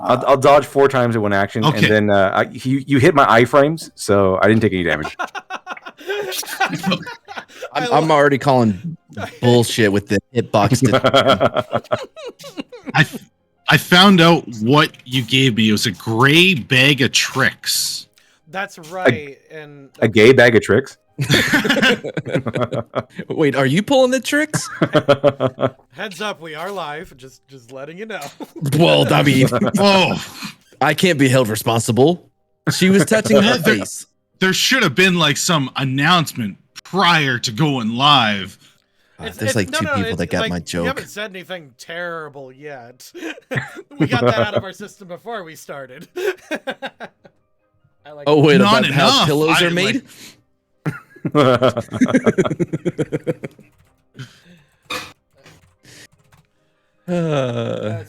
I'll dodge 4 times in one action, Okay. and then you hit my iframes, so I didn't take any damage. I'm already calling bullshit with the hitbox. I found out what you gave me. It was a gray bag of tricks. That's right. And a gay bag of tricks. Wait, are you pulling the tricks? Heads up, we are live. Just letting you know. Well, I mean, Oh, I can't be held responsible. She was touching her face. there should have been like some announcement prior to going live. There's like two people that got like, my You joke. haven't said anything terrible yet. We got that out of our system before we started. I like Oh wait, Not about how enough. pillows are made?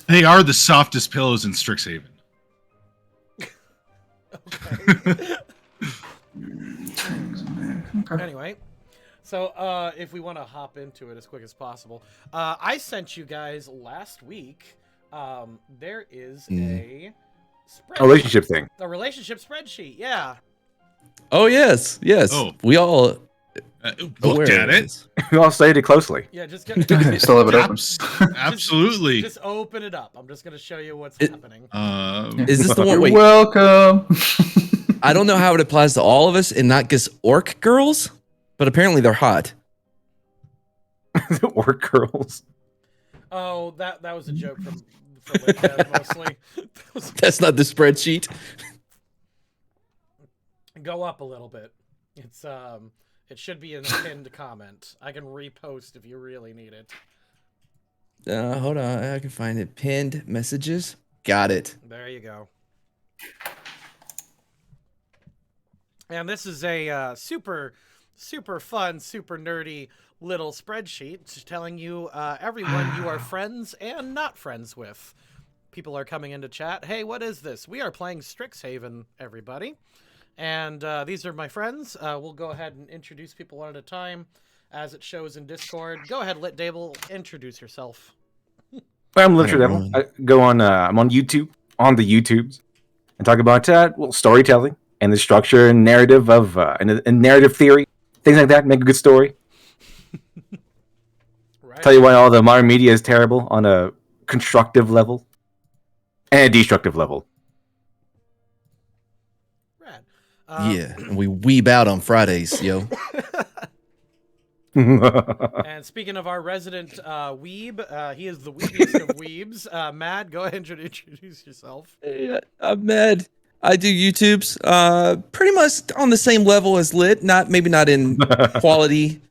They are the softest pillows in Strixhaven. Anyway, so if we want to hop into it as quick as possible, I sent you guys last week. There is a relationship thing. A relationship spreadsheet. Yeah. Oh yes. Oh. We all Looked at it. We all studied it closely. Yeah, just You still have it open. Absolutely. Just open it up. I'm just gonna show you what's happening. Is this the one? You're Wait, welcome. I don't know how it applies to all of us and not just orc girls, but apparently they're hot. Orc girls. Oh, that was a joke from Liz, mostly. That's not the spreadsheet. Go up a little bit. It's it should be in a pinned comment. I can repost if you really need it. Hold on, I can find it. Pinned messages. Got it. There you go. And this is a super fun, super nerdy little spreadsheet telling you everyone you are friends and not friends with. People are coming into chat. Hey, what is this? We are playing Strixhaven, everybody. And these are my friends. We'll go ahead and introduce people one at a time as it shows in Discord. Go ahead, Lit Dable, introduce yourself. I'm Literature Devil. I go on. I'm on YouTube, on the YouTubes, and talk about storytelling and the structure and narrative of and narrative theory, things like that. Make a good story. Right. Tell you why all the modern media is terrible on a constructive level and a destructive level. Rad. Yeah, and we weeb out on Fridays, yo. And speaking of our resident weeb, he is the weebiest of weebs. Mad, go ahead and introduce yourself. Hey, I'm Mad. I do YouTubes, pretty much on the same level as Lit. Maybe not in quality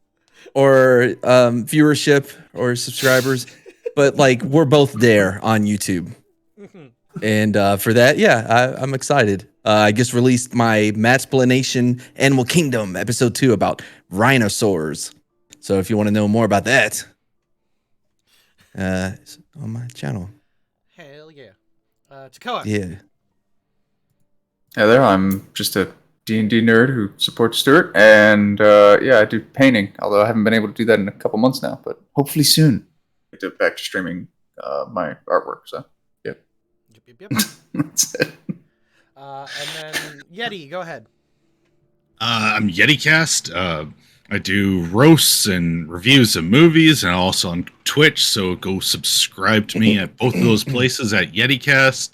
or viewership or subscribers, but like we're both there on YouTube. And for that, yeah, I'm excited. I just released my Matsplanation Animal Kingdom episode 2 about rhinosaurs. So if you want to know more about that, it's on my channel. Hell yeah. Takoa. Yeah. Yeah, there. I'm just a D&D nerd who supports Stuart, and yeah, I do painting. Although I haven't been able to do that in a couple months now, but hopefully soon. I get back to streaming my artwork. So, yep. Yep. That's it. And then Yeti, go ahead. I'm YetiCast. I do roasts and reviews of movies, and also on Twitch. So go subscribe to me at both of those places at YetiCast.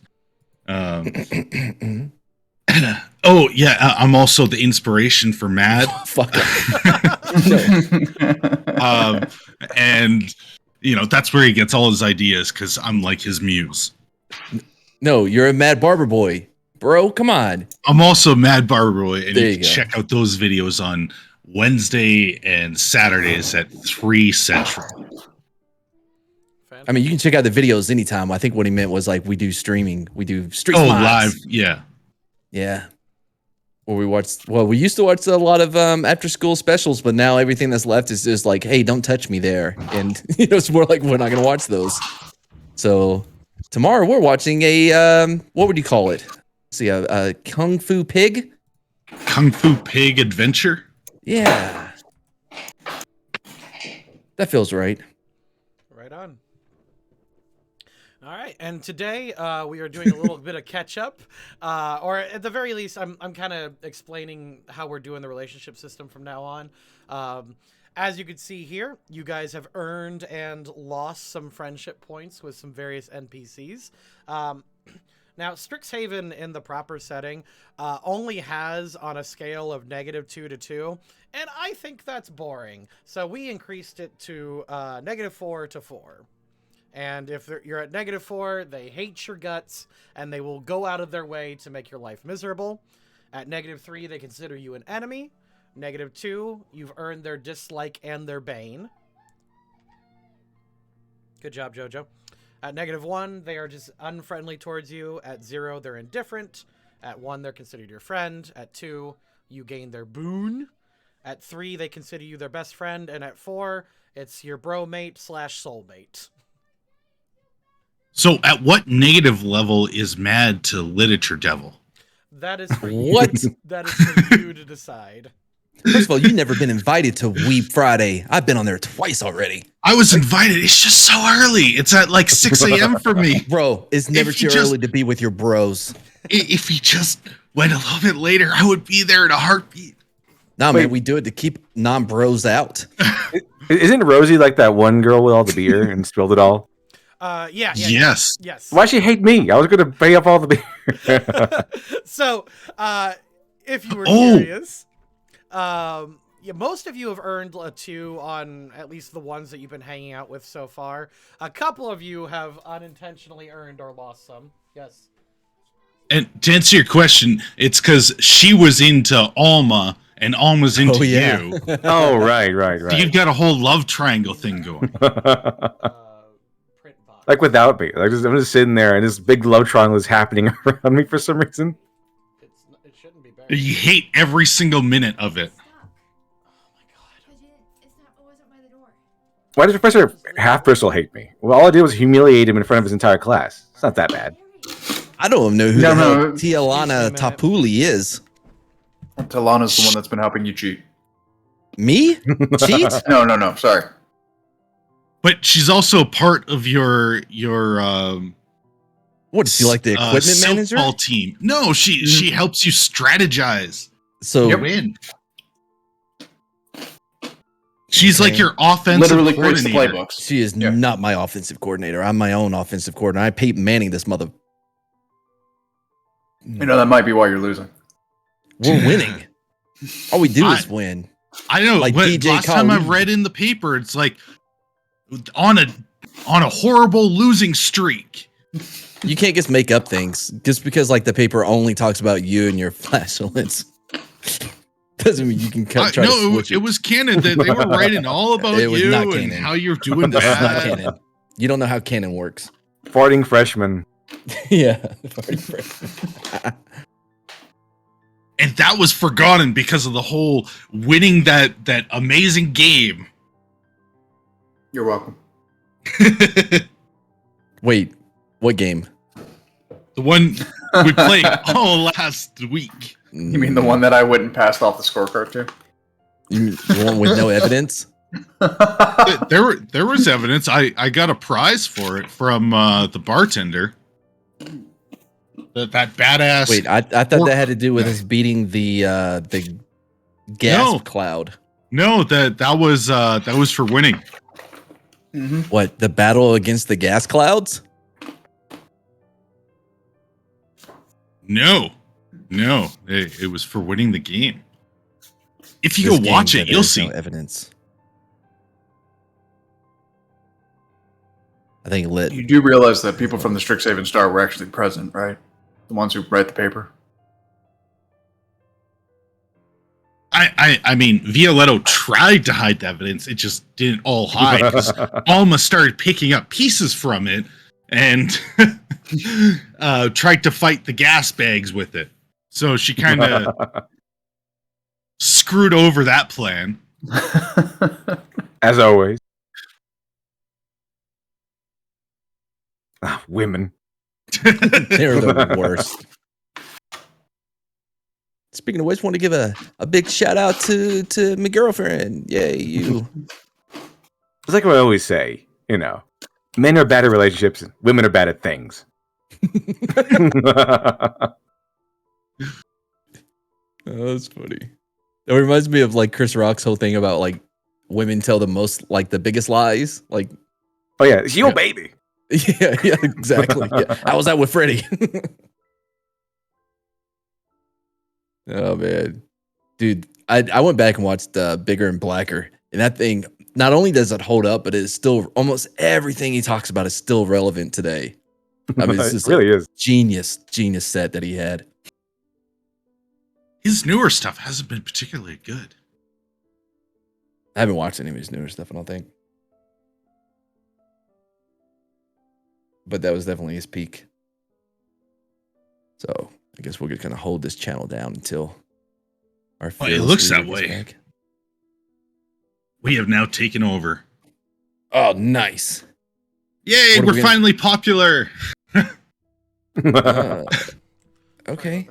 Oh yeah, I'm also the inspiration for Mad. Fuck. And that's where he gets all his ideas because I'm like his muse. No, you're a Mad Barber Boy, bro. Come on. I'm also Mad Barber Boy, and There you you can go. check out those videos on Wednesday and Saturdays at 3 Central. I mean, you can check out the videos anytime. I think what he meant was like we do streaming. We do stream Live, yeah. Yeah. Or we used to watch a lot of after school specials, but now everything that's left is just like, hey, don't touch me there. And it's more like we're not gonna watch those. So tomorrow we're watching a what would you call it? Let's see, a Kung Fu Pig? Kung Fu Pig Adventure? Yeah. That feels right. Right on. All right, and today we are doing a little bit of catch up, or at the very least, I'm kind of explaining how we're doing the relationship system from now on. As you can see here, you guys have earned and lost some friendship points with some various NPCs. Now, Stixhaven in the proper setting only has on a scale of -2 to 2, and I think that's boring. So we increased it to -4 to 4. And if you're at -4, they hate your guts, and they will go out of their way to make your life miserable. At -3, they consider you an enemy. -2, you've earned their dislike and their bane. Good job, Jojo. At -1, they are just unfriendly towards you. At 0, they're indifferent. At 1, they're considered your friend. At 2, you gain their boon. At 3, they consider you their best friend. And at 4, it's your bro mate / soulmate. So, at what negative level is mad to literature devil? That is for you. What? That is for you to decide. First of all, you've never been invited to Weep Friday. I've been on there twice already. I was invited. It's just so early. It's at like 6 a.m. for me. Bro, it's never If you too just- early to be with your bros. If you just went a little bit later, I would be there in a heartbeat. Nah, Wait. man, we do it to keep non-bros out. Isn't Rosie like that one girl with all the beer and spilled it all? Yeah. Yes. Yes. Why'd she hate me? I was going to pay up all the beer. So, if you were Oh. curious, yeah, most of you have earned a 2 on at least the ones that you've been hanging out with so far. A couple of you have unintentionally earned or lost some. Yes. And to answer your question, it's because she was into Alma and Alma's into Oh, yeah. you. Oh, right. So you've got a whole love triangle thing going. Print box. Like without me. I'm just sitting there and this big love triangle is happening around me for some reason. It shouldn't be buried. You hate every single minute of it. Why does Professor Half-Bristle hate me? Well, all I did was humiliate him in front of his entire class. It's not that bad. I don't even know who No, the hell no. Tialana Tapuli is. Talana's the one that's been helping you cheat. Me? Cheat? No. Sorry. But she's also part of your What, is she like the equipment manager? softball team. No, she helps you strategize. So You win. She's like your offensive Literally creates the coordinator. playbooks. she is Yeah. not my offensive coordinator. I'm my own offensive coordinator. I Peyton Manning this mother. You know, that might be why you're losing. We're winning. All we do is win. I know. Like But DJ last time I Khaled. read in the paper, it's like on a horrible losing streak. You can't just make up things just because like the paper only talks about you and your flatulence. Doesn't mean you can try to No, switch it was canon that they were writing all about It was you not and canon. how you're doing That's not that. canon. You don't know how canon works. Farting freshman. Yeah. And that was forgotten because of the whole winning that amazing game. You're welcome. The Wait, what game? one we played all last week. You mean the one that I went and passed off the scorecard to? You mean the one with no evidence? There was evidence. I got a prize for it from the bartender. That badass. Wait, I thought that had to do with us beating the gas No. cloud. No, that was for winning. Mm-hmm. What, the battle against the gas clouds? No, it was for winning the game. If you This go game watch that it, you'll there's see. no evidence. I think lit. You do realize that people from the Strixhaven Star were actually present, right? The ones who write the paper. I mean, Violetto tried to hide the evidence. It just didn't all hide because Alma started picking up pieces from it and tried to fight the gas bags with it. So she kind of screwed over that plan. As always. Women. They're the worst. Speaking of which, want to give a big shout out to my girlfriend. Yay, you. It's like what I always say, you know, Men are bad at relationships. Women are bad at things. Oh, that's funny. It reminds me of like Chris Rock's whole thing about like women tell the biggest lies. Like, oh yeah, it's your baby. yeah, exactly. Yeah. How was that with Freddie? Oh man, dude, I went back and watched Bigger and Blacker, and that thing not only does it hold up, but it's still almost everything he talks about is still relevant today. I mean, it's just it really is genius set that he had. His newer stuff hasn't been particularly good. I haven't watched any of his newer stuff, I don't think. But that was definitely his peak. So I guess we're just gonna hold this channel down until our it looks that leader way. gets back. We have now taken over. Oh, nice. Yay, What are we're we gonna- finally popular. Okay.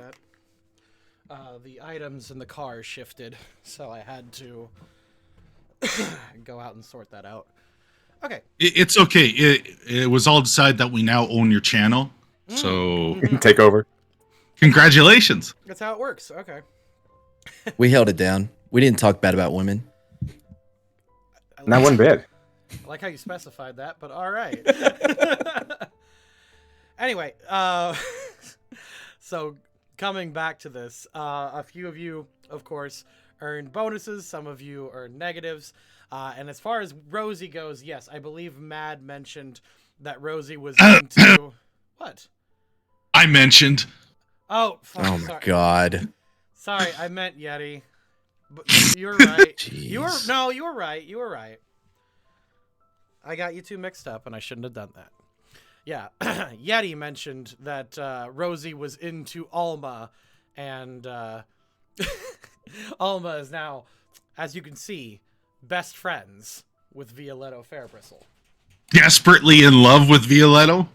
The items in the car shifted, so I had to go out and sort that out. Okay. It's okay. It was all decided that we now own your channel. So Take over. congratulations. That's how it works. Okay. We held it down. We didn't talk bad about women. Not one bit. I like how you specified that, but all right. Anyway, so coming back to this, a few of you, of course, earned bonuses. Some of you earned negatives. And as far as Rosie goes, yes, I believe Mad mentioned that Rosie was into... What? I mentioned. Oh, fuck, Oh my sorry. god. Sorry, I meant Yeti. But you're right. Jeez. You were right. You were right. I got you two mixed up, and I shouldn't have done that. Yeah, Yeti mentioned that Rosie was into Alma, and Alma is now, as you can see, best friends with Violetto Fairbristle. Desperately in love with Violetto.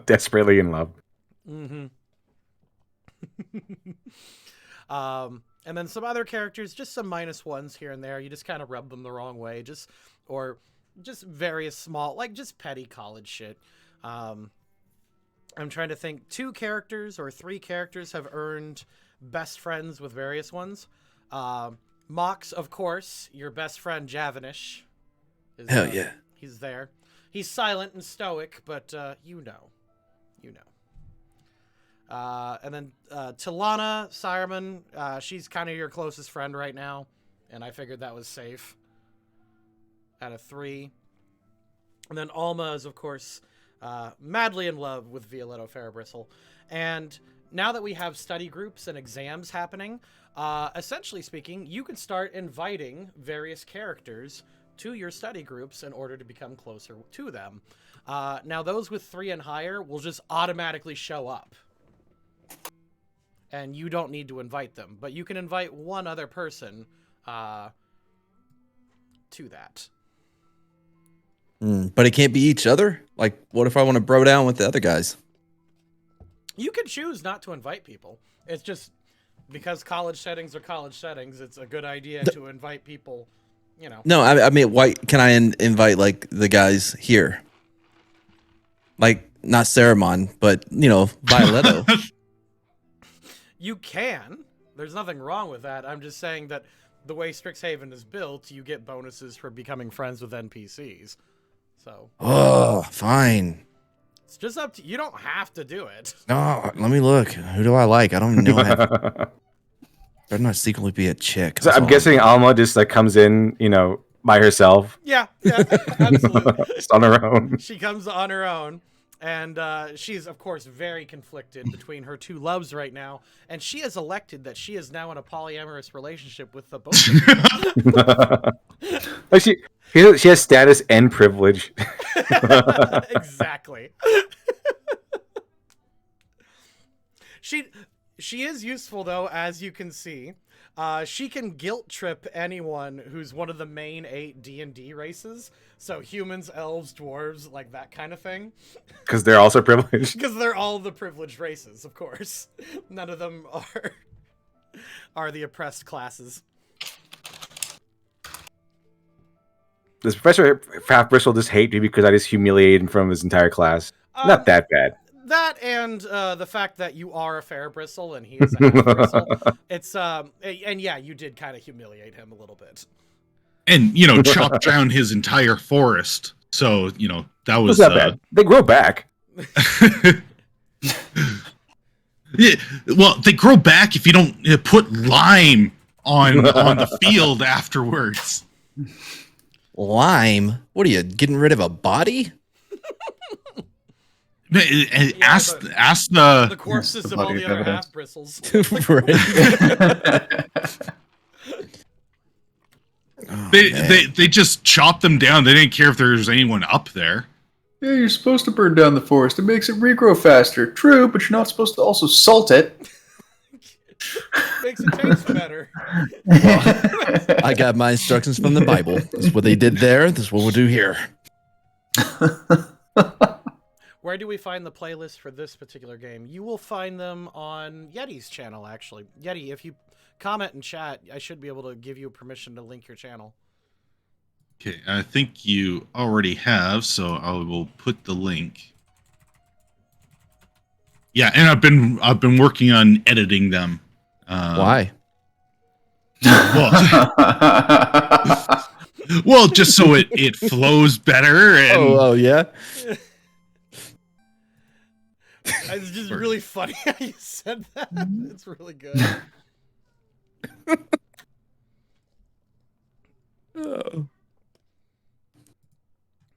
Desperately in love. Mm-hmm. And then some other characters, just some -1s here and there. You just kind of rub them the wrong way, or just various small, like just petty college shit. I'm trying to think. 2 characters or 3 characters have earned best friends with various ones. Mox, of course, your best friend Javanish. Hell yeah. He's there. He's silent and stoic, but you know. And then Tilana Sireman, she's kind of your closest friend right now, and I figured that was safe. Out of 3. And then Alma is, of course, madly in love with Violetto Fairbristle. And now that we have study groups and exams happening, essentially speaking, you can start inviting various characters to your study groups in order to become closer to them. Now, those with 3 and higher will just automatically show up. And you don't need to invite them, but you can invite one other person to that. But it can't be each other? Like, what if I want to bro down with the other guys? You can choose not to invite people. It's just because college settings are college settings, it's a good idea to invite people, you know. No, I mean, why can I invite, like, the guys here? Like, not Saruman, but, you know, Violetto. You can. There's nothing wrong with that. I'm just saying that the way Strixhaven is built, you get bonuses for becoming friends with NPCs. So. Oh, fine. It's just up to you. Don't have to do it. No, let me look. Who do I like? I don't even know. Better not secretly be a chick. So I'm guessing Alma just like comes in, you know, by herself. Yeah, absolutely. Just on her own. She comes on her own. And she's, of course, very conflicted between her 2 loves right now. And she has elected that she is now in a polyamorous relationship with the both of them. Like she has status and privilege. Exactly. She is useful, though, as you can see. She can guilt trip anyone who's one of the main 8 D&D races. So humans, elves, dwarves, like that kind of thing. Because they're also privileged. Because they're all the privileged races, of course. None of them are the oppressed classes. Does Professor Half-Bristle just hate me because I just humiliated him from his entire class? Not that bad. That and the fact that you are a fair bristle and he is a half bristle. It's and yeah, you did kind of humiliate him a little bit. And chopped down his entire forest. So that was not bad. They grow back. Yeah, well, they grow back if you don't put lime on the field afterwards. Lime? What are you, getting rid of a body? Ask the corpses of all the other half bristles. They just chopped them down. They didn't care if there was anyone up there. Yeah, you're supposed to burn down the forest. It makes it regrow faster. True, but you're not supposed to also salt it. Makes it taste better. Well, I got my instructions from the Bible. This is what they did there. This is what we'll do here. Where do we find the playlist for this particular game? You will find them on Yeti's channel, actually. Yeti, if you comment and chat, I should be able to give you permission to link your channel. Okay, I think you already have, so I will put the link. Yeah, and I've been working on editing them. Why? Well, just so it flows better. And Oh yeah. It's just really funny how you said that. It's really good. Oh.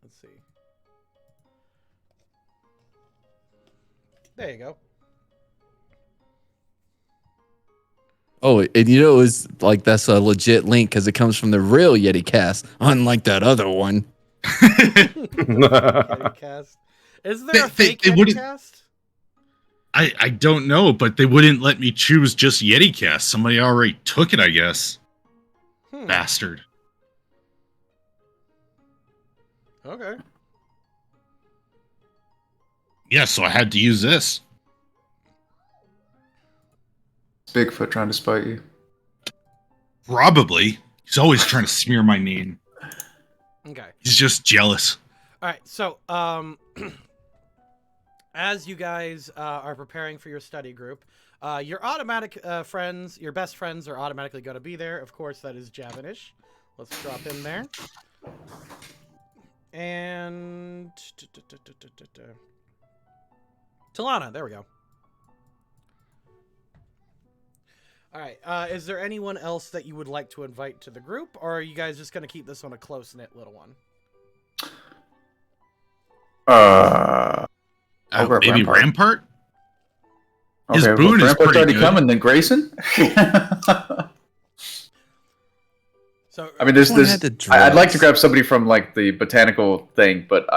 Let's see. There you go. Oh, and it was like that's a legit link because it comes from the real Yeti cast, unlike that other one. Yeti cast. Is there a fake Yeti cast? I don't know, but they wouldn't let me choose just Yeti cast. Somebody already took it, I guess. Bastard. Okay. Yeah, so I had to use this. Bigfoot trying to spite you. Probably. He's always trying to smear my name. Okay. He's just jealous. All right. So, as you guys are preparing for your study group, your automatic friends, your best friends are automatically going to be there. Of course, that is Javanish. Let's drop him there. And Talana, there we go. All right. Is there anyone else that you would like to invite to the group, or are you guys just going to keep this one a close-knit little one? Maybe Rampart? His Okay, boon is Rampart's pretty already good. coming, then Grayson? So I mean, there's Everyone had to I'd like to dress. grab somebody from like the botanical thing, but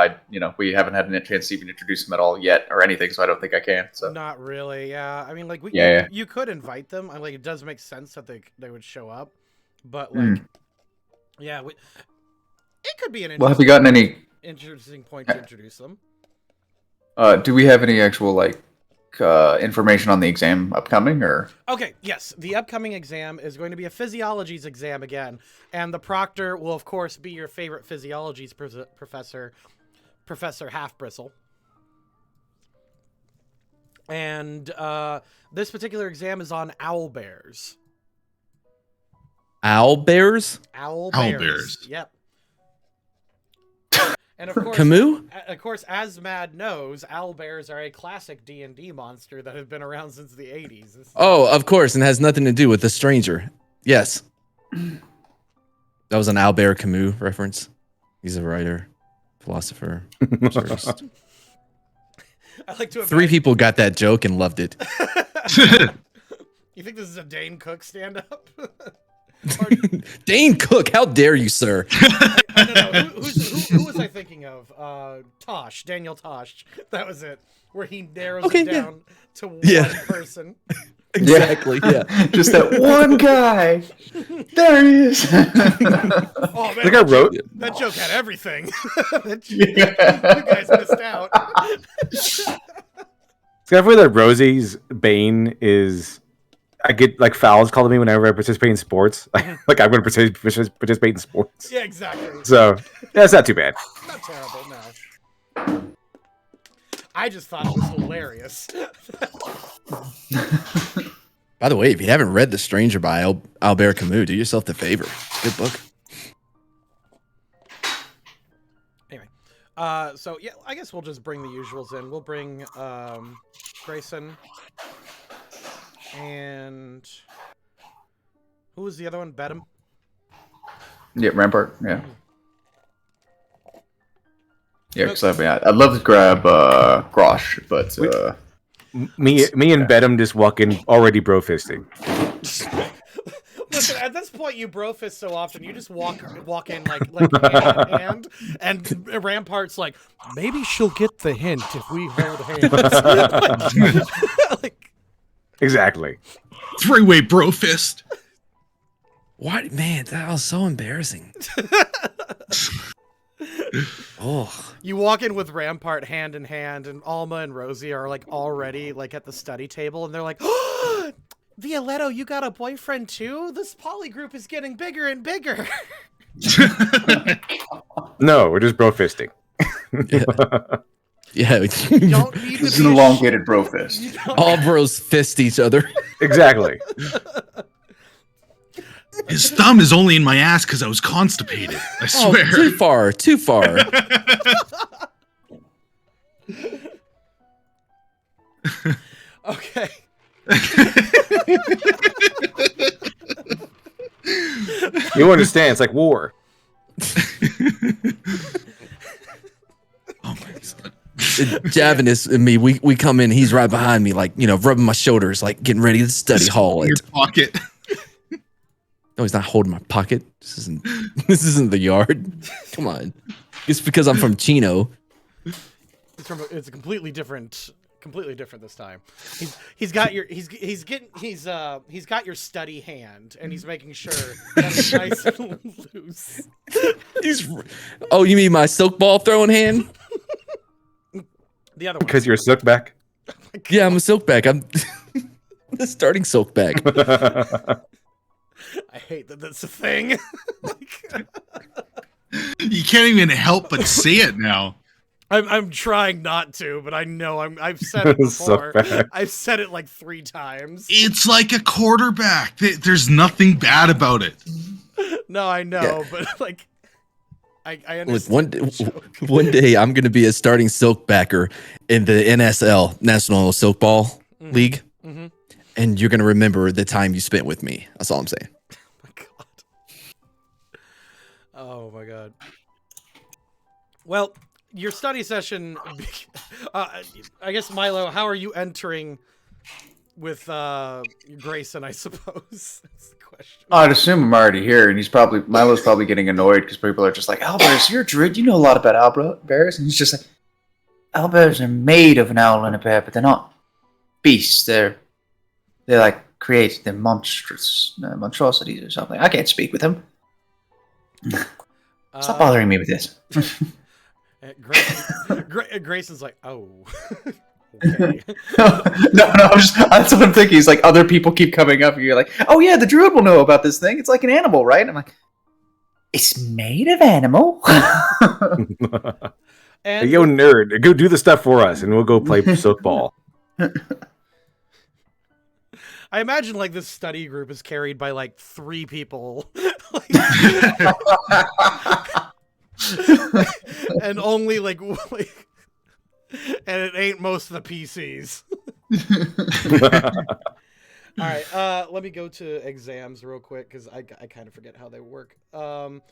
we haven't had a chance to even introduce them at all yet or anything, so I don't think I can. So not really. Yeah. I mean, like Yeah. you could invite them. I like it does make sense that they would show up, but like, yeah, it could be an well, have you gotten any? interesting point to introduce them. Do we have any actual like information on the exam upcoming or? Okay, yes, the upcoming exam is going to be a physiologies exam again, and the proctor will of course be your favorite physiologies professor, Professor Half-Bristle. And this particular exam is on owl bears. Owl bears? Owl Owl bears. bears. Yep. And of course, Camus? as Mad knows, owl bears are a classic D&D monster that have been around since the 80s. Oh, of course, and has nothing to do with the stranger. Yes. That was an Albert Camus reference. He's a writer, philosopher. Artist. I like to 3 people got that joke and loved it. You think this is a Dane Cook stand-up? Dane Cook, how dare you, sir? No. Who was I thinking of? Tosh, Daniel Tosh. That was it. Where he narrows it down to one person. Exactly, yeah. Just that one guy. There he is. Oh man, I wrote that joke had everything. You guys missed out. Discover that Rosie's bane is I get like fouls called to me whenever I participate in sports. Like I'm going to participate in sports. Yeah, exactly. So that's not too bad. Not terrible, no. I just thought it was hilarious. By the way, if you haven't read The Stranger by Albert Camus, do yourself the favor. Good book. Anyway, so yeah, I guess we'll just bring the usuals in. We'll bring Grayson and who was the other one? Bedham. Yeah, Rampart. Yeah. Yeah, because I'd love to grab Grosh, but me and Bedham just walk in already bro fisting. Listen, at this point, you bro fist so often, you just walk in like hand in hand, and Rampart's like, maybe she'll get the hint if we hold hands. Like, Exactly. 3-way bro fist. What, man? That was so embarrassing. Oh, you walk in with Rampart hand in hand, and Alma and Rosie are like already like at the study table, and they're like, "Oh, Violetto, you got a boyfriend too? This poly group is getting bigger and bigger." No, we're just bro fisting. yeah. You don't need it's to an be elongated bro fist. All bros fist each other. Exactly. His thumb is only in my ass because I was constipated. I swear. Oh, too far. Too far. Okay. You understand? It's like war. Oh my God. Javanus and me, we come in. He's right behind me, like, you know, rubbing my shoulders, like getting ready to study hall. In your pocket. No, he's not holding my pocket. This isn't the yard. Come on. It's because I'm from Chino. It's a completely different this time. He's got your study hand, and he's making sure that it's nice and loose. Oh, you mean my silk ball throwing hand? The other one. Because you're a silkback. Yeah, I'm a silkback. I'm the starting silkback. I hate that that's a thing. You can't even help but see it now. I'm trying not to, but I know I've said it before. I've said it like 3 times. It's like a quarterback. There's nothing bad about it. No, I know, yeah. But like, I understand. One day I'm gonna be a starting silkbacker in the NSL National Silkball League, and you're gonna remember the time you spent with me. That's all I'm saying. Oh my god. Well, your study session, I guess, Milo, how are you entering with Grayson, I suppose? That's the question. I'd assume I'm already here, and Milo's probably getting annoyed because people are just like, Owlbears, you're a druid, you know a lot about owlbears. And he's just like, owlbears are made of an owl and a bear, but they're not beasts. They're like create the monstrosities or something. I can't speak with him. Stop bothering me with this. Grayson's like, oh. Okay. no, that's what I'm thinking. He's like, other people keep coming up, and you're like, oh yeah, the druid will know about this thing. It's like an animal, right? And I'm like, it's made of animal. And yo, nerd, go do the stuff for us, and we'll go play silkball. I imagine like this study group is carried by like 3 people. And only like and it ain't most of the PCs. All right, let me go to exams real quick because I kind of forget how they work. There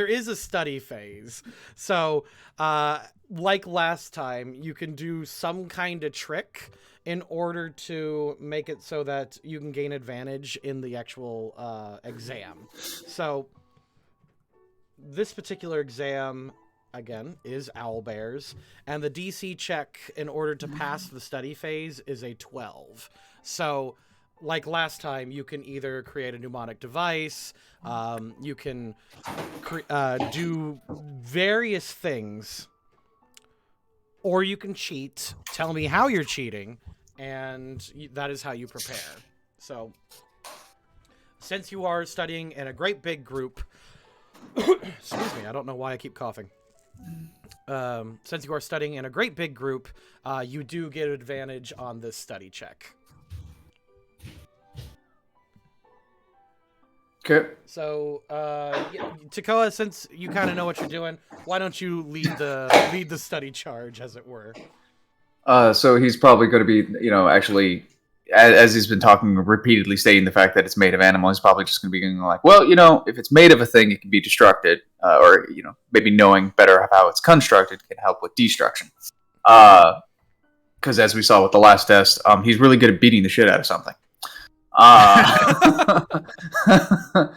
is a study phase. So like last time, you can do some kind of trick in order to make it so that you can gain advantage in the actual exam. So this particular exam, again, is owlbears, and the DC check in order to pass the study phase is a 12. So like last time, you can either create a mnemonic device, you can do various things, or you can cheat, tell me how you're cheating, and that is how you prepare. So, since you are studying in a great big group, excuse me, I don't know why I keep coughing. Since you are studying in a great big group, you do get advantage on this study check. Okay. So, Takoa, since you kind of know what you're doing, why don't you lead the study charge, as it were? So he's probably going to be, actually, as he's been talking, repeatedly stating the fact that it's made of animal, he's probably just going to be going like, well, if it's made of a thing, it can be destructed, or, maybe knowing better how it's constructed can help with destruction. Because as we saw with the last test, he's really good at beating the shit out of something.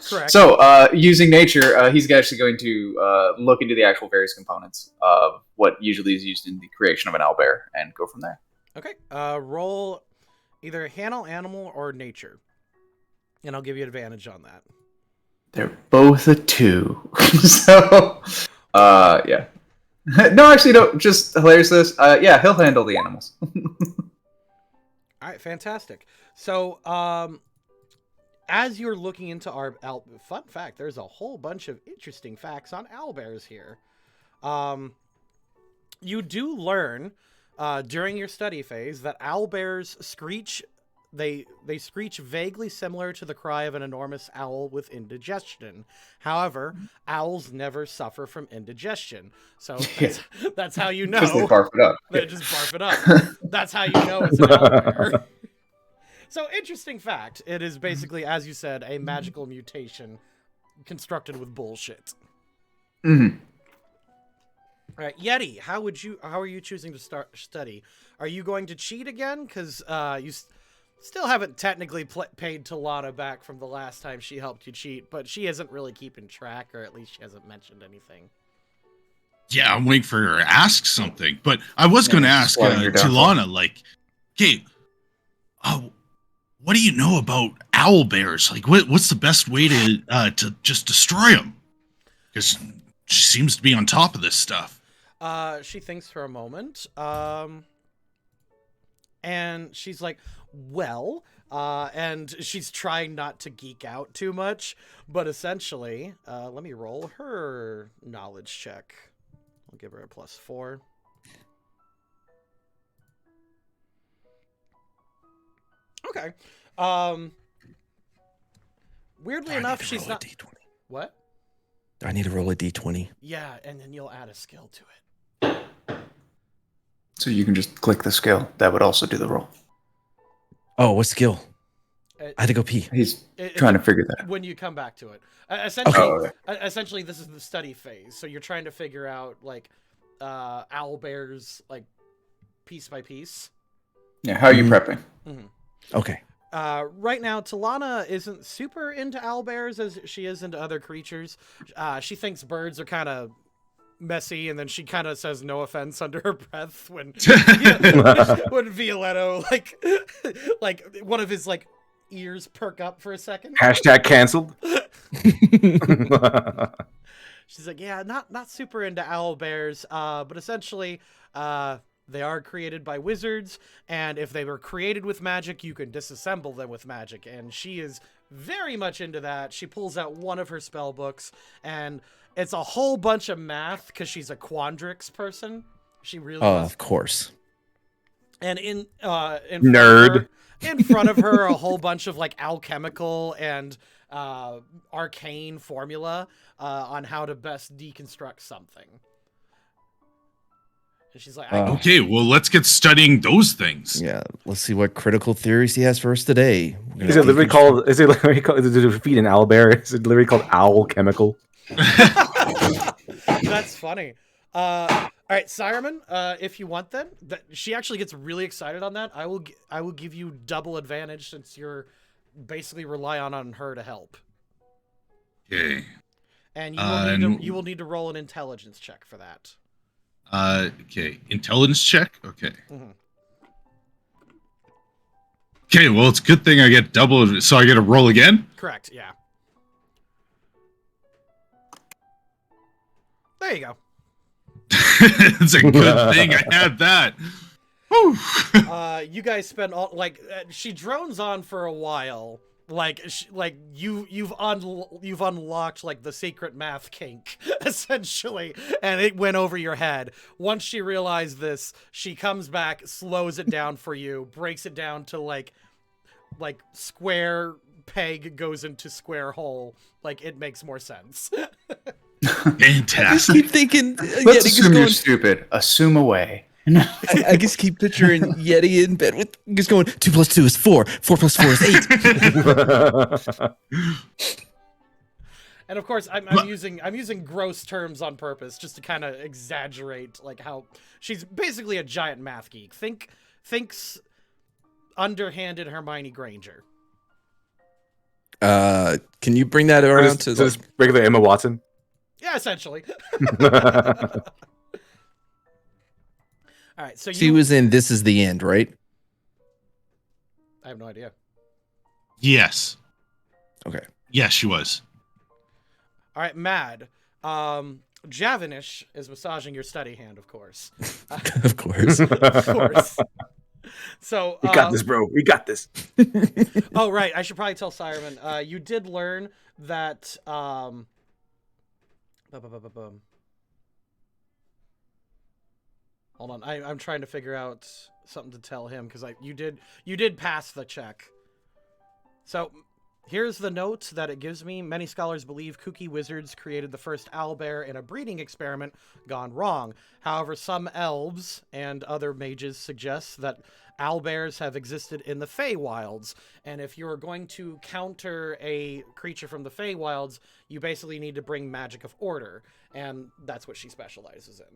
Correct. So, using nature, he's actually going to look into the actual various components of what usually is used in the creation of an owlbear and go from there. Okay. Roll either handle animal or nature, and I'll give you advantage on that. They're both a 2. So, yeah. No, actually, no. Just hilariousness. Yeah, he'll handle the animals. All right, fantastic. So, as you're looking into our fun fact, there's a whole bunch of interesting facts on owlbears here. You do learn during your study phase that owlbears screech. They screech vaguely similar to the cry of an enormous owl with indigestion. However, owls never suffer from indigestion. So that's how you know. Just they barf it up. They just barf it up. That's how you know it's an owlbear. So, interesting fact. It is basically, as you said, a magical mutation constructed with bullshit. Mm-hmm. All right, Yeti, how are you choosing to study? Are you going to cheat again? Because you still haven't technically paid Talana back from the last time she helped you cheat, but she isn't really keeping track, or at least she hasn't mentioned anything. Yeah, I'm waiting for her to ask something. But I was going to ask Talana, like, okay, what do you know about owl bears? Like, what's the best way to just destroy them? Because she seems to be on top of this stuff. She thinks for a moment, and she's like, well, and she's trying not to geek out too much, but essentially, let me roll her knowledge check. I'll give her a +4. Okay. Weirdly enough, she's not. D20. What? I need to roll a D20. Yeah, and then you'll add a skill to it. So you can just click the skill. That would also do the roll. Oh, what skill? I had to go pee. He's trying to figure that out. When you come back to it. Essentially, Okay. Essentially, this is the study phase. So you're trying to figure out, like, owl bears, like, piece by piece. Yeah, how are you prepping? Mm-hmm. Okay. Right now, Talana isn't super into owlbears as she is into other creatures. She thinks birds are kind of messy, and then she kind of says no offense under her breath when when Violetto like one of his like ears perk up for a second. Hashtag canceled. She's like, yeah, not super into owlbears, but essentially, they are created by wizards, and if they were created with magic, you can disassemble them with magic, and she is very much into that. She pulls out one of her spell books, and it's a whole bunch of math, because she's a Quandrix person. She really is. Of course. And in nerd. In front of her, a whole bunch of, like, alchemical and arcane formula on how to best deconstruct something. And she's like, okay, well, let's get studying those things. Yeah, let's see what critical theories he has for us today. Is it literally called? Is it to defeat an owlbear? Is it literally called owl chemical? That's funny. All right, Sireman, if you want, then she actually gets really excited on that. I will give you double advantage since you're basically relying on her to help. Okay. And you will need to roll an intelligence check for that. Okay. Intelligence check? Okay. Mm-hmm. Okay, well, it's a good thing I get double, so I get to roll again? Correct, yeah. There you go. It's a good thing I had that. You guys spend all she drones on for a while. You've unlocked like the secret math kink essentially, and it went over your head. Once she realized this, she comes back, slows it down for you, breaks it down to like square peg goes into square hole. Like it makes more sense. Fantastic. I just keep thinking, Let's Yeti assume you're stupid. Assume away. I just keep picturing Yeti in bed with just going 2 + 2 is 4. 4 + 4 is 8. And of course, I'm using gross terms on purpose just to kind of exaggerate like how she's basically a giant math geek. Thinks underhanded Hermione Granger. Can you bring that around to just regular Emma Watson? Yeah, essentially. All right, so she was in This Is the End, right? I have no idea. Yes. Okay. Yes, she was. Oh. All right, Mad. Javanish is massaging your study hand, of course. Of course. Of course. So We got this, bro. We got this. Oh, right. I should probably tell Sireman. You did learn that. Hold on. I'm trying to figure out something to tell him because you did pass the check. So here's the note that it gives me. Many scholars believe kooky wizards created the first owlbear in a breeding experiment gone wrong. However, some elves and other mages suggest that owlbears have existed in the Feywilds. And if you're going to counter a creature from the Feywilds, you basically need to bring magic of order. And that's what she specializes in.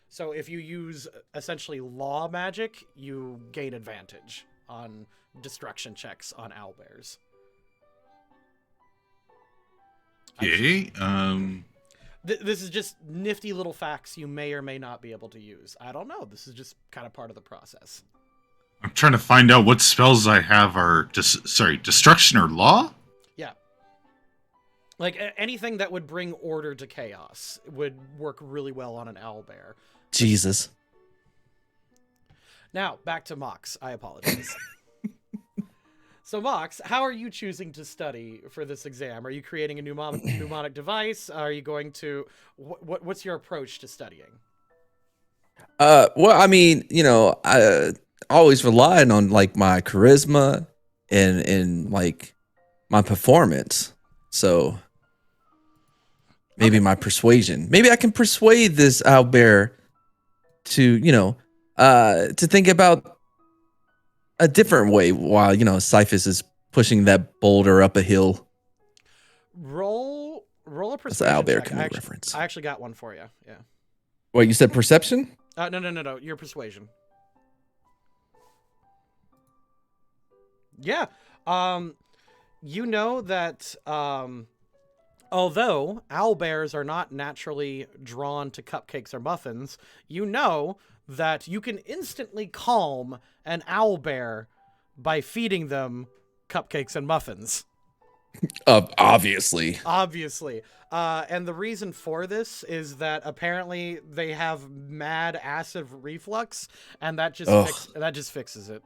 So if you use essentially law magic, you gain advantage on destruction checks on owlbears. Okay. This is just nifty little facts you may or may not be able to use. I don't know. This is just kind of part of the process. I'm trying to find out what spells I have are destruction or law? Yeah. Like anything that would bring order to chaos would work really well on an owlbear. Jesus. Now, back to Mox. I apologize. So, Mox, how are you choosing to study for this exam? Are you creating a mnemonic device? Are you going to... What's your approach to studying? Well, I mean, I always relied on like my charisma and like my performance. So maybe my persuasion. Maybe I can persuade this owlbear to think about a different way while Cyphus is pushing that boulder up a hill. Roll a That's persuasion an owlbear check. canoe reference. I actually got one for you. Yeah. Wait, you said perception? No. Your persuasion. Yeah. You know that although owlbears are not naturally drawn to cupcakes or muffins, you know that you can instantly calm an owlbear by feeding them cupcakes and muffins. Obviously. And the reason for this is that apparently they have mad acid reflux, and that just fixes it.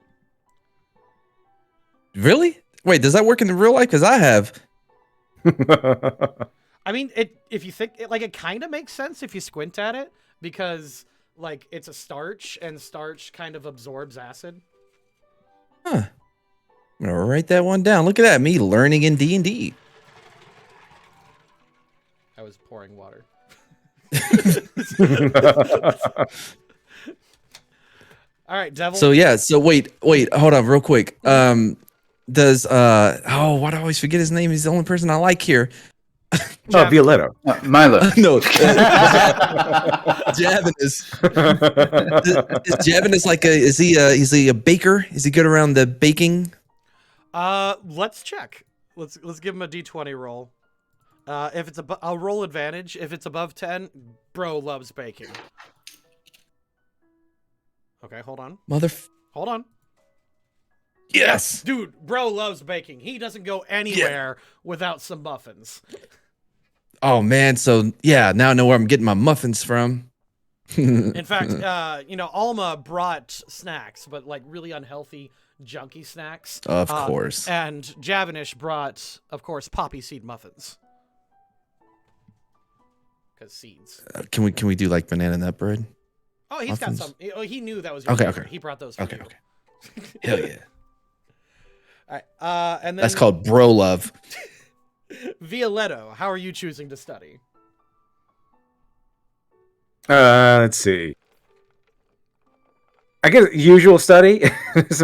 Really? Wait, does that work in the real life? Because I have. I mean, if you think it kind of makes sense if you squint at it, because like it's a starch, and starch kind of absorbs acid. Huh. I'm gonna write that one down. Look at that, me learning in D&D. I was pouring water. All right, Devil. So yeah, wait, hold on real quick. Why do I always forget his name? He's the only person I like here. Violetta. Milo. No. Javanus. Is Javanus like is he a baker? Is he good around the baking? Let's check. Let's give him a D20 roll. If it's I'll roll advantage. If it's above 10, bro loves baking. Okay, hold on. Hold on. Yes. Dude, bro loves baking. He doesn't go anywhere without some muffins. Oh man, so yeah, now I know where I'm getting my muffins from. In fact, Alma brought snacks, but like really unhealthy, junky snacks. Of course. And Javanish brought, of course, poppy seed muffins. Because seeds. Can we do like banana nut bread? Oh, he's muffins? got some. Oh, he knew that was your Okay, favorite. okay. He brought those for you. Okay. Hell yeah. All right. And then That's called bro love. Violetto, how are you choosing to study? Let's see. I guess usual study. That's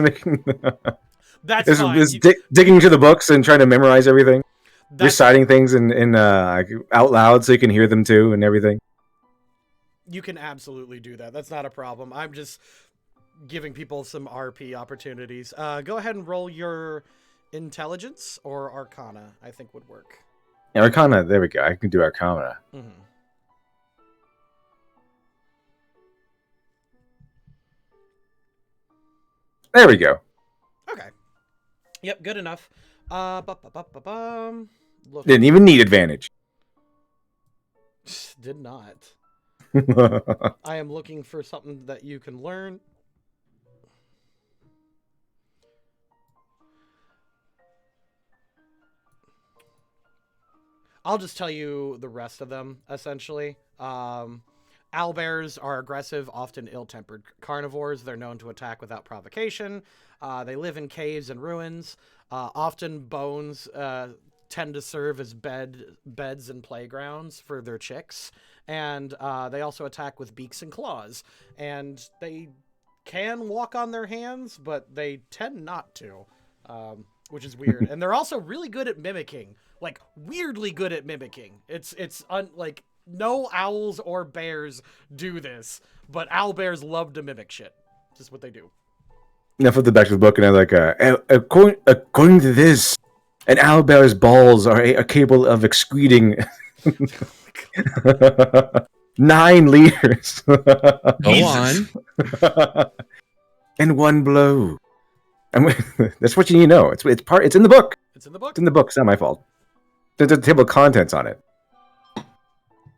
fine. Digging into the books and trying to memorize everything. Reciting things in out loud so you can hear them too and everything. You can absolutely do that. That's not a problem. I'm just giving people some RP opportunities. Go ahead and roll your intelligence or arcana, I think would work. Yeah, arcana, there we go. I can do arcana. Mm-hmm. There we go. Okay. Yep, good enough. Didn't even need advantage. Did not. I am looking for something that you can learn. I'll just tell you the rest of them, essentially. Owlbears are aggressive, often ill-tempered carnivores. They're known to attack without provocation. They live in caves and ruins. Often bones tend to serve as beds and playgrounds for their chicks. And they also attack with beaks and claws. And they can walk on their hands, but they tend not to, which is weird. And they're also really good at mimicking, like weirdly good at mimicking. Like no owls or bears do this, but owlbears love to mimic shit. Just what they do. Now flip back to the book, and I'm like, according to this, an owlbear's balls are capable of excreting 9 liters. Go on. In one blow. That's what you need to know. It's in the book. It's in the book? It's in the book. It's not my fault. There's a table of contents on it.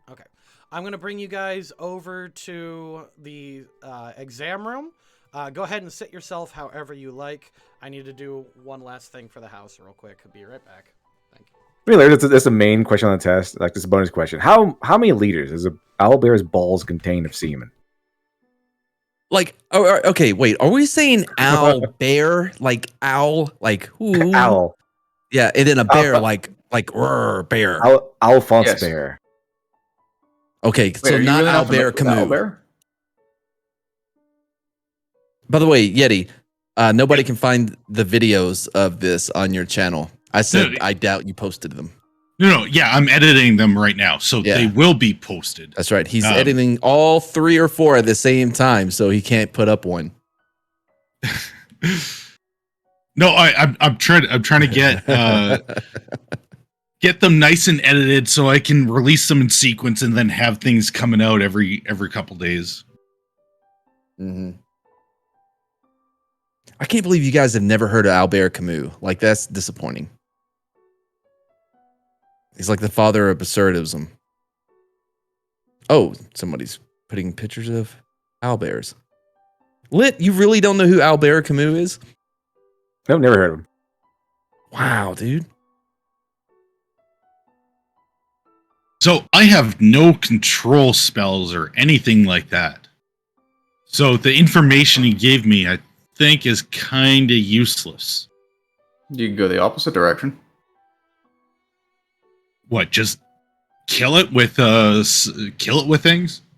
Okay. I'm going to bring you guys over to the exam room. Go ahead and sit yourself however you like. I need to do one last thing for the house real quick. I'll be right back. Thank you. Really, that's the main question on the test. Like this bonus question. How many liters does an owlbear's balls contain of semen? Like, okay, wait. Are we saying owl bear? Like owl, like who? Owl. Yeah, and then a bear, like bear. Alphonse Yes. bear. Okay, Wait, so are you not really owl bear, familiar with Camus. Owlbear? By the way, Yeti, nobody can find the videos of this on your channel. I said No, I doubt you posted them. No, yeah, I'm editing them right now, so Yeah. they will be posted. That's right. He's editing all 3 or 4 at the same time, so he can't put up one. No, I'm trying to get them nice and edited so I can release them in sequence and then have things coming out every couple days. Mm-hmm. I can't believe you guys have never heard of Albert Camus. Like, that's disappointing. He's like the father of absurdism. Oh, somebody's putting pictures of owlbears. Lit, you really don't know who Albert Camus is? Nope, never heard of him. Wow, dude. So I have no control spells or anything like that. So the information he gave me, I think, is kind of useless. You can go the opposite direction. What? Just kill it with things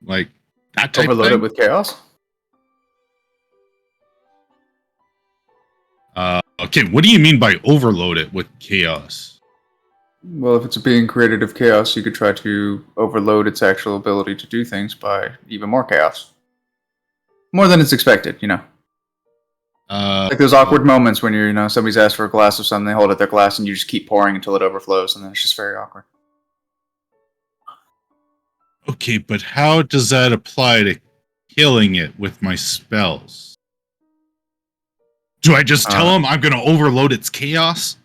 like that type Overload of it thing? with chaos. Okay, what do you mean by overload it with chaos? Well, if it's being created of chaos, you could try to overload its actual ability to do things by even more chaos. More than it's expected, you know. Like those awkward moments when somebody's asked for a glass of something, they hold out their glass, and you just keep pouring until it overflows, and then it's just very awkward. Okay, but how does that apply to killing it with my spells? Do I just tell him I'm going to overload its chaos?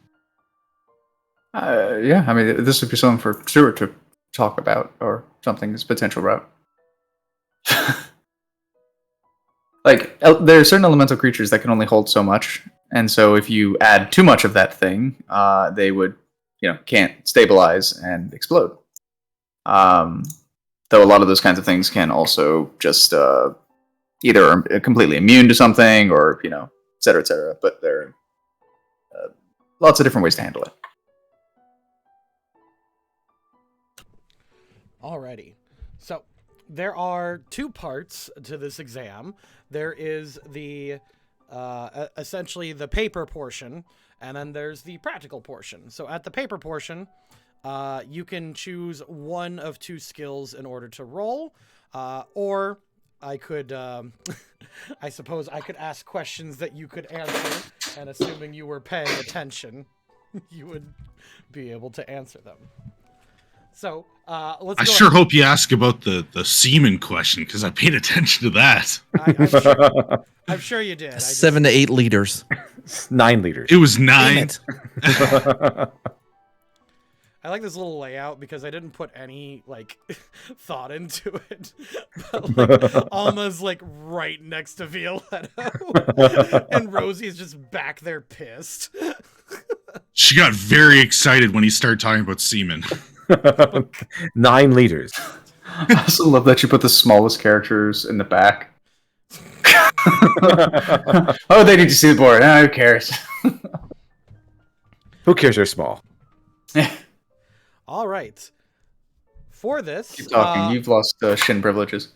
Yeah, I mean, this would be something for Stuart to talk about, or something as potential route. Like, there are certain elemental creatures that can only hold so much, and so if you add too much of that thing, they would, can't stabilize and explode. Though a lot of those kinds of things can also just either are completely immune to something, or et cetera, et cetera. But there are lots of different ways to handle it. Alrighty. So there are two parts to this exam. There is the essentially the paper portion, and then there's the practical portion. So at the paper portion, you can choose one of two skills in order to roll, or I could, I suppose I could ask questions that you could answer, and assuming you were paying attention, you would be able to answer them. So let's. I sure hope you ask about the semen question, because I paid attention to that. I'm sure you did. 7 to 8 liters. 9 liters. It was 9. I like this little layout because I didn't put any thought into it. But Alma's right next to Violetto, and Rosie's just back there pissed. She got very excited when he started talking about semen. 9 liters. I also love that you put the smallest characters in the back. Oh, they need to see the board. Who cares? Who cares? They're small. All right. For this, Keep talking. You've lost shin privileges.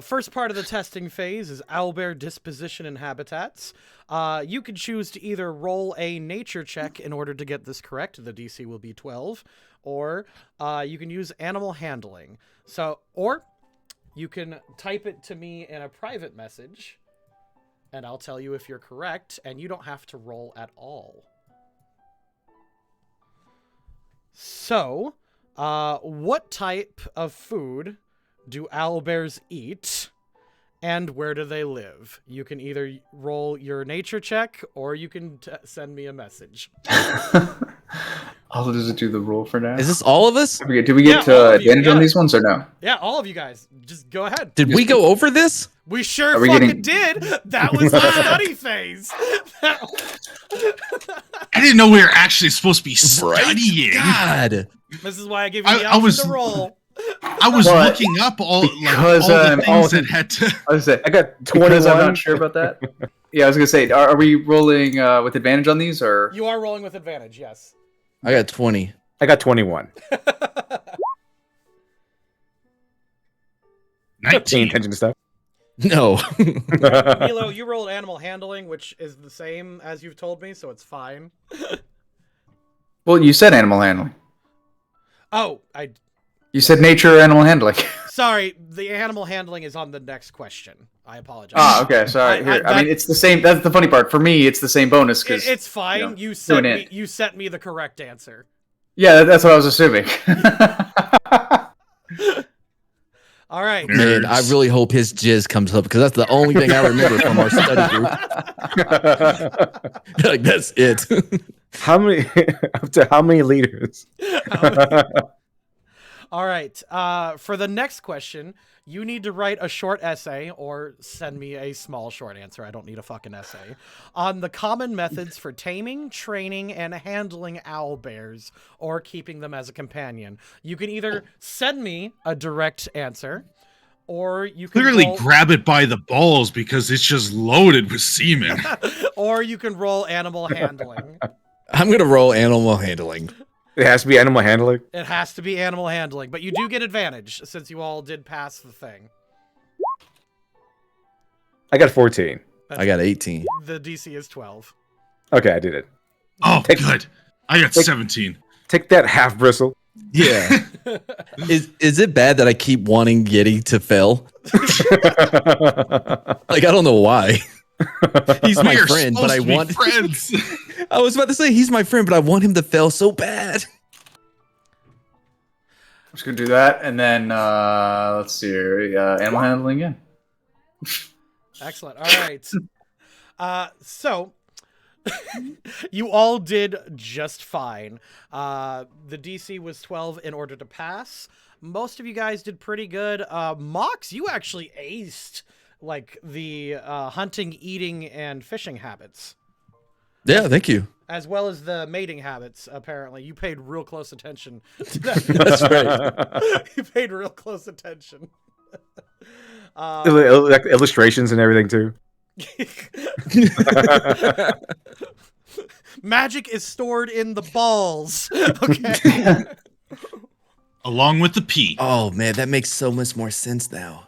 First part of the testing phase is owlbear disposition and habitats. You can choose to either roll a nature check in order to get this correct. The DC will be 12. Or you can use animal handling. Or you can type it to me in a private message, and I'll tell you if you're correct, and you don't have to roll at all. So, what type of food do owlbears eat, and where do they live? You can either roll your nature check, or you can send me a message. Does it do the roll for now? Is this all of us? Did we get advantage on these ones or no? Yeah, all of you guys. Just go ahead. Did we go over this? We sure fucking did. That was the study phase. I didn't know we were actually supposed to be studying. God. This is why I gave you the option to roll. I was looking up all the things that had to. I got 21. I'm not sure about that. Yeah, I was gonna say, are we rolling with advantage on these, or you are rolling with advantage? Yes. I got 20. I got 21. 19. Paying attention to stuff. No. Milo, you rolled animal handling, which is the same as you've told me, so it's fine. Well, you said animal handling. Oh, You said nature animal handling. Sorry, the animal handling is on the next question. I apologize. Okay. Sorry. I mean, it's the same. That's the funny part. For me, it's the same bonus. Cause, it's fine. You sent me the correct answer. Yeah, that's what I was assuming. All right. Man, I really hope his jizz comes up, because that's the only thing I remember from our study group. That's it. How many? Up to how many liters? All right. For the next question, you need to write a short essay, or send me a small short answer. I don't need a fucking essay, on the common methods for taming, training, and handling owlbears, or keeping them as a companion. You can either send me a direct answer, or you can clearly grab it by the balls, because it's just loaded with semen. Or you can roll animal handling. I'm going to roll animal handling. It has to be animal handling. It has to be animal handling, but you do get advantage since you all did pass the thing. I got 14. I got 18. The DC is 12. Okay, I did it. Oh, good. I got 17. Take that, half bristle. Yeah. Is it bad that I keep wanting Yeti to fail? I don't know why. He's my friend, but I want friends. I was about to say he's my friend, but I want him to fail so bad. I'm just gonna do that, and then let's see here. Animal handling again. Excellent. All right. So you all did just fine. The DC was 12 in order to pass. most of you guys did pretty good. Mox, you actually aced like the hunting, eating, and fishing habits. Yeah, thank you. As well as the mating habits, apparently. You paid real close attention to that. That's right. You paid real close attention. Like illustrations and everything too. Magic is stored in the balls. Okay. Along with the pee. Oh man, that makes so much more sense now.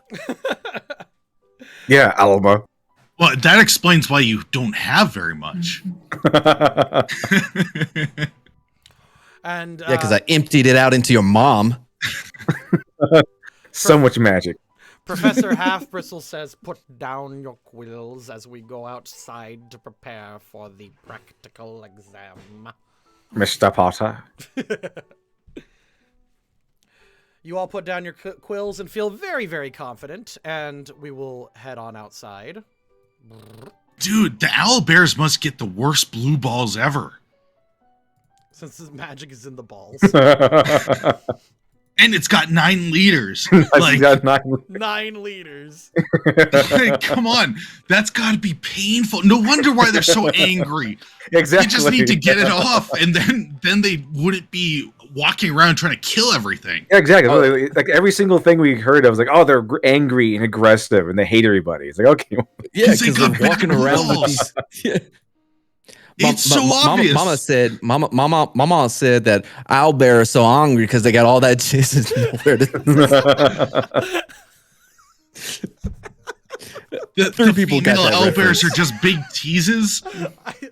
Yeah, Alma. Well, that explains why you don't have very much. And Yeah, because I emptied it out into your mom. So much magic. Professor Half-Bristle says, put down your quills as we go outside to prepare for the practical exam. Mr. Potter. You all put down your quills and feel very, very confident, and we will head on outside. Dude, the owlbears must get the worst blue balls ever. Since this magic is in the balls. And it's got 9 liters. Like, 9 liters. Come on. That's got to be painful. No wonder why they're so angry. Exactly. They just need to get it off, and then they wouldn't be walking around trying to kill everything. Yeah, exactly. Like every single thing we heard of was like, oh, they're angry and aggressive and they hate everybody. It's like, okay. Yeah, 'Cause they because got they're walking big around with balls. these. Yeah. It's so obvious. Mama said that owlbear are so hungry because they got all that jizz nowhere to. The Three people got female that owlbears reference. are just big teases.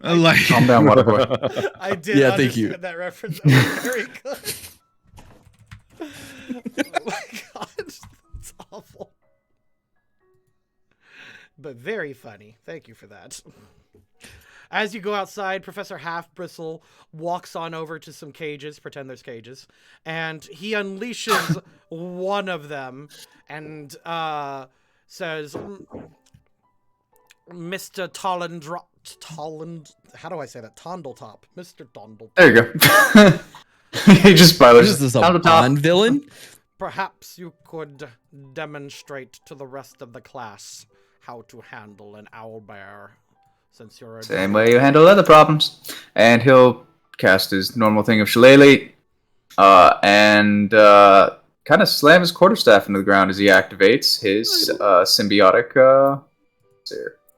Like, Calm down, Waterboy. I did Yeah, thank you. understand that reference. That was very good. Oh my god, it's awful. But very funny. Thank you for that. As you go outside, Professor Half-Bristle walks on over to some cages, pretend there's cages, and he unleashes one of them and says, Mr. how do I say that? Tondletop. Mr. Tondletop. There you go. He just What spoilers. is this, a Tondletop. Bond villain? Perhaps you could demonstrate to the rest of the class how to handle an owlbear, since you're a Same way you handle other problems. And he'll cast his normal thing of Shillelagh, and kind of slam his quarterstaff into the ground as he activates his symbiotic.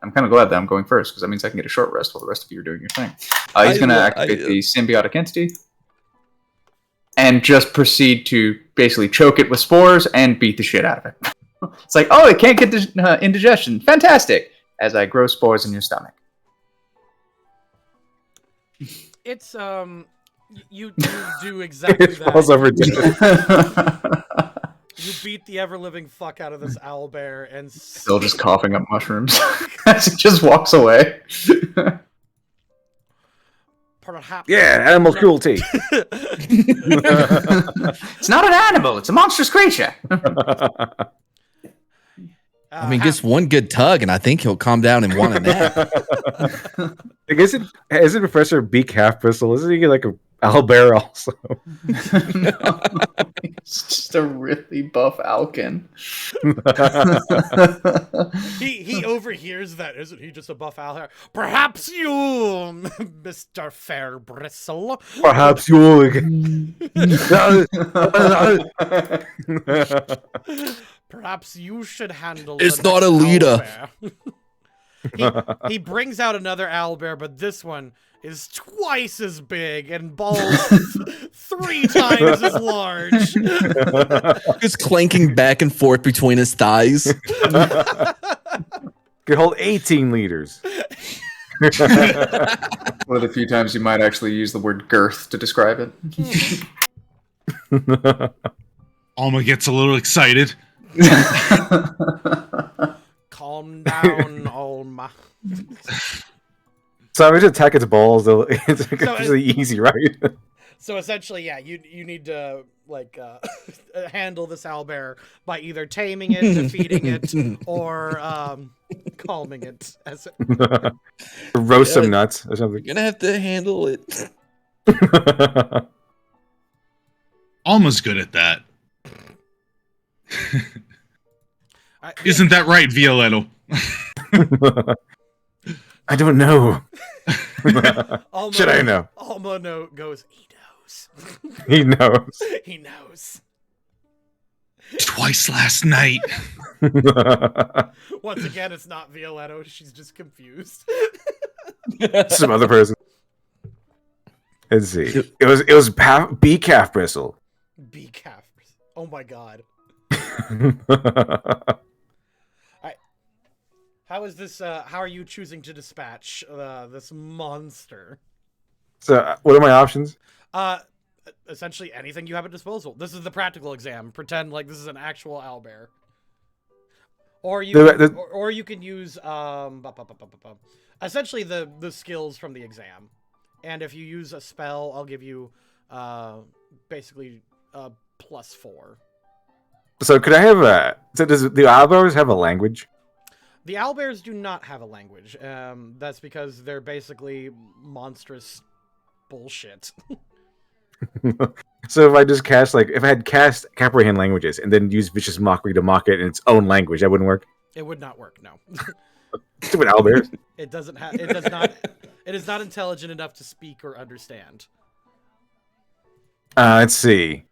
I'm kind of glad that I'm going first, because that means I can get a short rest while the rest of you are doing your thing. He's going to activate the symbiotic entity and just proceed to basically choke it with spores and beat the shit out of it. It's like, oh, it can't get indigestion. Fantastic! As I grow spores in your stomach. It's you do exactly It falls that. over. You beat the ever-living fuck out of this owlbear and Still just coughing up mushrooms as he just walks away. perhaps Yeah, animal cruelty. It's not an animal, it's a monstrous creature. I mean, just one good tug, and I think he'll calm down and want a nap. Like, isn't Professor Beak Half-Bristle? Isn't he like a owlbear also? No, he's just a really buff Alkin. he overhears that. Isn't he just a buff owlbear? Perhaps you, Mr. Fair Bristle. Perhaps you. Perhaps you should handle. It's the not next a leader. owlbear. he brings out another owlbear, but this one is twice as big and balls 3 times as large. Just clanking back and forth between his thighs. Could hold 18 liters. One of the few times you might actually use the word girth to describe it. Alma gets a little excited. Calm down, Alma. So I'm just attack its balls. It's like So really easy, right? So essentially, yeah, you need to like handle this owlbear by either taming it, defeating it, or calming it. As it... Roast some nuts or something. You're gonna have to handle it. Alma's good at that. Isn't that right, Violetto? I don't know. Alma, Should I know? Alma goes, he knows. He knows. He knows. Twice last night. Once again, it's not Violetto. She's just confused. Some other person. Let's see. It was bee calf bristle. Bee calf. Oh my god. How is this? How are you choosing to dispatch this monster? So, what are my options? Essentially anything you have at disposal. This is the practical exam. Pretend like this is an actual owlbear. Or you can use essentially the skills from the exam. And if you use a spell, I'll give you basically +4. So could I have so does the owlbears have a language? The owlbears do not have a language. That's because they're basically monstrous bullshit. So if I just cast if I had cast comprehend languages and then use vicious mockery to mock it in its own language, that wouldn't work. It would not work. No. Stupid owlbears. It doesn't have. It does not. It is not intelligent enough to speak or understand. Let's see.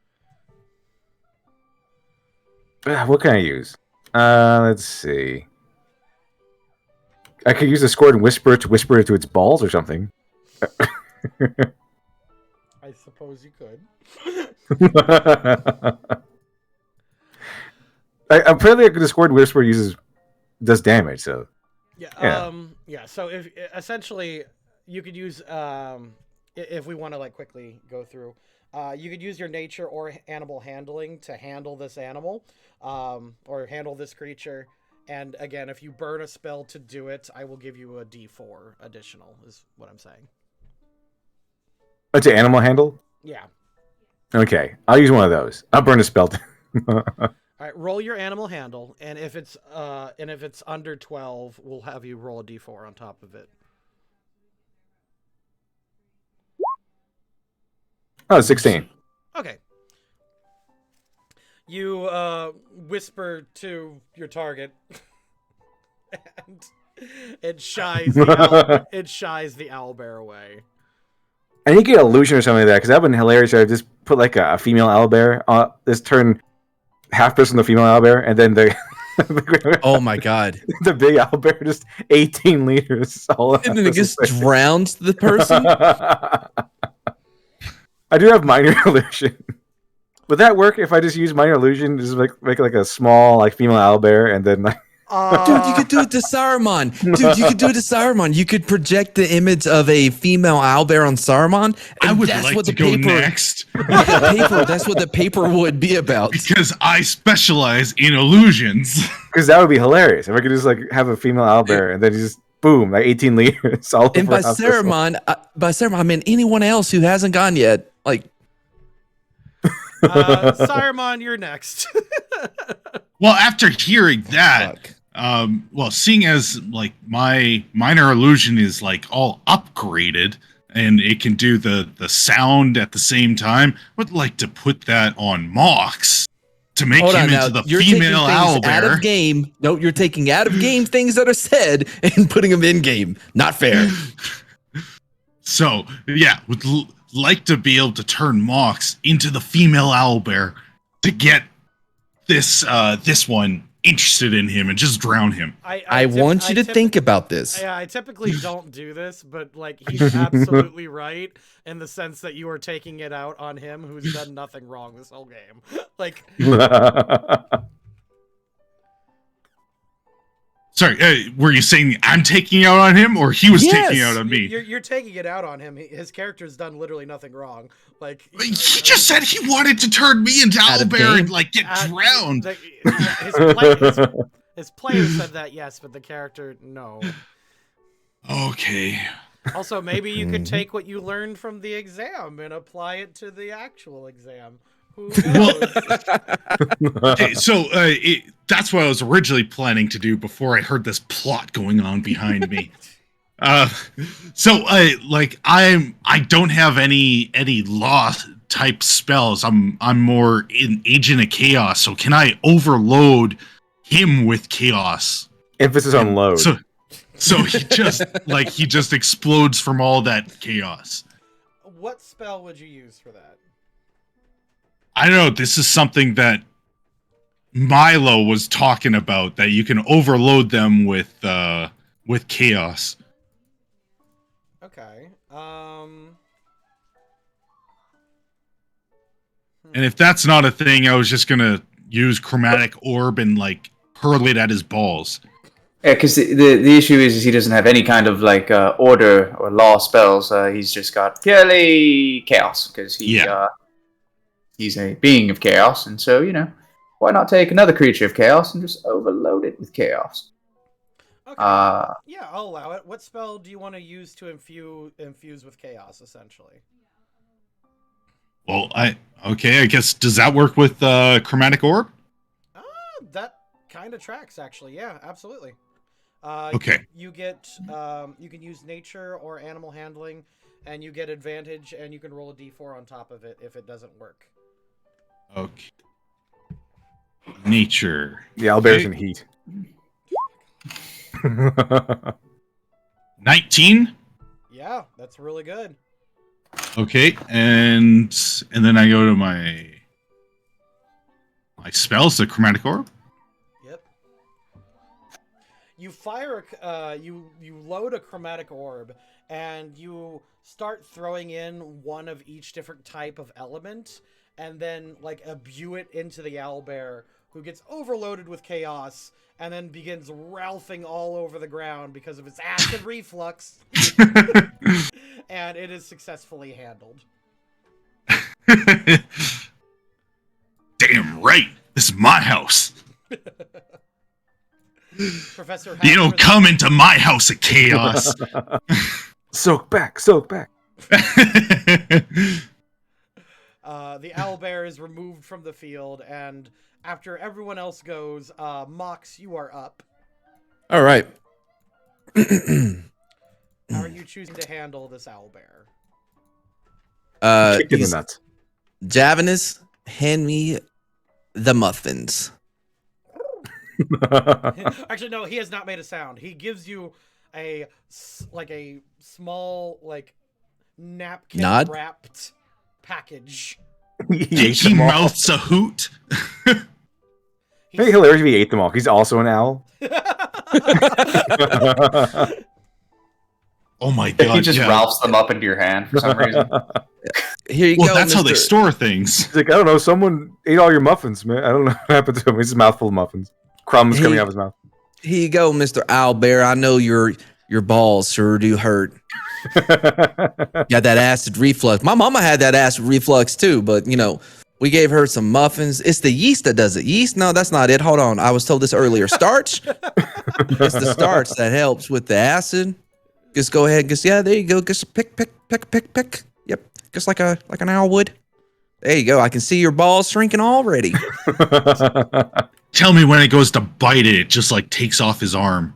What can I use? Let's see. I could use a Scorn Whisper to whisper it to its balls or something. I suppose you could. Apparently, the Scorn Whisper does damage. So yeah. So if essentially you could use if we want to quickly go through, you could use your nature or animal handling to handle this animal, or handle this creature. And again, if you burn a spell to do it, I will give you a D4 additional. Is what I'm saying. It's an animal handle? Yeah. Okay, I'll use one of those. I'll burn a spell. All right, roll your animal handle, and if it's under 12, we'll have you roll a D4 on top of it. Oh, 16. Okay. You whisper to your target, and it shies the owlbear away. I need to get an illusion or something like that, because that would have been hilarious if I just put a female owlbear, this turn half person the female owlbear, and then the oh my god, the big owlbear just 18 liters. And then it just drowns the person. I do have minor illusion. Would that work if I just use minor illusion? Just make a small female owlbear, and then Dude, you could do it to Saruman. You could project the image of a female owlbear on Saruman. I would like to go next. That's what the paper would be about. Because I specialize in illusions. Because that would be hilarious if I could just have a female owlbear and then just boom, 18 liters all and over. And by Saruman, I mean anyone else who hasn't gone yet. Saruman, you're next. Well, after hearing that, seeing as my minor illusion is all upgraded and it can do the sound at the same time, I would like to put that on Mox to make him into the female owlbear. Out of game. No, you're taking out of game things that are said and putting them in game. Not fair. So yeah, would like to be able to turn Mox into the female owlbear to get this one interested in him and just drown him. I want you to think about this. Yeah, I typically don't do this, but he's absolutely right in the sense that you are taking it out on him who's done nothing wrong this whole game. Sorry, were you saying I'm taking out on him, or he was taking out on me? You're taking it out on him. His character's done literally nothing wrong. He just said he wanted to turn me into owlbear and get drowned. His player said that, yes, but the character, no. Okay. Also, maybe you could take what you learned from the exam and apply it to the actual exam. Who knows? Okay, so that's what I was originally planning to do before I heard this plot going on behind me. I don't have any law type spells. I'm more an agent of chaos. So can I overload him with chaos? Emphasis on load. So he just explodes from all that chaos. What spell would you use for that? I don't know. This is something that Milo was talking about, that you can overload them with chaos. Okay. And if that's not a thing, I was just gonna use chromatic orb and like hurl it at his balls. Yeah, because the issue is he doesn't have any kind of like order or law spells. He's just got purely chaos because he's a being of chaos, and so why not take another creature of chaos and just overload it with chaos? Okay. Yeah, I'll allow it. What spell do you want to use to infuse with chaos, essentially? Well, I guess, does that work with chromatic orb? That kind of tracks, actually. Yeah, absolutely. Okay. You get you can use nature or animal handling, and you get advantage, and you can roll a d4 on top of it if it doesn't work. Okay. Nature. The owlbear's in heat. 19. Yeah, that's really good. Okay, and then I go to my spells, the chromatic orb. Yep. You fire you load a chromatic orb, and you start throwing in one of each different type of element, and then like imbue it into the owlbear, who gets overloaded with chaos and then begins ralphing all over the ground because of its acid reflux. And it is successfully handled. Damn right. This is my house. Professor You don't come into my house of chaos. Soak back. The owlbear is removed from the field, and after everyone else goes, Mox, you are up. All right. How are you choosing to handle this owlbear? Kick in the nuts. Javanus, hand me the muffins. Actually, no, he has not made a sound. He gives you a small napkin Nod? wrapped package. He mouths a hoot. It'd be hilarious if he ate them all. He's also an owl. Oh my god! He just ralphs them up into your hand for some reason. Here you go. That's how they Mr. store things. He's like, I don't know. Someone ate all your muffins, man. I don't know what happened to him. He's a mouthful of muffins. Crumbs coming out of his mouth. Here you go, Mr. Owlbear. I know your balls sure do hurt. Got that acid reflux. My mama had that acid reflux too, but we gave her some muffins. It's the yeast that does it. Yeast? No, that's not it. Hold on. I was told this earlier. Starch? It's the starch that helps with the acid. Just go ahead. There you go. Just pick. Yep. Just like an owl would. There you go. I can see your balls shrinking already. Tell me when it goes to bite it, it just takes off his arm.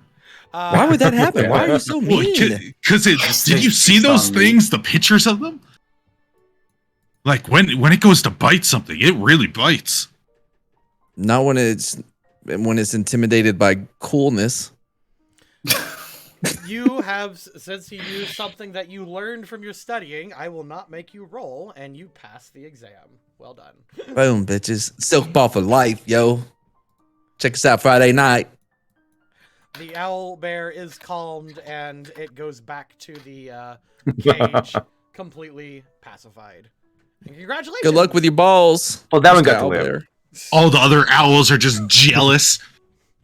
Why would that happen? Why are you so mean? Because did you see those things? The pictures of them? Like when it goes to bite something, it really bites. Not when it's intimidated by coolness. You have, since you used something that you learned from your studying, I will not make you roll, and you pass the exam. Well done. Boom, bitches. Silk ball for life, yo. Check us out Friday night. The owlbear is calmed, and it goes back to the cage, completely pacified. And congratulations. Good luck with your balls. Well, that one got to live. All the other owls are just jealous.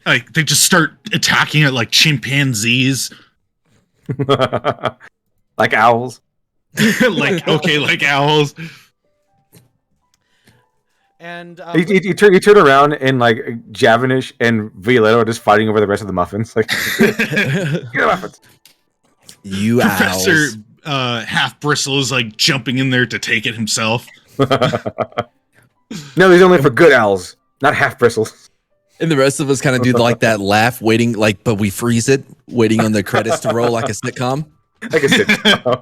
They just start attacking it like chimpanzees. Like owls. like owls. And you turn around and Javanish and Violetto are just fighting over the rest of the muffins. Get the muffins. You Professor owls. Half Bristle is jumping in there to take it himself. No, these are only for good owls, not half bristles. And the rest of us kind of do that laugh, waiting, but we freeze it, waiting on the credits to roll like a sitcom. Like a sitcom.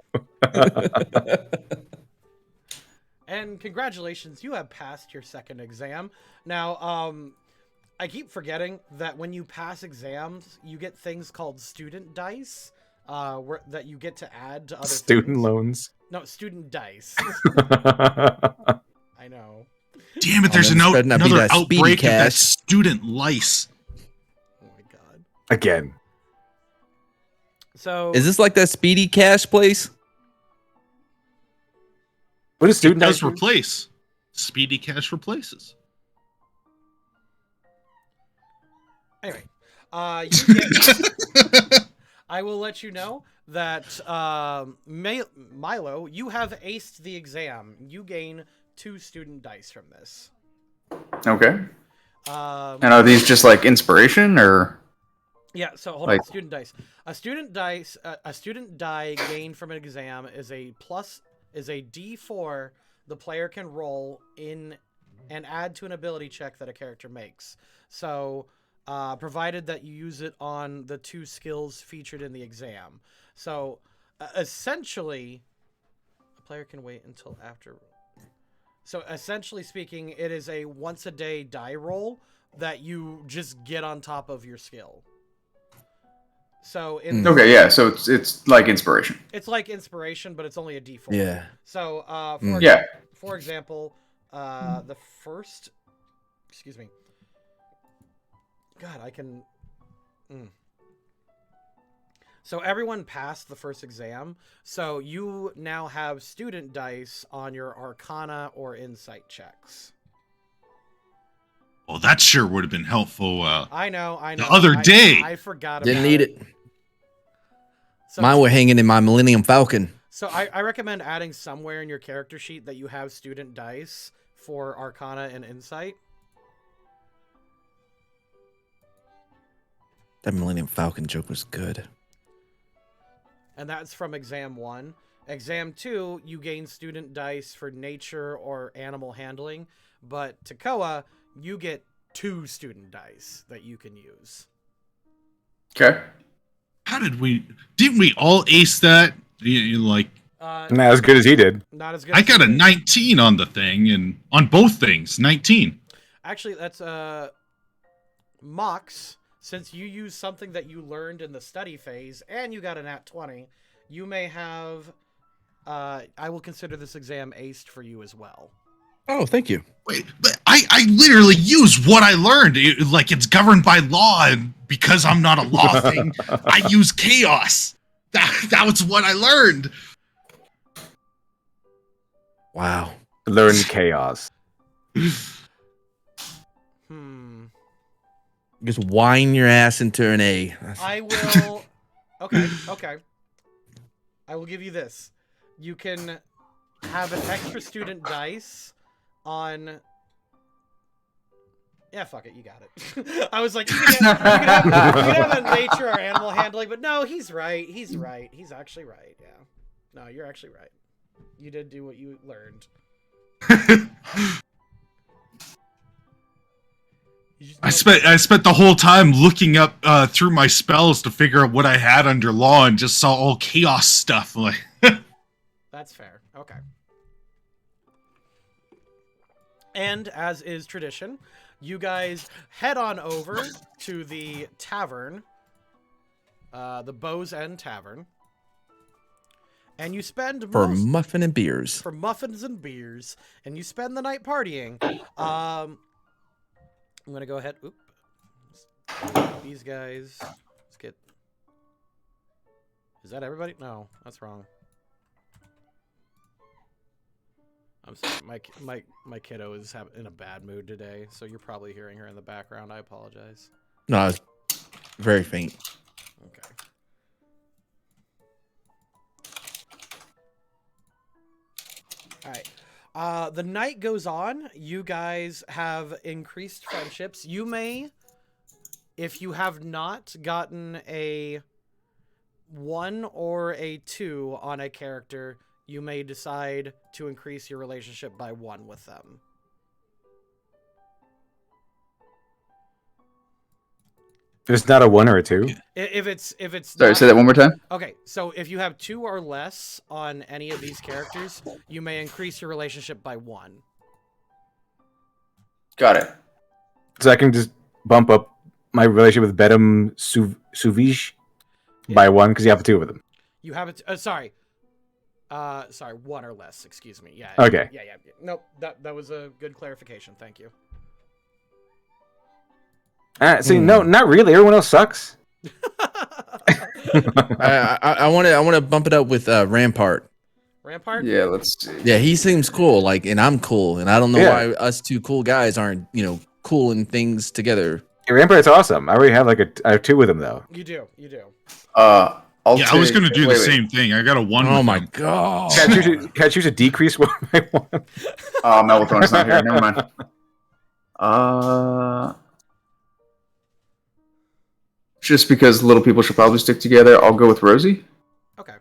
And congratulations, you have passed your second exam. Now, I keep forgetting that when you pass exams, you get things called student dice, that you get to add to other Student things. loans. No, student dice. I know. Damn it! Oh, There's man, this better not be another that speedy outbreak of that cash. student lice. Oh my god. Again. So Is this like that Speedy Cash place? What is It student does dice? replace. Speedy cash replaces. anyway, you get. I will let you know that Milo, you have aced the exam. You gain 2 student dice from this. Okay. Um, And are these just like inspiration or? Yeah, so hold Like- on. Student dice. A student die gained from an exam is a D4 the player can roll in and add to an ability check that a character makes. So, provided that you use it on the 2 skills featured in the exam. So, essentially, a player can wait until after. So, essentially speaking, it is a once a day die roll that you just get on top of your skill. So in Okay, yeah. So it's like inspiration. it's like inspiration, but it's only a D4. Yeah. So Yeah. for example, the first, excuse me. God, I can. So everyone passed the first exam. So you now have student dice on your Arcana or Insight checks. Well, that sure would have been helpful. I know. The other day. I forgot. Didn't about need it. So, Mine were hanging in my Millennium Falcon. So I recommend adding somewhere in your character sheet that you have student dice for Arcana and Insight. That Millennium Falcon joke was good. And that's from Exam 1. Exam 2, you gain student dice for nature or animal handling. But Tekoa, you get 2 student dice that you can use. Okay. How didn't we all ace that? Like, Not as good as he did. Not as good. I as got you a did. 19 on the thing, and on both things, 19. Actually, that's Mox. Since you used something that you learned in the study phase, and you got a nat 20, you may have. I will consider this exam aced for you as well. Oh, thank you. Wait, but I literally use what I learned. Like, it's governed by law, and because I'm not a law thing, I use chaos. That was what I learned. Wow. Learn chaos. Just whine your ass into an A. I will. Okay. I will give you this. You can have an extra student dice on. Yeah, fuck it, you got it. I was like, you can have a nature or animal handling, but no, he's right. He's actually right. Yeah. No, you're actually right. You did do what you learned. I spent the whole time looking up through my spells to figure out what I had under law, and just saw all chaos stuff. Like, That's fair. Okay. And as is tradition, you guys head on over to the tavern, the Bow's End Tavern, and you spend For muffin and beers. for muffins and beers, and you spend the night partying. I'm gonna go ahead. Oop. These guys. Let's get. Is that everybody? No, that's wrong. I'm sorry. My kiddo is in a bad mood today, so you're probably hearing her in the background. I apologize. No, it's very faint. Okay. All right. The night goes on. You guys have increased friendships. You may, if you have not gotten a 1 or a 2 on a character, you may decide to increase your relationship by 1 with them. If it's not a 1 or a 2. If it's Sorry, not, say that one more time. Okay, so if you have 2 or less on any of these characters, you may increase your relationship by 1. Got it. So I can just bump up my relationship with Bedham Suvij by 1 because you have 2 of them. You have it. Sorry, 1 or less. Excuse me. Yeah. Okay. Yeah. Nope. That was a good clarification. Thank you. See, no, not really. Everyone else sucks. I want to bump it up with Rampart. Rampart. Yeah, let's see. Yeah, he seems cool. Like, and I'm cool, and I don't know Yeah. why us 2 cool guys aren't, cool in things together. Yeah, Rampart's awesome. I already have I have 2 with him though. You do. I was going to do the same thing. I got a 1. Oh with my him. god! Can I choose a decrease 1 by 1? Oh, Melatonin's not here. Never mind. Just because little people should probably stick together, I'll go with Rosie. Okay.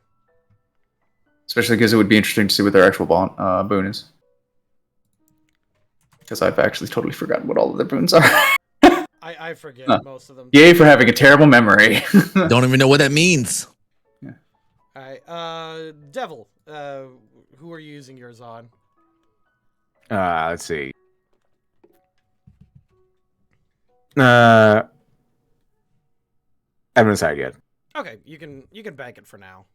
Especially because it would be interesting to see what their actual boon is. Because I've actually totally forgotten what all of their boons are. I forget most of them. Yay for having a terrible memory. Don't even know what that means. All right. Devil. Who are you using yours on? Let's see. I haven't decided yet. Okay, you can bank it for now.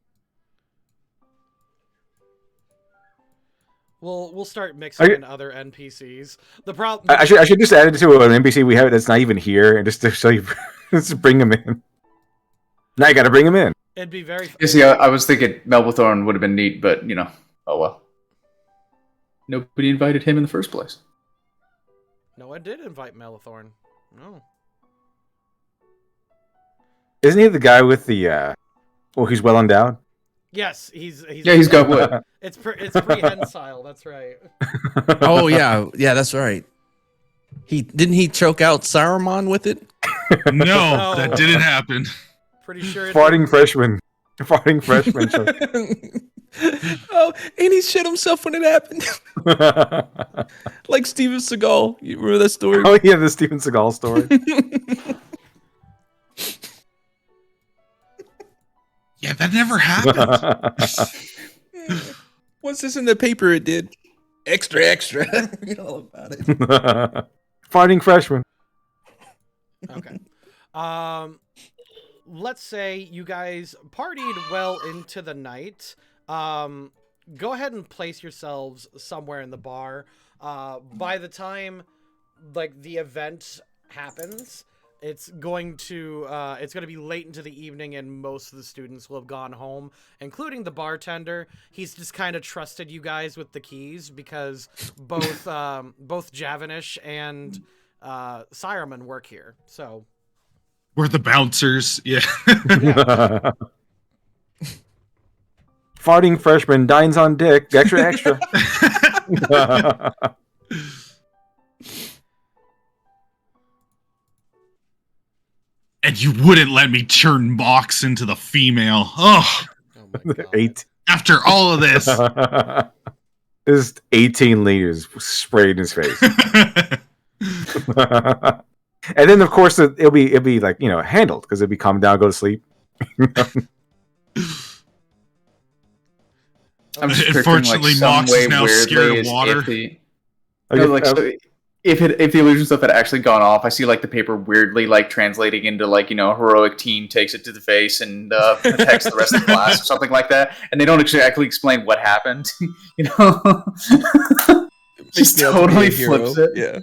We'll start mixing in other NPCs. The problem I should just add it to an NPC we have that's not even here, and just to show you, just bring him in. Now you got to bring him in. it'd be very. You see, I was thinking Melbathorn would have been neat, but oh well. Nobody invited him in the first place. No, I did invite Melathorn. No. Isn't he the guy with the? Well, he's well endowed. Yes, he's got wood. It's prehensile. That's right. Oh yeah, that's right. Didn't he choke out Saruman with it? No, that didn't happen. Pretty sure. Farting freshman. Oh, and he shit himself when it happened. Like Steven Seagal. You remember that story? Oh yeah, the Steven Seagal story. Yeah, that never happened. Once this in the paper, it did. Extra. Read all about it. Farting freshman. Okay. Let's say you guys partied well into the night. Go ahead and place yourselves somewhere in the bar. By the time the event happens, it's going to be late into the evening, and most of the students will have gone home, including the bartender. He's just kind of trusted you guys with the keys because both Javanish and Sireman work here. So We're the bouncers. Yeah. Farting freshman dines on dick. Extra. And you wouldn't let me turn Mox into the female. Oh, my God. 8. After all of this. There's 18 liters sprayed in his face. And then of course it'll be handled because it'll be calm down, go to sleep. I'm just Unfortunately, Mox is now scared of water. If the illusion stuff had actually gone off, I see the paper weirdly translating into heroic teen takes it to the face and protects the rest of the class or something like that, and they don't actually explain what happened. Just totally flips it. Yeah.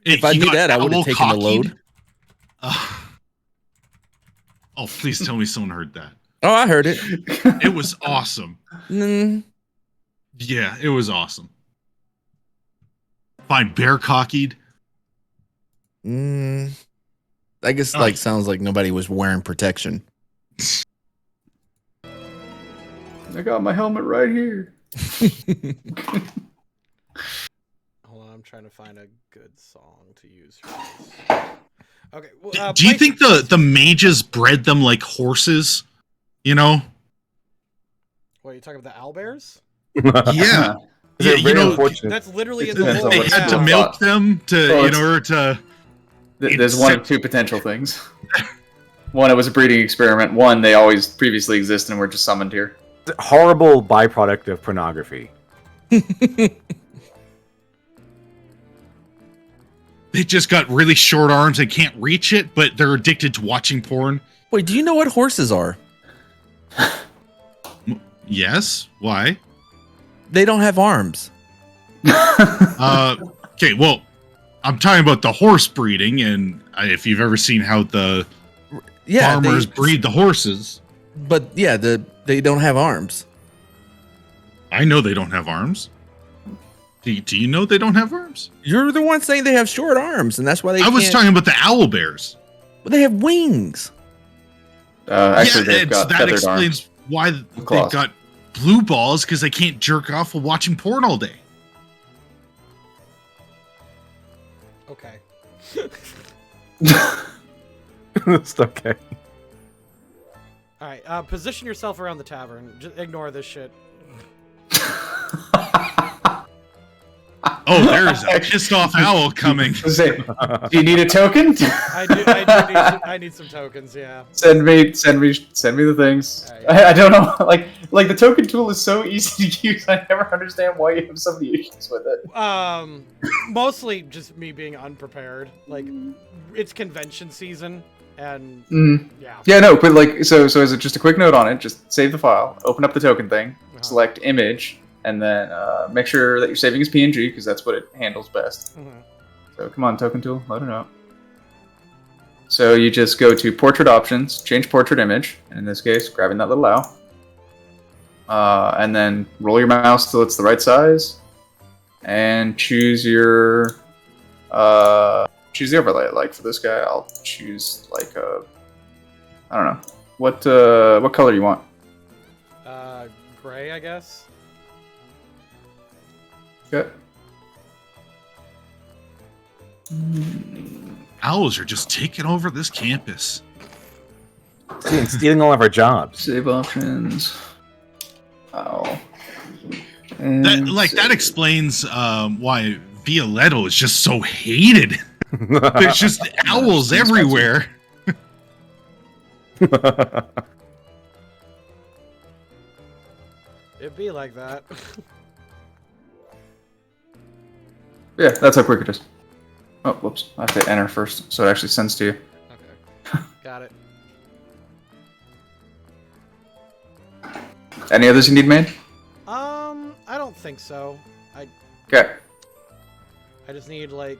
If I knew that, I would have taken the load. Oh, please tell me someone heard that. Oh, I heard it. It was awesome. Yeah, it was awesome. Fine, bear cockeyed. I guess sounds like nobody was wearing protection. I got my helmet right here. Hold on, I'm trying to find a good song to use for this. Okay. Well, do you think the mages bred them like horses? What, are you talking about the owlbears? Yeah. They're you very know, unfortunate. That's literally It in the depends on lore. they what's had to going on. milk them Well, in order to. There's one of two potential things. One, it was a breeding experiment. One, they always previously existed and were just summoned here. Horrible byproduct of pornography. They just got really short arms and can't reach it, but they're addicted to watching porn. Wait, do you know what horses are? Yes. Why? They don't have arms. Okay. Well, I'm talking about the horse breeding, and if you've ever seen how the Yeah, farmers breed the horses, but yeah, they don't have arms. I know they don't have arms. Do you know they don't have arms? You're the one saying they have short arms, and that's why they. I was can't- talking about the owl bears. But they have wings. Actually, they've got that feathered explains arms. why they've Claws. got blue balls, because they can't jerk off while watching porn all day. Okay. It's okay. All right. Position yourself around the tavern. Just ignore this shit. Oh, there's a pissed off owl coming. Say, do you need a token? I need some tokens. Yeah. Send me the things. Alright. I don't know. Like the token tool is so easy to use. I never understand why you have so many issues with it. Mostly just me being unprepared. Like, it's convention season, and yeah. Yeah, no, but like, so as just a quick note on it, just save the file, open up the token thing, select image, and then make sure that you're saving as PNG because that's what it handles best. So come on, token tool, load it up. So you just go to portrait options, change portrait image, and in this case, grabbing that little owl. And then roll your mouse till it's the right size, and choose your choose the overlay. Like for this guy, I'll choose like I don't know what color you want. Gray, I guess. Okay. Owls are just taking over this campus. Stealing all of our jobs. Save options. Oh. That explains why Violetto is just so hated. There's just owls everywhere. It'd be like that. Yeah, that's how quick it is. Oh, whoops. I have to enter first, so it actually sends to you. Okay. Got it. Any others you need made? I don't think so. Okay. I just need, like,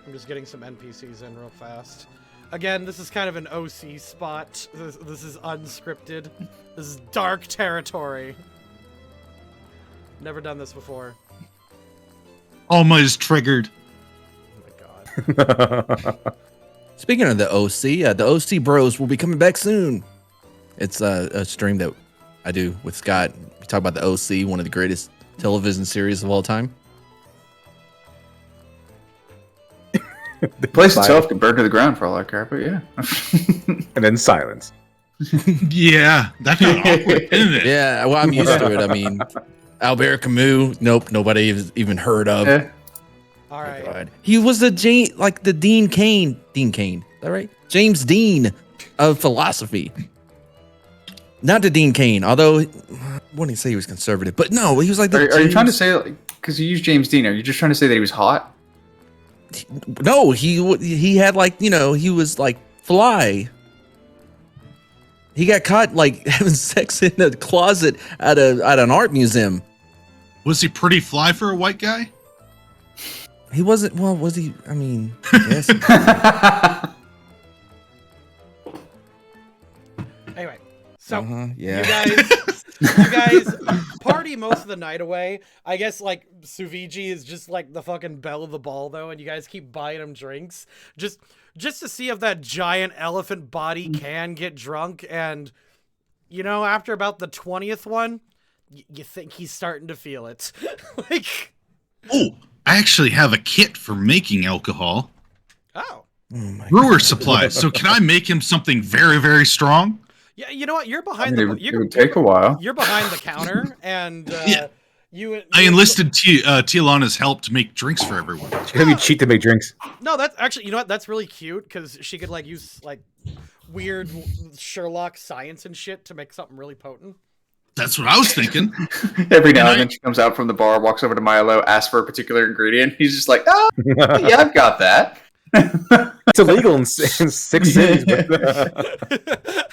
I'm just getting some NPCs in real fast. Again, this is kind of an OC spot. This is unscripted. This is dark territory. Never done this before. Alma is triggered. Oh my god. Speaking of the OC, the OC Bros will be coming back soon. It's a stream that I do with Scott. We talk about the OC, one of the greatest television series of all time. The place itself could burn to the ground for all I care, but yeah. And then silence. Yeah, that got awkward, didn't it? Yeah, well, I'm used to it. I mean, Albert Camus, nope, nobody has even heard of. Yeah. All right. God. He was the Dean Cain, is that right? James Dean of philosophy. Not the Dean Cain, although I wouldn't say he was conservative, but no, he was like the Are you trying to say, because you use James Dean, are you just trying to say that he was hot? No, he had like, he was like fly. He got caught like having sex in a closet at an art museum. Was he pretty fly for a white guy? He wasn't. Well, was he? I mean, I guess. Anyway, so yeah. you guys party most of the night away. I guess like Suviji is just like the fucking belle of the ball though, and you guys keep buying him drinks just to see if that giant elephant body can get drunk. And after about the 20th one, you think he's starting to feel it. Like, Oh, I actually have a kit for making alcohol. oh. Brewer supplies. So can I make him something very, very strong? Yeah, you know what? You're behind it would take a while. You're behind the counter, and Yeah. I enlisted Tialana's help to make drinks for everyone. She's gonna be cheap to make drinks. No, that's actually, you know what? That's really cute because she could like use like weird Sherlock science and shit to make something really potent. That's what I was thinking. Every now and then she comes out from the bar, walks over to Milo, asks for a particular ingredient. He's just like, oh, yeah, I've got that. It's illegal in 6 cities. But,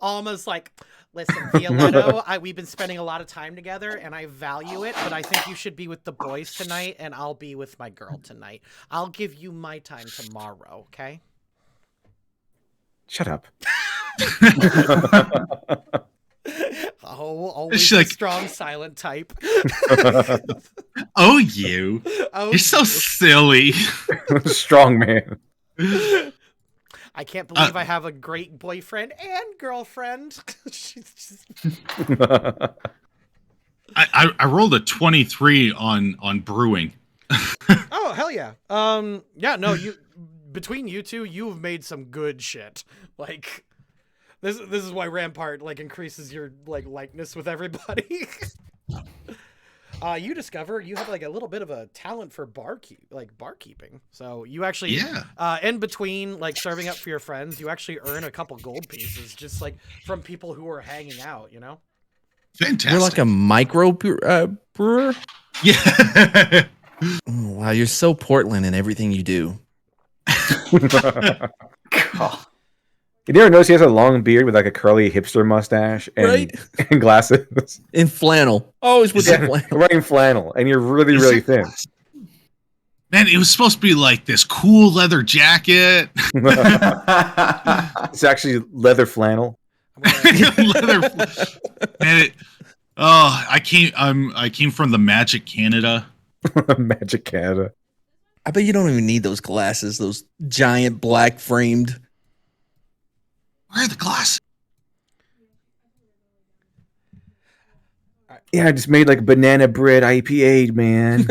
Alma's like, listen, Violetto, we've been spending a lot of time together, and I value it, but I think you should be with the boys tonight, and I'll be with my girl tonight. I'll give you my time tomorrow, okay? Shut up. Always She's a like- strong silent type. Oh, you. Oh, You're so silly. Strong man. I can't believe I have a great boyfriend and girlfriend. She's just... I rolled a 23 on brewing. Oh, hell yeah. Yeah, no, between you two, you've made some good shit. Like, this is why Rampart like increases your like likeness with everybody. You discover you have like a little bit of a talent for barkeeping. So you actually, in between like serving up for your friends, you actually earn a couple gold pieces just like from people who are hanging out. You know, Fantastic. You're like a micro brewer. Yeah. Oh, wow, you're so Portland in everything you do. God. You never notice he has a long beard with like a curly hipster mustache and, Right. and glasses. In flannel. Always with the flannel. Wearing flannel, and you're really, really thin. Man, it was supposed to be like this cool leather jacket. It's actually leather flannel. Leather. Man, I came from the Magic Canada. Magic Canada. I bet you don't even need those glasses, those giant black framed. Where are the glasses? Yeah, I just made like banana bread IPA, man.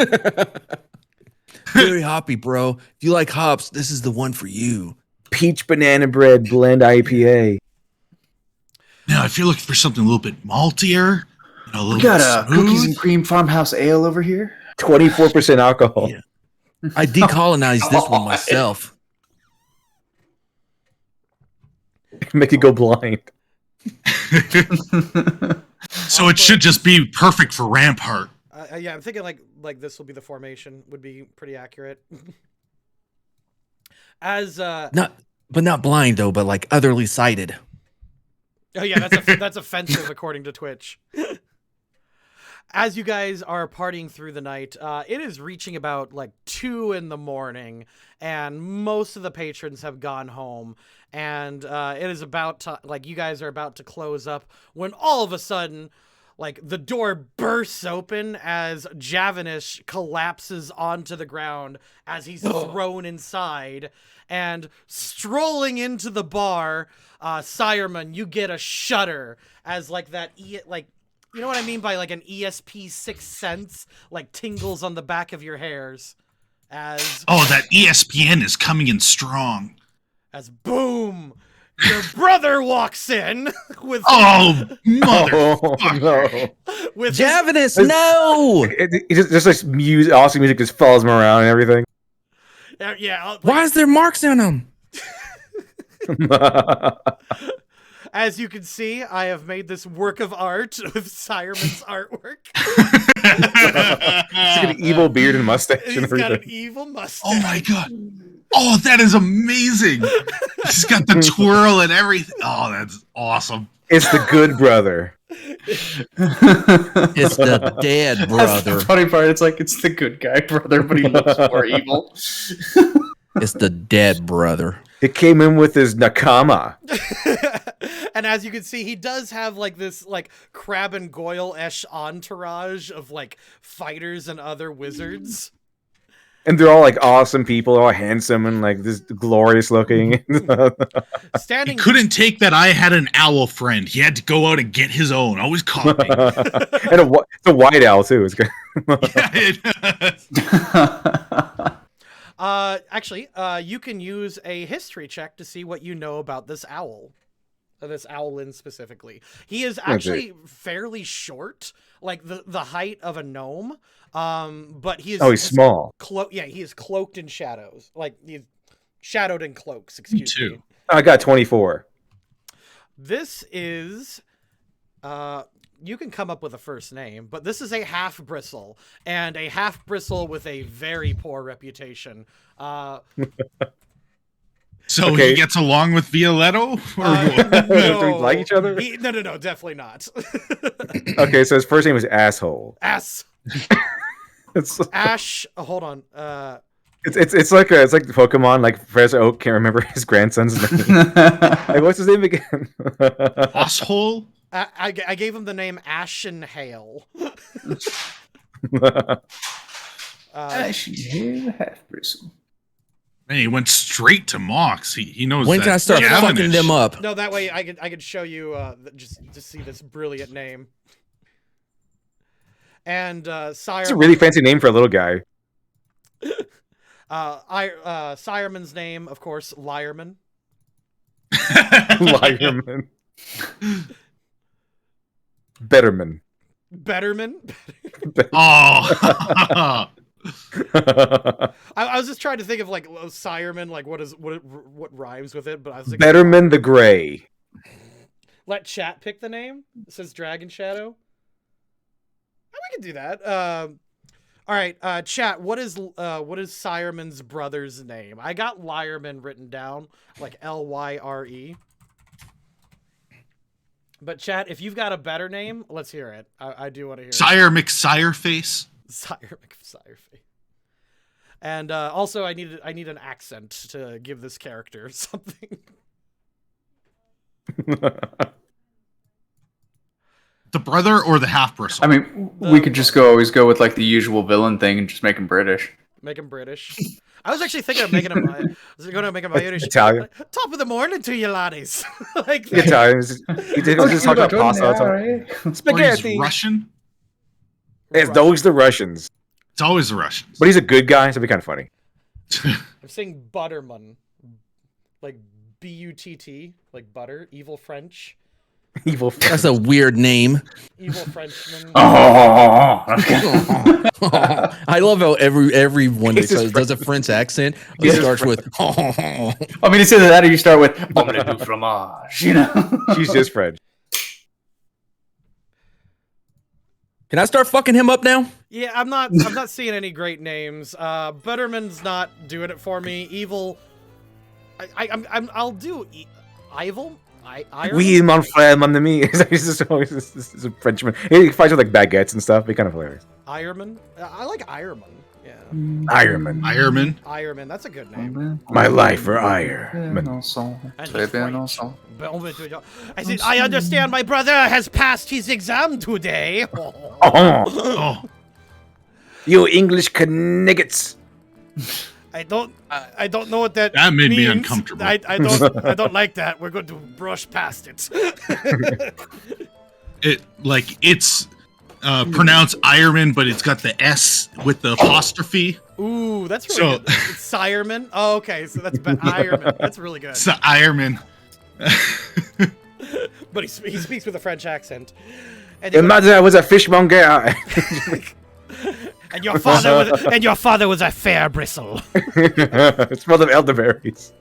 Very hoppy, bro. If you like hops, this is the one for you. Peach banana bread blend IPA. Now, if you're looking for something a little bit maltier, a little We got bit a smooth, cookies and cream farmhouse ale over here. 24% alcohol. Yeah. I decolonized this one myself. Make it go blind. so it should just be perfect for Rampart. yeah, I'm thinking like this will be the formation. Would be pretty accurate. As Not blind though, but like otherly sighted. oh yeah, that's offensive according to Twitch. As you guys are partying through the night, it is reaching about like 2 a.m, and most of the patrons have gone home, and it is about to, like, you guys are about to close up when all of a sudden, like, the door bursts open as Javanish collapses onto the ground as he's thrown inside, and strolling into the bar, Sireman, you get a shudder as like that you know what I mean by like an ESP 6th sense, like tingles on the back of your hairs as that ESPN is coming in strong. As boom, your brother walks in with mother. Oh, no. with Javanus, no! It just like music, awesome music just follows him around and everything. Why is there marks on them? As you can see, I have made this work of art with Sireman's artwork. He's got an evil beard and mustache and He's everything. got an evil mustache. Oh my god. Oh, that is amazing. He's got the twirl and everything. Oh, that's awesome. It's the good brother. It's the dead That's brother. the funny part. It's like it's the good guy brother, but he looks more evil. It's the dead brother. He came in with his nakama. And as you can see, he does have like this like Crab and Goyle-esh entourage of like fighters and other wizards. And they're all like awesome people, all handsome and like this glorious looking. He Standing couldn't take that I had an owl friend. He had to go out and get his own. Always copying. And it's a white owl too. It's good. actually, you can use a history check to see what you know about this owl. this Owlin specifically. He is actually fairly short, like the height of a gnome. But he is. Oh, he's small. He is cloaked in shadows, like he's shadowed in cloaks. Excuse me. I got 24. This is. You can come up with a first name, but this is a half bristle, and a half bristle with a very poor reputation. So he gets along with Violetto? No. Do we like each other? No, definitely not. Okay, so his first name is Asshole. Ash. Oh, hold on. It's like Pokemon. Like Professor Oak can't remember his grandson's name. Like, what's his name again? Asshole. I gave him the name Ashenhale. Ashenhale half bristle. Man, he went straight to Mox. He knows. When can I start fucking them up? No, that way I could show you just to see this brilliant name. And Sire. It's a really fancy name for a little guy. Sireman's name, of course, Liarman. Liarman. Betterman. Oh. I was just trying to think of like Sireman, like what rhymes with it, but I was thinking, Betterman the Gray. Let chat pick the name. It says Dragon Shadow. Oh, we can do that. All right, chat. What is Sireman's brother's name? I got Lyreman written down, like Lyre. But chat, if you've got a better name, let's hear it. I do want to hear Sire McSireface. Sire McSireface. And also, I need an accent to give this character something. The brother or the half bristle? I mean, we could just always go with like the usual villain thing and just make him British. Make him British. I was actually thinking of making him. I was going to make him Irish. Italian. Top of the morning to you, laddies. Like Italian. He just talk about pasta. Spaghetti. Russian. It's always the Russians. It's always the Russians. But he's a good guy, so it'd be kind of funny. I'm saying Butterman, like Butt, like butter. Evil French. Evil. That's a weird name. Evil Frenchman. I love how everyone that does a French accent starts with. I mean, it's either that or you start with "Omelette du fromage." You know, she's just French. Can I start fucking him up now? Yeah, I'm not seeing any great names. Butterman's not doing it for me. Evil. I'll do Evil. Oui, mon frère, mon ami. He's just always this a Frenchman. He fights with like baguettes and stuff. Be kind of hilarious. Ironman. I like Ironman. Yeah. Ironman. That's a good name. My life for Ire. I understand my brother has passed his exam today. Oh. You English kniggets. I don't know what that made means. me uncomfortable. I don't like that. We're going to brush past it. It's pronounced Ironman, but it's got the S with the apostrophe. Ooh, that's really good. It's Sireman. Oh, okay, so that's Ironman. That's really good. It's the Ironman. But he speaks with a French accent. Your mother was a fishmonger. And your father was a fair bristle. It smelled of elderberries.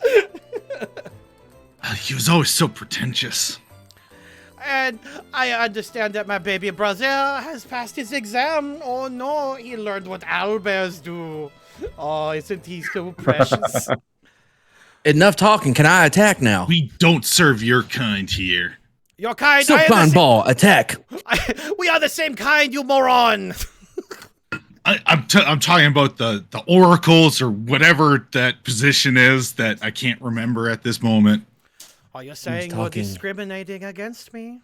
He was always so pretentious. And I understand that my baby brother has passed his exam. Oh no, he learned what owlbears do. Oh, isn't he so precious? Enough talking. Can I attack now? We don't serve your kind here. Your kind. Silkbond ball, attack. We are the same kind, you moron. I'm talking about the oracles or whatever that position is that I can't remember at this moment. Are you saying you're discriminating against me?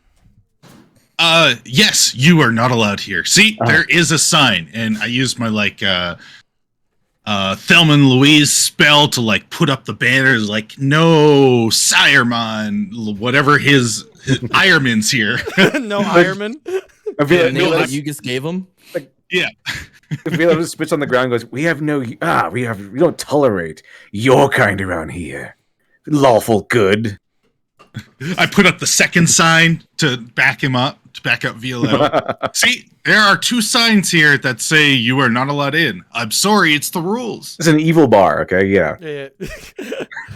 Yes, you are not allowed here. See, there is a sign, and I used my Thelma and Louise spell to put up the banners no Sireman, whatever his Ironman's here. No Ironman. You just gave him? Yeah. Vila just spits on the ground and goes, we don't tolerate your kind around here. Lawful good. I put up the second sign to back him up, to back up Violetto. See, there are 2 signs here that say you are not allowed in. I'm sorry, it's the rules. It's an evil bar, okay? Yeah.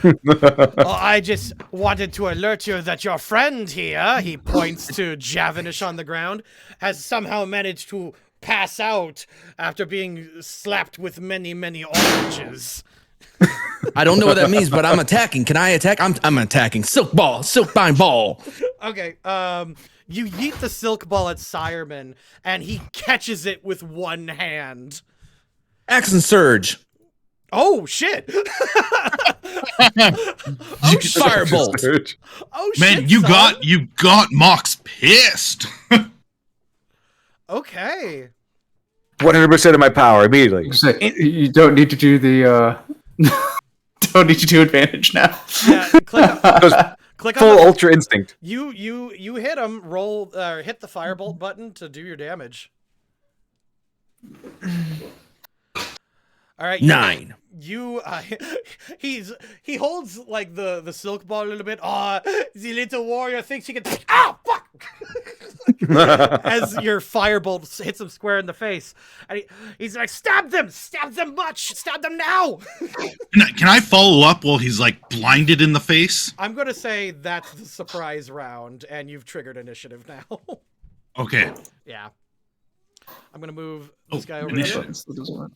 Well, I just wanted to alert you that your friend here, he points to Javanish on the ground, has somehow managed to pass out after being slapped with many, many oranges. I don't know what that means, but I'm attacking. Can I attack? I'm attacking. Silk bind ball. Okay, you yeet the silk ball at Sireman, and he catches it with one hand. Action surge. Oh, shit! Oh, Firebolt. Oh, Man, shit, you son. got Mox pissed. Okay. 100% of my power immediately. You don't need to do the don't need to do advantage now. Yeah, click Full on the, ultra instinct. you hit him. Roll hit the firebolt button to do your damage. All right, 9. You he holds like the silk ball a little bit. Oh, the little warrior thinks he can. Ah, fuck! As your firebolt hits him square in the face, and he's like, "Stab them much, stab them now." Can I follow up while he's like blinded in the face? I'm gonna say that's the surprise round, and you've triggered initiative now. Okay. Yeah, I'm gonna move this guy over here. initiative.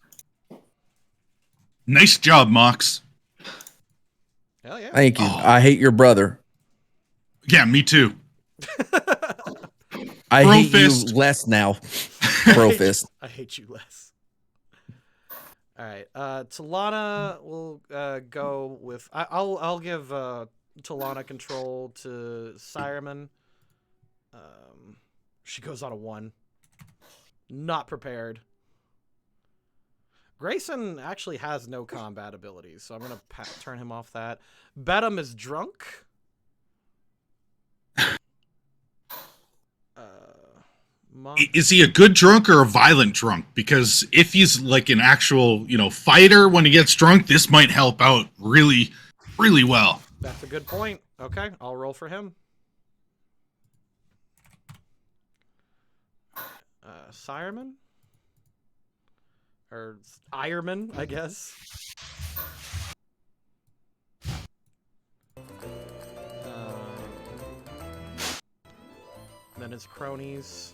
Nice job, Mox. Hell yeah! Thank you. I hate your brother. Yeah, me too. I Bro hate fist. you less now. Bro fist. I hate you less. All right, Talana will go with. I'll give Talana control to Sireman. She goes on a 1. Not prepared. Grayson actually has no combat abilities, so I'm gonna turn him off that. Bedham is drunk. Is he a good drunk or a violent drunk? Because if he's like an actual, fighter when he gets drunk, this might help out really, really well. That's a good point. Okay, I'll roll for him. Sireman? Or Ironman, I guess. Then his cronies.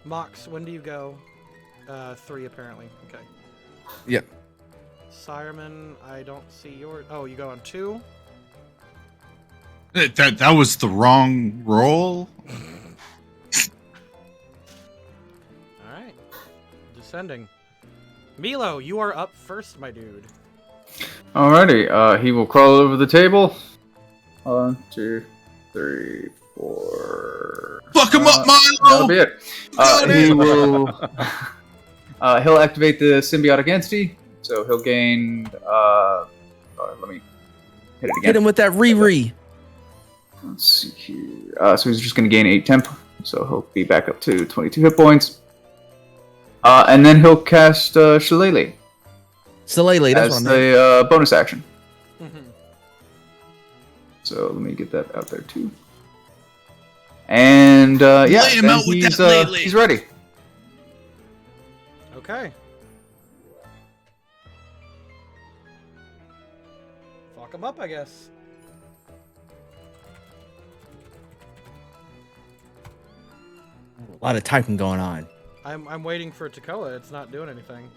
Mox, when do you go? 3 apparently. Okay. Yep. Sireman, I don't see your. Oh, you go on 2. That was the wrong roll. All right. Descending. Milo, you are up first, my dude. Alrighty, he will crawl over the table. 1, 2, 3, 4. Fuck him up, That'll Milo. be it. He will. He'll activate the symbiotic entity, so he'll gain. Let me hit it again. Hit him with that Riri. Let's see here. So he's just going to gain 8 temp, so he'll be back up to 22 hit points. And then he'll cast Shillelagh Shillelagh, that's as what I meant. a bonus action. Mm-hmm. So let me get that out there too. And yeah, Lay him then out with that lay. he's ready. Okay. Fuck him up, I guess. A lot of typing going on. I'm waiting for Takoa. It's not doing anything.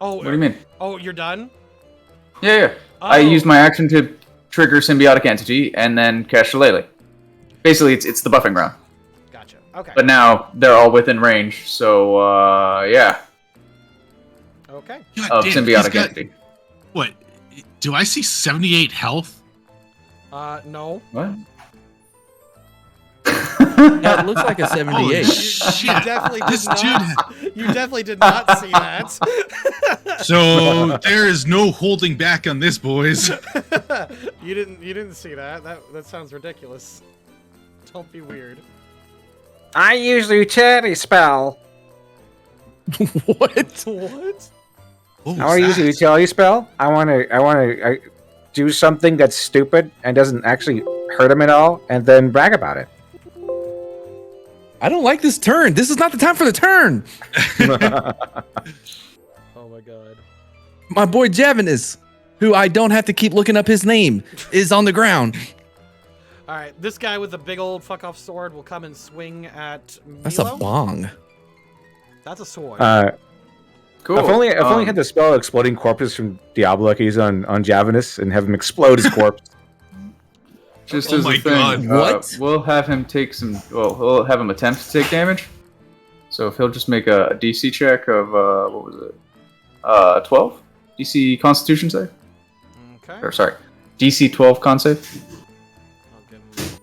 Oh, What do you mean? Oh, you're done? Yeah. Oh. I used my action to trigger symbiotic entity and then cast Shillelagh. Basically, it's the buffing round. Gotcha. Okay. But now they're all within range, so yeah, Okay. God of damn, symbiotic he's got- entity. What? Do I see 78 health? No. What? Yeah, it looks like a Holy 78. shit! You definitely did This not. You definitely did not see that. So there is no holding back on this, boys. You didn't see that. That sounds ridiculous. Don't be weird. I usually charity spell. What? What? What I was want to use a that? utility spell. I want to do something that's stupid and doesn't actually hurt him at all, and then brag about it. I don't like this turn. This is not the time for the turn. Oh my god. My boy Javanus, who I don't have to keep looking up his name, is on the ground. All right, this guy with the big old fuck off sword will come and swing at Milo. That's a bong. That's a sword. Cool. If only had the spell exploding corpses from Diablo like he's on Javanus and have him explode his corpse. Just Oh as my a thing, God. What? we'll have him take some. Well, we'll have him attempt to take damage. So if he'll just make a DC check of what was it? 12 DC Constitution save. Okay. Or sorry, DC 12 con save. I'll give him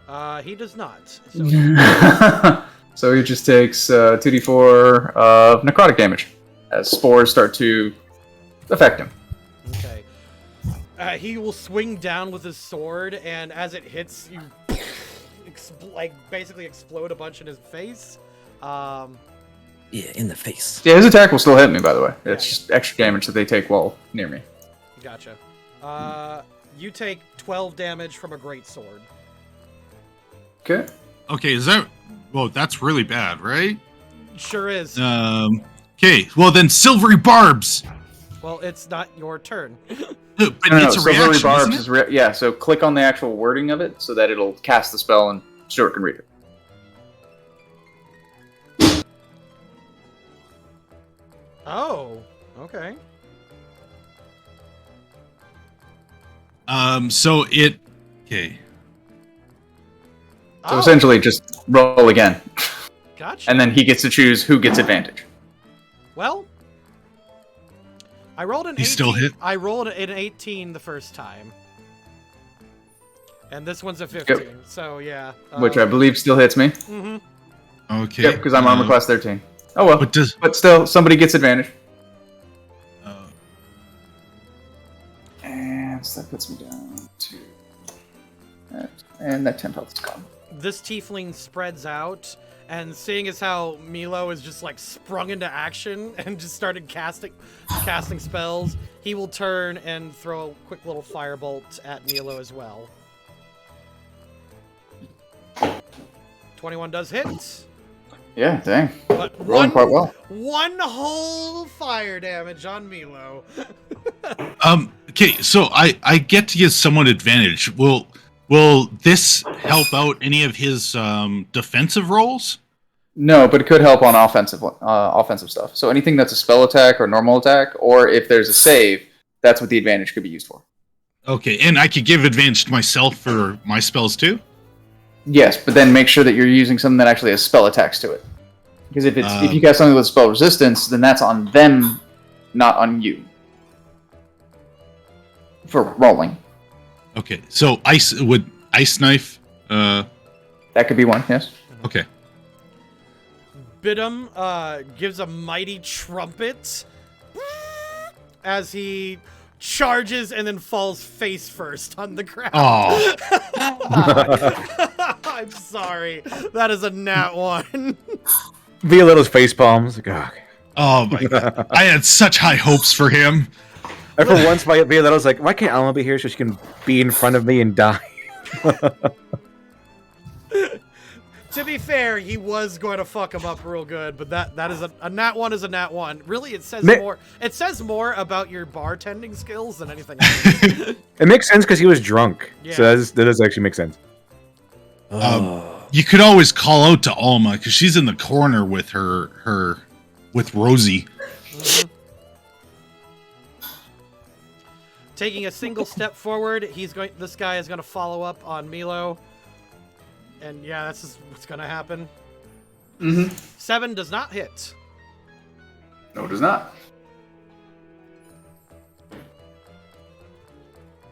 that. He does not. So So he just takes 2d4 of necrotic damage as spores start to affect him. okay. He will swing down with his sword, and as it hits, you basically explode a bunch in his face. Yeah, in the face. Yeah, his attack will still hit me, by the way. It's just extra damage that they take while near me. Gotcha. You take 12 damage from a great sword. Okay. Okay, is that? Well, that's really bad, right? Sure is. Okay, well then, silvery barbs. Well, it's not your turn. But No, it's a Silvery reaction, Barbs isn't it? is yeah, so click on the actual wording of it so that it'll cast the spell and Stuart can read it. Oh, okay. So it. Okay. So Oh, essentially just roll again. gotcha. And then he gets to choose who gets advantage. Well, I rolled an You 18. still hit? I rolled an 18 the first time. And this one's a 15. So, yeah. Which I believe still hits me. Mm-hmm. Okay. Yep, because I'm armor class 13. Oh well. But But still, somebody gets advantage. And so that puts me down to that. And that 10 health is gone. This tiefling spreads out, and seeing as how Milo is just like sprung into action and just started casting spells, he will turn and throw a quick little firebolt at Milo as well. 21 does hit. Yeah, dang. But Rolling quite well. One whole fire damage on Milo. Okay, so I get to give someone advantage. Will this help out any of his defensive rolls? No, but it could help on offensive stuff. So anything that's a spell attack or normal attack, or if there's a save, that's what the advantage could be used for. Okay, and I could give advantage to myself for my spells too? Yes, but then make sure that you're using something that actually has spell attacks to it. Because if you got something with spell resistance, then that's on them, not on you. For rolling. Okay, so ice knife. That could be one, yes. Okay. Bidum gives a mighty trumpet as he charges and then falls face first on the ground. Oh, I'm sorry. That is a nat 1. Violeto's face palms. Like, oh. oh my god! I had such high hopes for him. And for once, Violeto's like, why can't Alma be here so she can be in front of me and die? To be fair, he was going to fuck him up real good, but that is a nat 1 is a nat 1. Really, it says more. It says more about your bartending skills than anything else. It makes sense because he was drunk. Yeah. So that does actually make sense. You could always call out to Alma because she's in the corner with with Rosie. Mhm. Taking a single step forward, this guy is going to follow up on Milo. And yeah, that's just what's going to happen. Mm-hmm. 7 does not hit. No, it does not.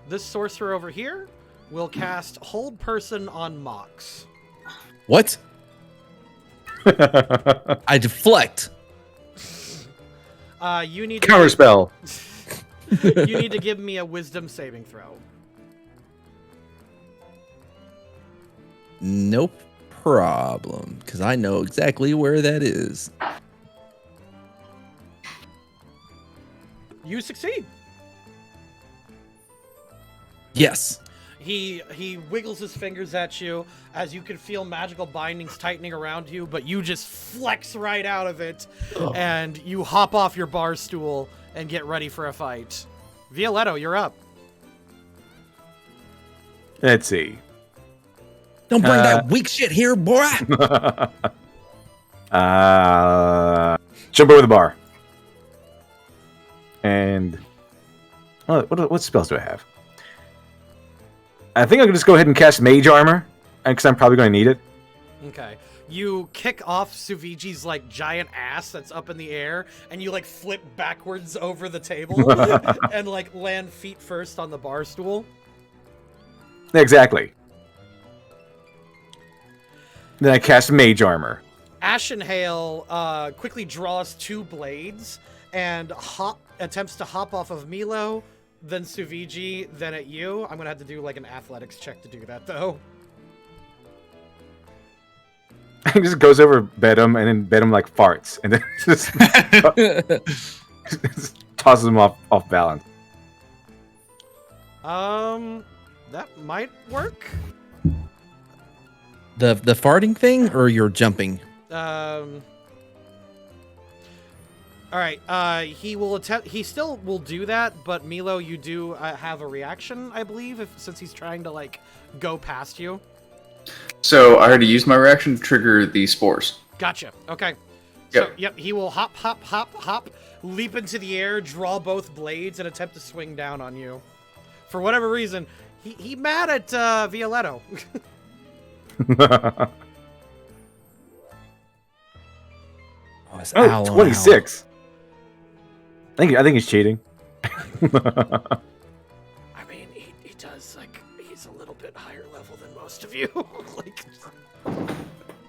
This sorcerer over here will cast Hold Person on Mox. What? I deflect. You need to Counterspell. you need to give me a Wisdom saving throw. No problem, because I know exactly where that is. You succeed. Yes. He wiggles his fingers at you as you can feel magical bindings tightening around you, but you just flex right out of it, and you hop off your bar stool and get ready for a fight. Violetto, you're up. Let's see. Don't bring that weak shit here, boy. Jump over the bar. And what spells do I have? I think I can just go ahead and cast Mage Armor, because I'm probably going to need it. Okay. You kick off Suviji's like giant ass that's up in the air, and you like flip backwards over the table and like land feet first on the bar stool. Exactly. Then I cast Mage Armor. Ashenhail quickly draws 2 blades and attempts to hop off of Milo, then Suviji, then at you. I'm gonna have to do like an athletics check to do that though. He just goes over Bedham, and then Bedham like farts, and then just tosses him off balance. That might work. The farting thing, or you're jumping? All right. He will attempt. He still will do that, but Milo, you do have a reaction, I believe, since he's trying to like go past you. So I already used my reaction to trigger the spores. Gotcha. Okay. Yep. So yep, he will hop, leap into the air, draw both blades, and attempt to swing down on you. For whatever reason, he mad at Violetto. It's Oh, owl on 26. I think he's cheating. I mean, he does, like, he's a little bit higher level than most of you. Like,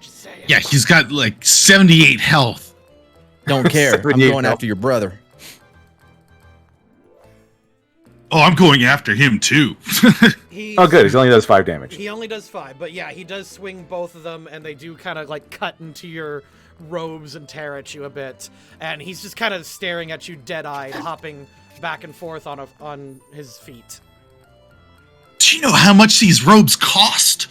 just saying. Yeah, he's got like 78 health. Don't care. I'm 78 going now. after your brother. Oh, I'm going after him too. Oh, good. He only does 5 damage. He only does 5, but yeah, he does swing both of them, and they do kind of like cut into your robes and tear at you a bit. And he's just kind of staring at you dead-eyed, hopping back and forth on his feet. Do you know how much these robes cost?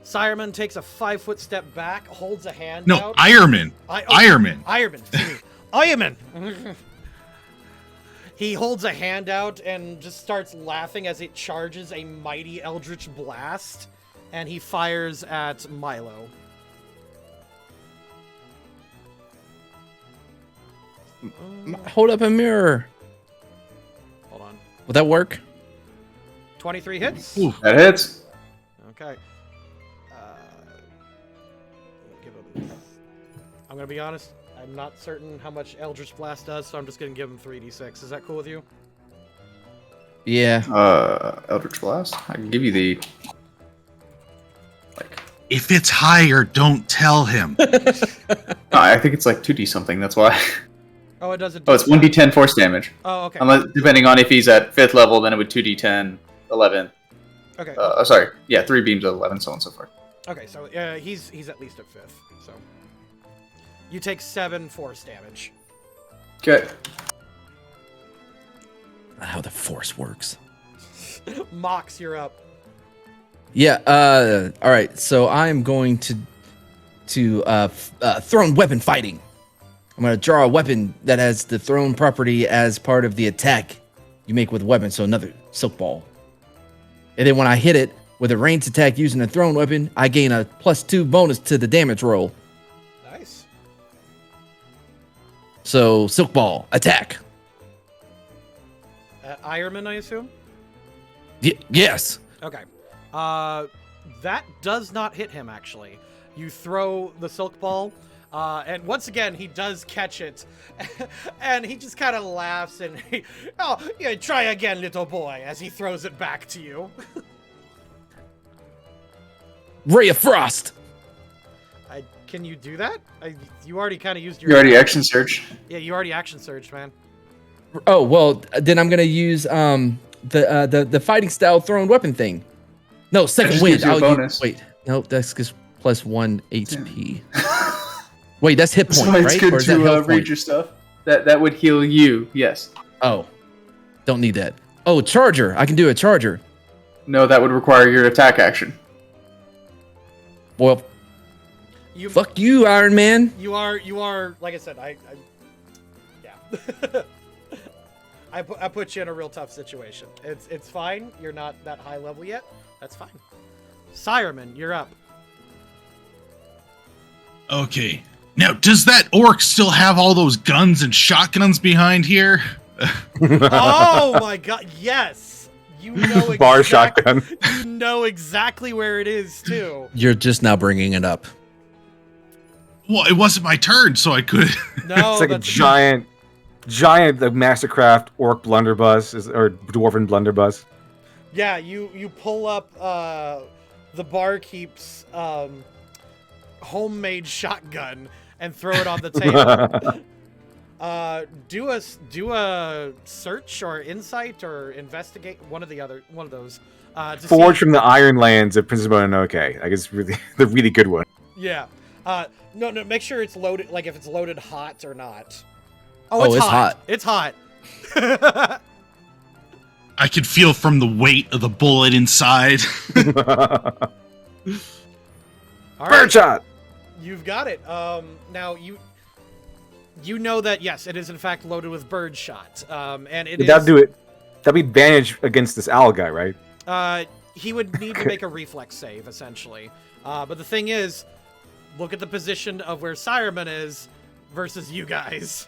Sireman takes a 5-foot step back, holds a hand No, out. Ironman. Ironman. Ironman. He holds a hand out and just starts laughing as it charges a mighty eldritch blast, and he fires at Milo. Hold up a mirror. Hold on. Will that work? 23 hits. Ooh. That hits. Okay. I'm gonna be honest. I'm not certain how much Eldritch Blast does, so I'm just gonna give him 3d6. Is that cool with you? Yeah. Eldritch Blast. I can give you the. If it's higher, don't tell him. No, I think it's like 2d something. That's why. Oh, it does it. Oh, it's 1d10 force damage. Oh, okay. Unless, depending on if he's at 5th level, then it would 2d10, 11. Okay. Sorry. Yeah, 3 beams at 11, so on and so forth. Okay, so he's at least at 5th. So you take 7 force damage. Okay. How the force works. Mox, you're up. Yeah. All right. So I'm going to thrown weapon fighting. I'm going to draw a weapon that has the thrown property as part of the attack you make with a weapon. So another silk ball. And then when I hit it with a ranged attack using a thrown weapon, I gain a +2 bonus to the damage roll. Nice. So silk ball attack. Ironman, I assume. Yes. Okay. That does not hit him, actually. You throw the silk ball. And once again, he does catch it, and he just kind of laughs and oh, yeah, try again, little boy, as he throws it back to you. Ray of Frost. Can you do that? You already kind of used your. You already action search. Yeah, you already action searched, man. Oh well, then I'm gonna use the fighting style thrown weapon thing. No, second just wind. gives you a bonus. Wait, no, that's just plus 1 HP. Wait, that's hit point, So right? it's good Or is that to health read point? your stuff. That would heal you. Yes. Oh, don't need that. Oh, charger. I can do a charger. No, that would require your attack action. Well, fuck you, Iron Man. You are like I said. Yeah. I put you in a real tough situation. It's fine. You're not that high level yet. That's fine. Sireman, you're up. Okay. Now, does that orc still have all those guns and shotguns behind here? Oh my god, yes! You know Bar shotgun. You know exactly where it is, too. You're just now bringing it up. Well, it wasn't my turn, so I could. No, It's like a giant Mastercraft orc blunderbuss or dwarven blunderbuss. Yeah, you pull up the barkeep's homemade shotgun and throw it on the table. Do a search or insight or investigate one of those. Forged from the Iron Lands of Princess Mononoke. I guess really the really good one. Yeah. No, make sure it's loaded. Like if it's loaded hot or not. Oh, it's hot. It's hot. I could feel from the weight of the bullet inside. All Bird shot. You've got it. Now you know that yes, it is in fact loaded with bird shot. And it That'd do it. That'd be advantage against this owl guy, right? He would need to make a reflex save essentially. But the thing is, look at the position of where Sireman is versus you guys.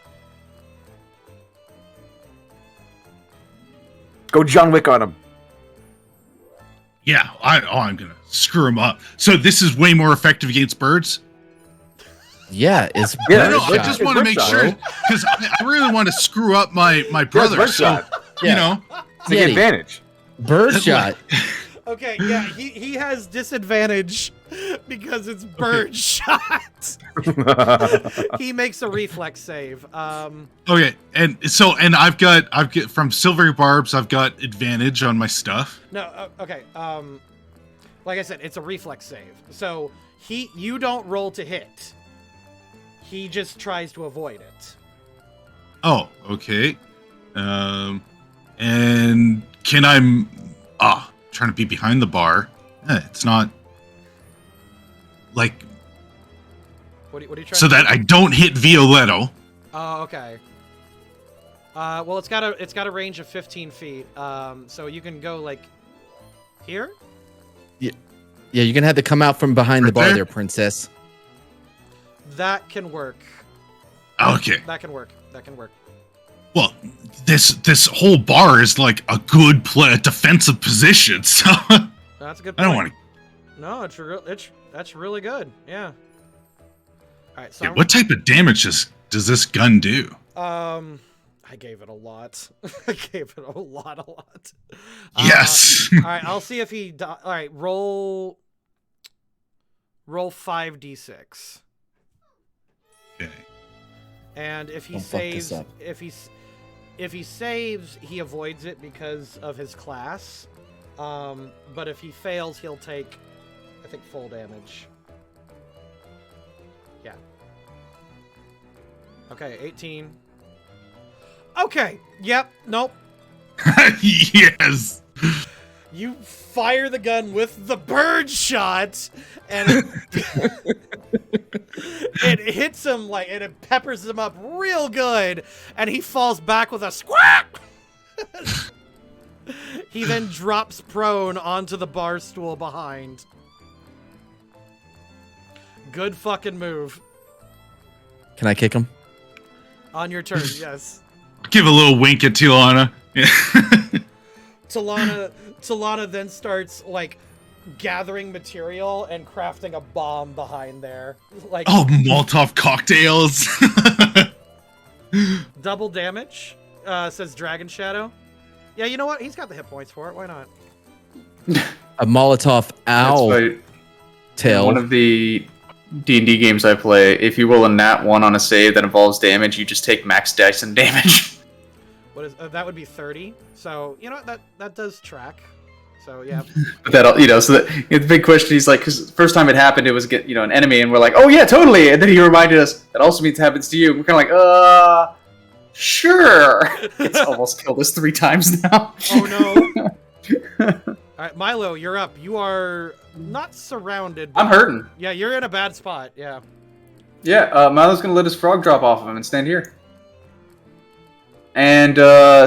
Go John Wick on him. Yeah, I'm gonna screw him up. So this is way more effective against birds? Yeah, it's Yeah, No, bird I just shot. want to bird make shot, sure, right? because I really want to screw up my brother. bird So, shot. you know, Take Yeti. advantage. Bird shot. Okay, yeah, he has disadvantage because it's bird shot. He makes a reflex save. Okay, and I've got from Silvery Barbs, I've got advantage on my stuff. No, okay. Like I said, it's a reflex save. So you don't roll to hit. He just tries to avoid it. Oh, okay. And can I? Trying to be behind the bar. It's not like What are you trying? so that I don't hit Violetto. Oh, okay. Well, it's got a range of 15 feet. So you can go like here. Yeah, you're gonna have to come out from behind the Right bar there? there, princess. That can work. Okay. That can work. That can work. Well, this whole bar is like a good defensive position. So That's a good I point. don't want to. No, that's really good. Yeah. All right. So Yeah, what type of damage does this gun do? I gave it a lot. I gave it a lot. Yes. All right. I'll see if he. All right. Roll 5d6. Okay. And if he Don't fuck this saves, up. if he saves, he avoids it because of his class. But if he fails, he'll take, I think, full damage. Yeah. Okay, 18. Okay. Yep. Nope. Yes. You fire the gun with the bird shot, and it hits him and it peppers him up real good, and he falls back with a squawk. He then drops prone onto the bar stool behind. Good fucking move. Can I kick him? On your turn, yes. Give a little wink at Tiana. Talana then starts gathering material and crafting a bomb behind there. Like, Oh, Molotov cocktails. double damage, says Dragon Shadow. Yeah, you know what? He's got the hit points for it. Why not? A Molotov owl That's tail. one of the D&D games I play. If you roll a nat 1 on a save that involves damage, you just take max dice and damage. What is that? Would be 30. So you know what? That does track. So yeah. But that, so that, the big question is like, because the first time it happened, it was an enemy, and we're like, oh yeah, totally. And then he reminded us that also means it happens to you. We're kind of like, sure. It's almost killed us 3 times now. Oh no. All right, Milo, you're up. You are not surrounded. I'm hurting. Yeah, you're in a bad spot. Yeah. Yeah, Milo's gonna let his frog drop off of him and stand here. And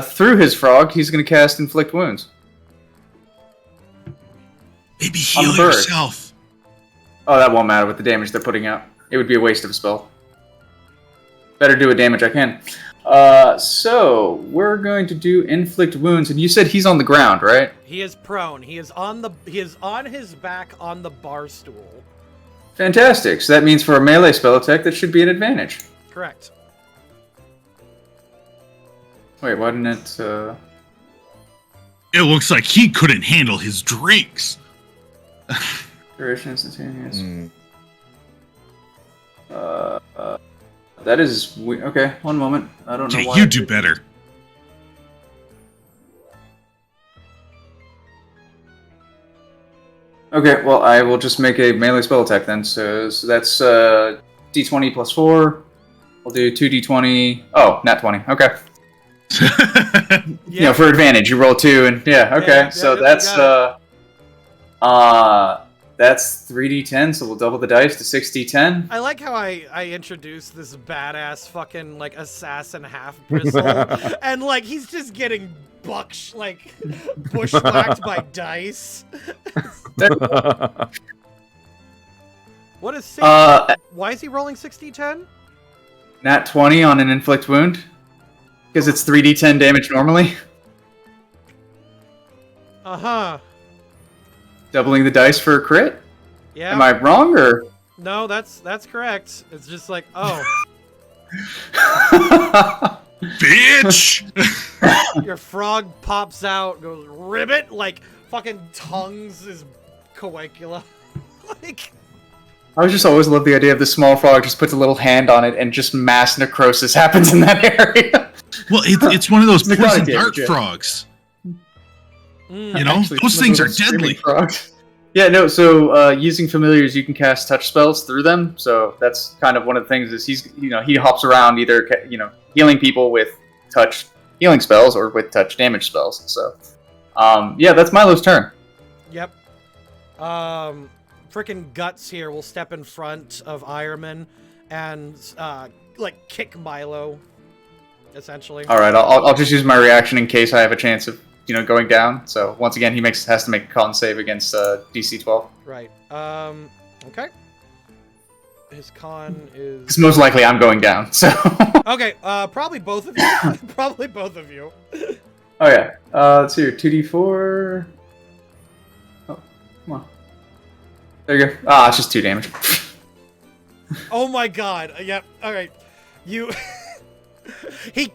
through his frog, he's gonna cast Inflict Wounds. Maybe On the heal bird. yourself. Oh, that won't matter with the damage they're putting out. It would be a waste of a spell. Better do what damage I can. So we're going to do Inflict Wounds, and you said he's on the ground, right? He is prone. He is on his back on the bar stool. Fantastic. So that means for a melee spell attack, that should be an advantage. Correct. Wait, why didn't it? It looks like he couldn't handle his drinks. Duration instantaneous. That is okay. One moment. I don't know Okay, why. you do better. Okay, well, I will just make a melee spell attack then. So that's d20 plus 4. I'll do 2d20. Oh, nat 20. Okay. Yeah. For advantage, you roll 2, and okay. Yeah, so you that's got that's 3d10. So we'll double the dice to 6d10. I like how I introduced this badass fucking like assassin half bristle, and like he's just getting bushwhacked by dice. What is 60? Why is he rolling 60-10? Nat 20 on an inflict wound because it's 3d10 damage normally. Uh-huh. Doubling the dice for a crit? Yeah. Am I wrong or? No, that's correct. It's just like, oh, Bitch! your frog pops out, goes ribbit, like fucking tongues his coagula. Like, I just always love the idea of the small frog just puts a little hand on it and just mass necrosis happens in that area. Well, it's one of those Necrotic poison damage, dart yeah. frogs. mm, You know, Actually, those some things are little screaming deadly. frogs. Yeah, no, so using familiars, you can cast touch spells through them. So that's kind of one of the things is he hops around either, healing people with touch healing spells or with touch damage spells. So, yeah, that's Milo's turn. Yep. Frickin' Guts here will step in front of Ironman and like kick Milo, essentially. All right, I'll just use my reaction in case I have a chance of going down. So once again, he has to make a con save against DC 12. Right. Okay. His con is. Because most likely I'm going down. So. Okay. Probably both of you. Probably both of you. Oh yeah. Let's see here. 2d4. Oh, come on. There you go. Ah, it's just 2 damage. Oh my god. Yep. All right. You. He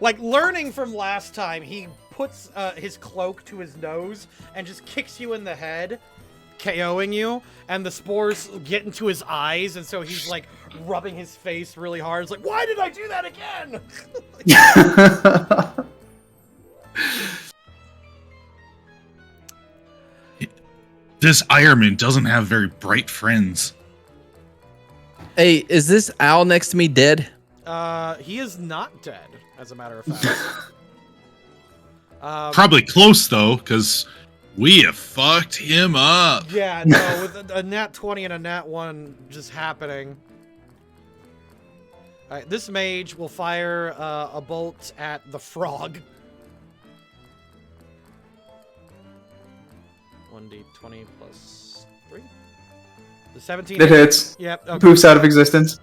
learning from last time. He puts his cloak to his nose and just kicks you in the head, KOing you, and the spores get into his eyes, and so he's like rubbing his face really hard. It's like, why did I do that again? This Ironman doesn't have very bright friends. Hey, is this owl next to me dead? He is not dead, as a matter of fact. Probably close though, because we have fucked him up. Yeah, no, with a nat 20 and a nat 1 just happening. Alright, this mage will fire a bolt at the frog. 1d20 plus 3. The 17. It hits. Yep. Okay. Poofs out of existence.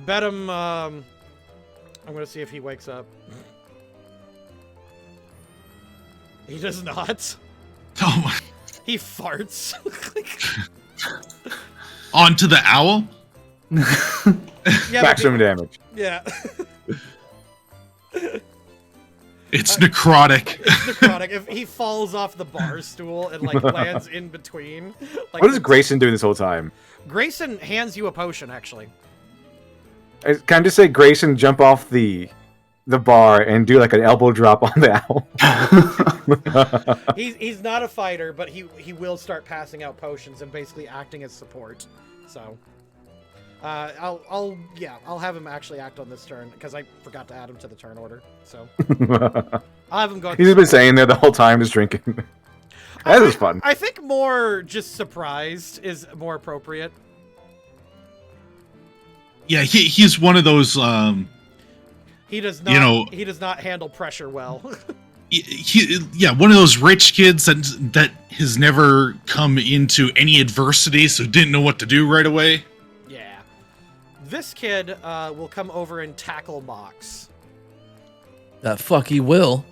Bet him. I'm gonna see if he wakes up. He does not. Oh my! He farts. Onto the owl. Yeah, Maximum damage. Yeah. It's necrotic. It's necrotic. If he falls off the bar stool and like lands in between. Like, What is Grayson doing this whole time? Grayson hands you a potion, actually. Can I just say Grayson jump off the bar and do like an elbow drop on the owl? He's not a fighter, but he will start passing out potions and basically acting as support. So, I'll have him actually act on this turn because I forgot to add him to the turn order. So I'll have him go. He's been saying there the whole time, just drinking. That is fun. I think more just surprised is more appropriate. Yeah, he's one of those. He does not. He does not handle pressure well. One of those rich kids that has never come into any adversity, so didn't know what to do right away. Yeah, this kid will come over and tackle Mox. The fuck he will.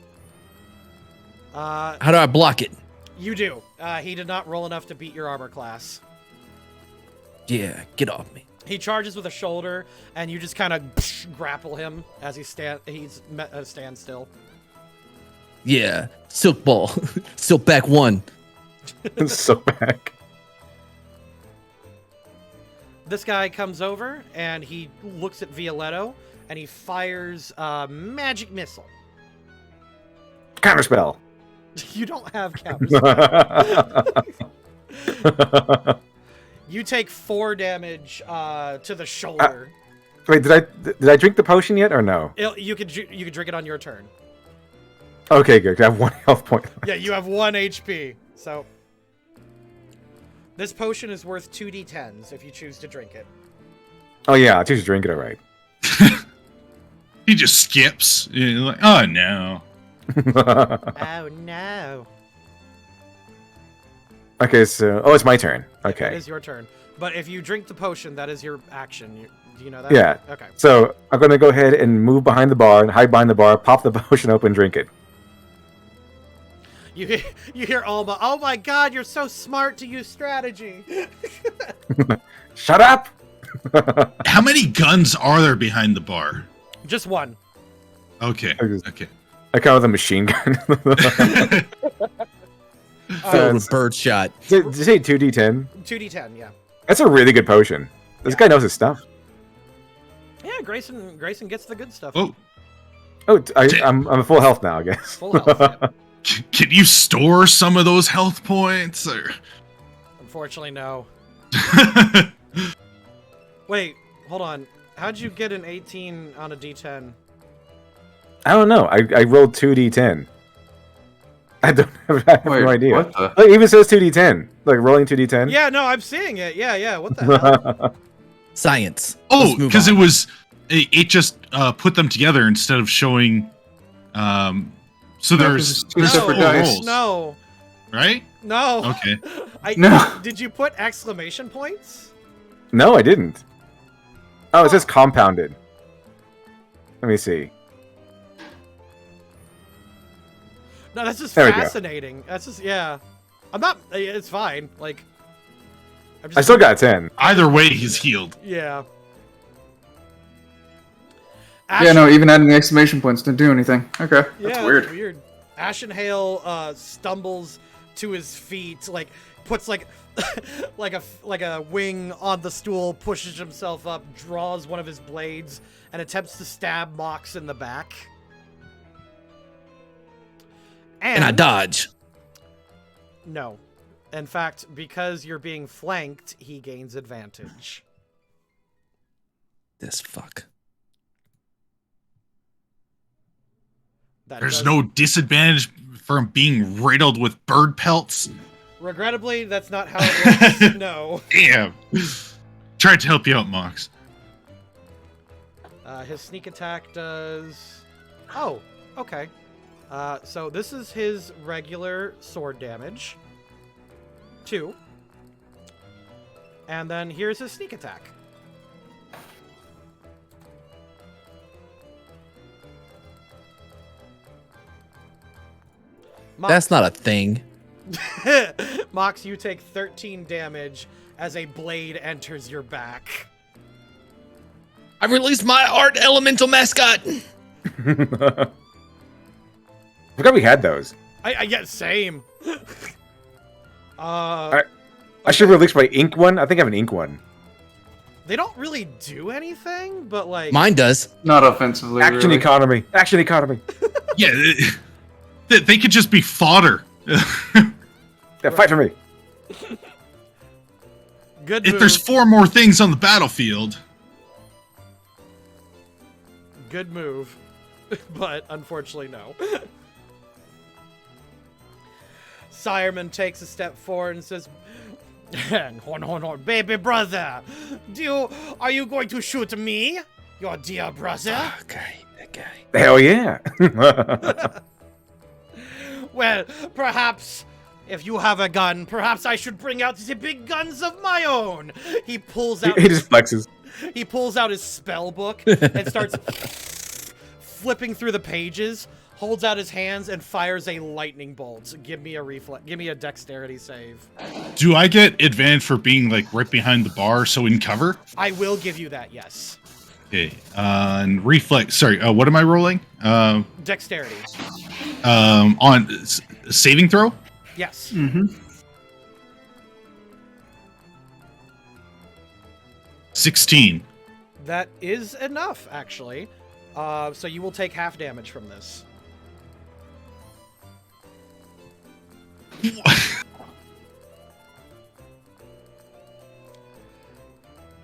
How do I block it? You do. He did not roll enough to beat your armor class. Yeah, get off me. He charges with a shoulder, and you just kind of grapple him as he's stand still. Yeah, silk ball, silk back one. So back. This guy comes over, and he looks at Violetto, and he fires a magic missile. Counterspell. You don't have counterspell. You take 4 damage to the shoulder. Wait, did I drink the potion yet or no? You could drink it on your turn. Okay, good. I have 1 health point. Yeah, you have 1 HP. So this potion is worth 2d10s if you choose to drink it. Oh yeah, I'll choose to drink it. All right. He just skips. You're like, oh no. Oh no. Okay, so it's my turn. Okay. It is your turn. But if you drink the potion, that is your action. Do you know that? Yeah. Okay. So I'm gonna go ahead and move behind the bar and hide behind the bar, pop the potion open, drink it. You hear Alma, oh my god, you're so smart to use strategy. Shut up! How many guns are there behind the bar? Just 1. Okay. Okay. I come with a machine gun. Filled with bird shot. Did you say 2d10? 2d10, yeah. That's a really good potion. This guy knows his stuff. Yeah, Grayson gets the good stuff. Oh. Oh, I'm full health now, I guess. Full health. Yeah. Can you store some of those health points? Or... Unfortunately, no. Wait, hold on. How'd you get an 18 on a d10? I don't know. I rolled 2d10. I have no idea. What the? Look, it even says 2d10. Like rolling 2d10. Yeah, no, I'm seeing it. Yeah. What the hell? Science. Oh, because it just put them together instead of showing. So there's 2 separate dice. rolls, No. right? No. Okay. No. Did you put exclamation points? No, I didn't. Oh, it says compounded. Let me see. No, that's just There we go. fascinating. That's just, yeah. I'm not, it's fine. Like, I'm just, I still got 10. Either way, he's healed. yeah. Yeah, no, even adding the exclamation points didn't do anything. Okay, that's weird. Weird. Ashenhale stumbles to his feet, like puts like like a wing on the stool, pushes himself up, draws one of his blades, and attempts to stab Mox in the back. And I dodge. No. In fact, because you're being flanked, he gains advantage. This fuck. There's no disadvantage from being riddled with bird pelts. Regrettably, that's not how it works. No. Damn. Tried to help you out, Mox. His sneak attack does... Oh, okay. So this is his regular sword damage. 2. And then here's his sneak attack. That's not a thing. Mox, you take 13 damage as a blade enters your back. I've released my art elemental mascot. I forgot we had those. I get same. I should release my ink one. I think I have an ink one. They don't really do anything, but like Mine does. Not offensively. Action really. economy. Action economy. Yeah, they could just be fodder. Yeah, fight for me. Good If move. there's 4 more things on the battlefield. Good move. But unfortunately, no. Sireman takes a step forward and says, "Hon, baby brother, are you going to shoot me, your dear brother?" Okay, that guy. Hell yeah. Well, perhaps if you have a gun, perhaps I should bring out the big guns of my own. He pulls out. He just flexes. He pulls out his spell book and starts flipping through the pages. Holds out his hands and fires a lightning bolt. Give me a reflex. Give me a dexterity save. Do I get advantage for being like right behind the bar, so in cover? I will give you that. Yes. Okay. And reflex. Sorry. What am I rolling? Dexterity. On saving throw. Yes. Mm-hmm. 16. That is enough, actually. So you will take half damage from this.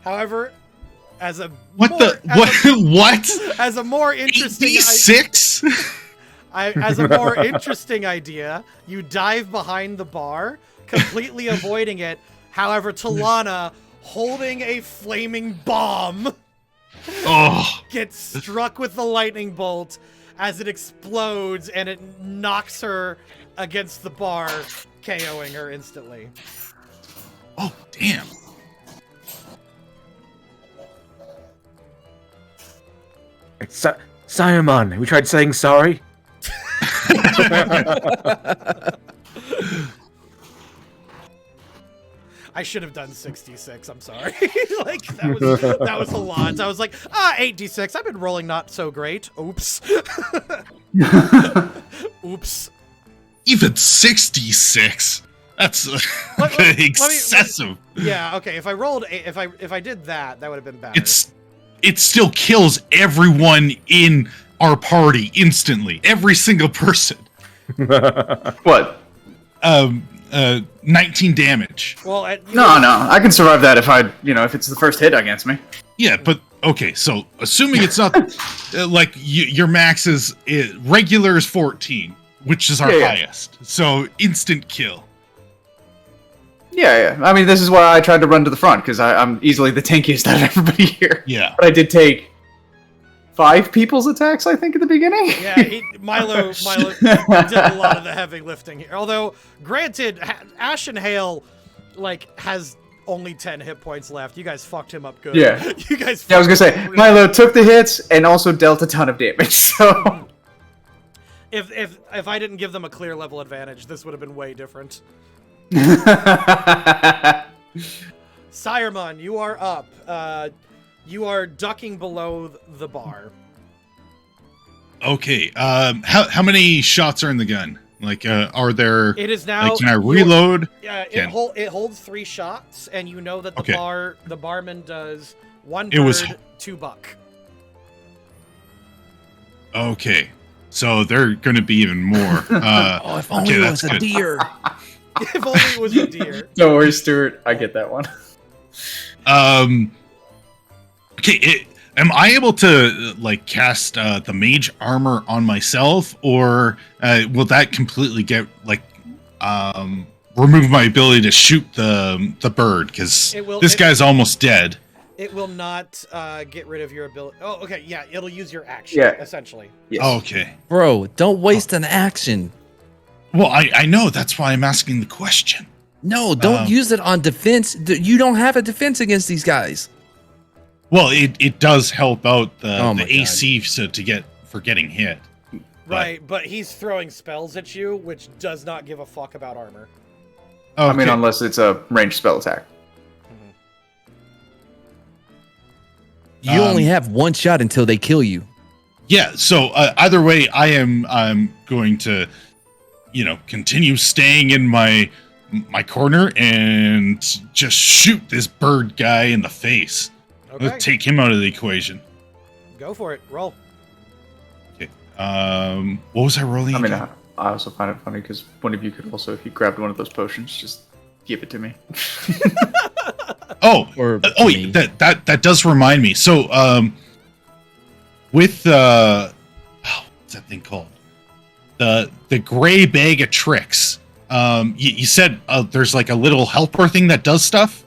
However, as a What more, the what? As a more interesting 86? as a more interesting idea, you dive behind the bar, completely avoiding it. However, Talana, holding a flaming bomb, Oh. gets struck with the lightning bolt as it explodes and it knocks her against the bar, KOing her instantly. Oh, damn. Simon, we tried saying sorry. I should have done 66. I'm sorry. Like that was a lot. I was like, 8d6. I've been rolling not so great. Oops. Oops. Even 66. That's excessive. Yeah. Okay. If I rolled, if I did that, that would have been better. It still kills everyone in our party instantly. Every single person. What? 19 damage. Well, No, I can survive that if it's the first hit against me. Yeah, but okay. So assuming it's not like your max is regular is 14, which is our highest. So instant kill. Yeah. I mean, this is why I tried to run to the front, because I'm easily the tankiest out of everybody here. Yeah. But I did take 5 people's attacks, I think, at the beginning. Yeah, Milo did a lot of the heavy lifting here. Although, granted, Ashen Hail, has only 10 hit points left. You guys fucked him up good. Yeah. You guys. Yeah, I was gonna say, Milo took the hits and also dealt a ton of damage, so... If I didn't give them a clear level advantage, this would have been way different. Siremon, you are up. You are ducking below the bar. Okay. How many shots are in the gun? Are there? It is now. Can I reload? Yeah. It holds 3 shots, and you know that the barman does 1 bird, 2 buck. Okay. So they're going to be even more. If only it was a deer. If only it was a deer. Don't worry, Stuart. I get that one. Okay. Am I able to cast the mage armor on myself, or will that completely get remove my ability to shoot the bird? Because this guy's almost dead. It will not get rid of your ability. Oh, okay. Yeah, it'll use your action. Yeah. Essentially. Yes. Oh, okay. Bro, don't waste an action. Well, I know. That's why I'm asking the question. No, don't use it on defense. You don't have a defense against these guys. Well, it does help out the Oh my AC for getting hit. Right, but he's throwing spells at you, which does not give a fuck about armor. Okay. I mean, unless it's a ranged spell attack. You only have one shot until they kill you. Yeah, so either way, I'm going to, continue staying in my corner and just shoot this bird guy in the face. Okay. Let's take him out of the equation. Go for it. Roll. Okay. What was I rolling? I mean, again? I also find it funny because one of you could also, if you grabbed one of those potions, just give it to me. Wait, that does remind me. So, with what's that thing called? The gray bag of tricks. You said there's like a little helper thing that does stuff.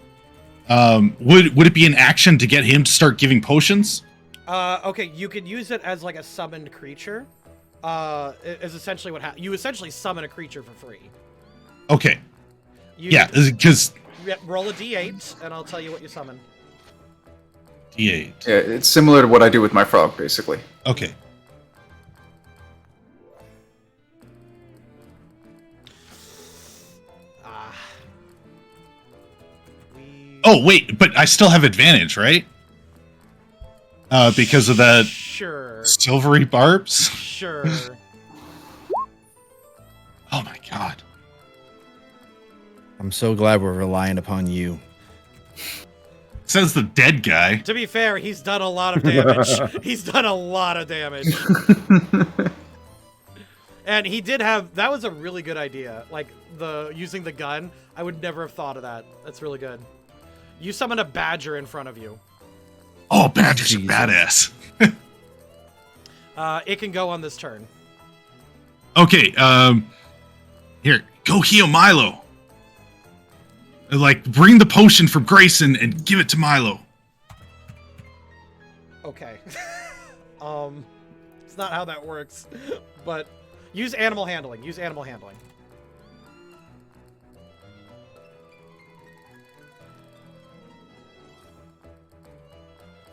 Would it be an action to get him to start giving potions? Okay, you could use it as like a summoned creature. Is essentially what happens. You essentially summon a creature for free. Okay. Because roll a d8, and I'll tell you what you summon. D8. Yeah, it's similar to what I do with my frog, basically. Okay. Oh wait, but I still have advantage, right? Because of the silvery barbs. Sure. Oh my god. I'm so glad we're relying upon you. Says the dead guy. To be fair, he's done a lot of damage. He's done a lot of damage. And he did have, that was a really good idea. Like using the gun, I would never have thought of that. That's really good. You summon a badger in front of you. Oh, badgers are badass. It can go on this turn. Okay, here, go heal Milo. Like, bring the potion from Grayson and give it to Milo. Okay. It's not how that works, but use animal handling. Use animal handling.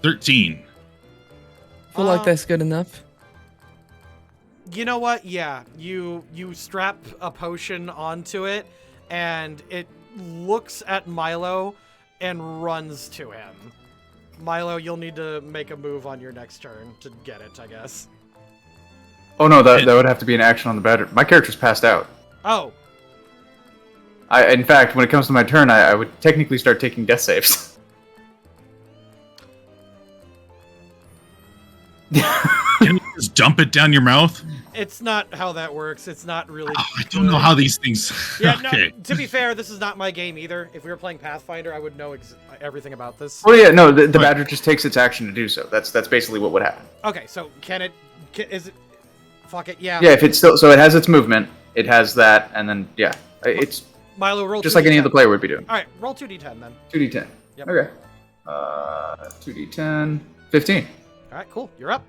$13. Feel like that's good enough. You know what? Yeah, you strap a potion onto it, and it looks at Milo and runs to him. Milo, you'll need to make a move on your next turn to get it, I guess. Oh no, that would have to be an action on the badger. My character's passed out. Oh. In fact, when it comes to my turn, I would technically start taking death saves. Can you just dump it down your mouth? It's not how that works. It's not really. I don't know how these things. Yeah, okay. No. To be fair, this is not my game either. If we were playing Pathfinder, I would know everything about this. Oh yeah, no, the badger just takes its action to do so. That's basically what would happen. Okay, so is it? Fuck it, yeah. Yeah, if it's still, so it has its movement, it has that, and then yeah, it's Milo, roll just 2d10. like any other player would be doing. All right, roll 2d10 then. 2d10. Yep. Okay. 2d10. 15. All right, cool. You're up.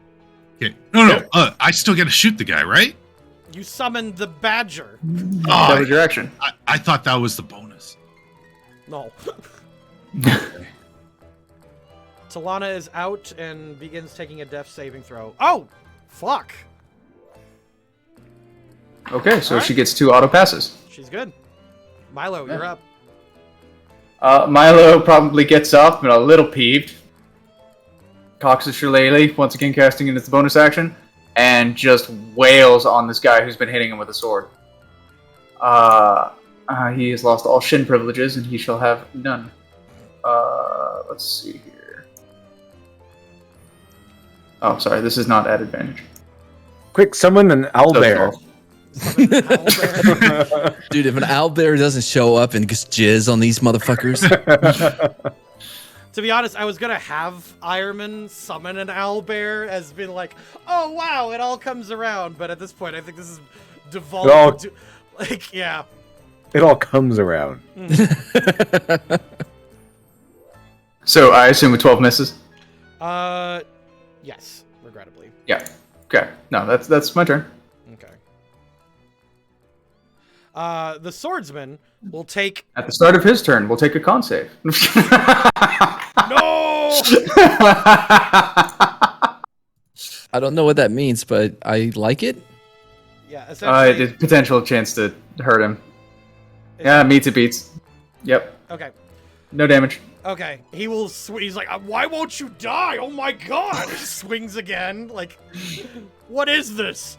Okay. No. I still got to shoot the guy, right? You summoned the badger. That was your action. I thought that was the bonus. No. Talana is out and begins taking a death saving throw. Oh, fuck. Okay, so she gets 2 auto passes. She's good. Milo, you're up. Milo probably gets up and a little peeved. Cocks a shillelagh, once again casting it as the bonus action, and just wails on this guy who's been hitting him with a sword. He has lost all shin privileges, and he shall have none. Let's see here. Oh, sorry, this is not at advantage. Quick, summon an owlbear. Dude, if an owlbear doesn't show up and just jizz on these motherfuckers. To be honest, I was gonna have Ironman summon an owlbear as being like, oh wow, it all comes around. But at this point, I think this is devolved into, like, yeah. It all comes around. So I assume with 12 misses? Yes, regrettably. Yeah. Okay. No, that's my turn. Okay. The swordsman will take... At the start of his turn, we'll take a con save. No! I don't know what that means, but I like it. Yeah, essentially. The potential chance to hurt him. Yeah, meets it beats. Yep. Okay. No damage. Okay. He will. He's like, why won't you die? Oh my god! He swings again. Like, what is this?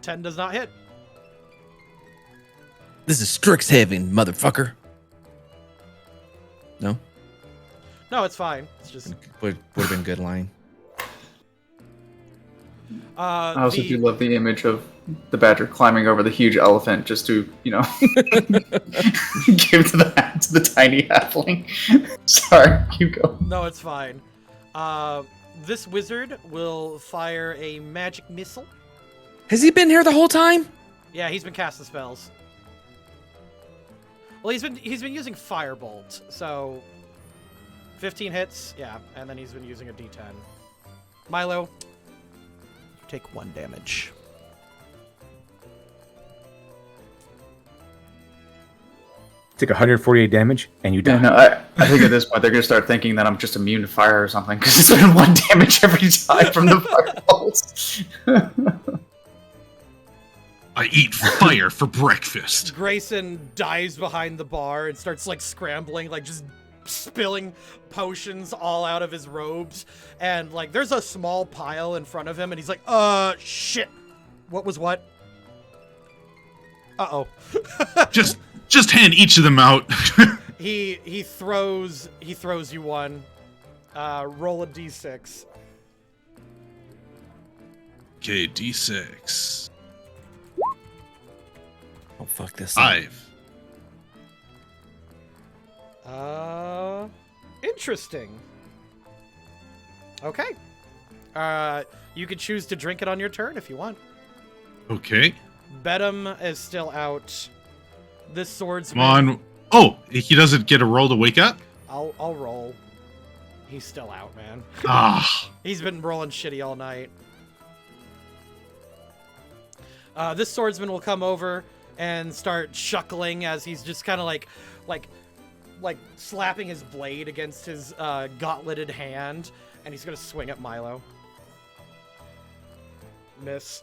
10 does not hit. This is Strixhaven, motherfucker. No? No, it's fine. It's just. Would have been good line. I also do love the image of the badger climbing over the huge elephant just to, give to the tiny halfling. Sorry, you go. No, it's fine. This wizard will fire a magic missile. Has he been here the whole time? Yeah, he's been casting spells. Well, he's been using firebolt, so 15 hits, yeah, and then he's been using a D10. Milo, you take 1 damage. Take 148 damage, and you die. Yeah, no, I think at this point they're going to start thinking that I'm just immune to fire or something, because it's been 1 damage every time from the fireballs. I eat fire for breakfast. Grayson dives behind the bar and starts, like, scrambling, like, just spilling potions all out of his robes. And, like, there's a small pile in front of him, and he's like, shit. What was what? Uh-oh. Just hand each of them out. He throws you one. Roll a d6. Okay, D6. Oh, fuck this. 5. Interesting. Okay. You could choose to drink it on your turn if you want. Okay. Bedham is still out. This swordsman. Come on. Oh, he doesn't get a roll to wake up? I'll roll. He's still out, man. Ah. He's been rolling shitty all night. This swordsman will come over and start chuckling as he's just kind of like slapping his blade against his gauntleted hand, and he's gonna swing at Milo. Miss.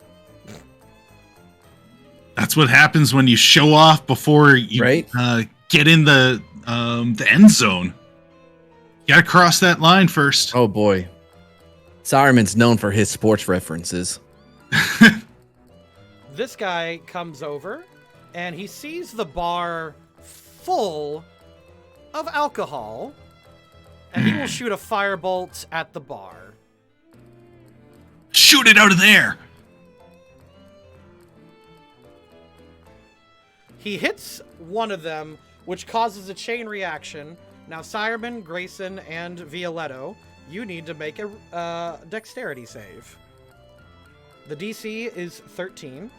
That's what happens when you show off before you get in the end zone. You gotta cross that line first. Oh boy. Sireman's known for his sports references. This guy comes over, and he sees the bar full of alcohol, and he will shoot a firebolt at the bar. Shoot it out of there! He hits one of them, which causes a chain reaction. Now, Sireman, Grayson, and Violetto, you need to make a dexterity save. The DC is 13.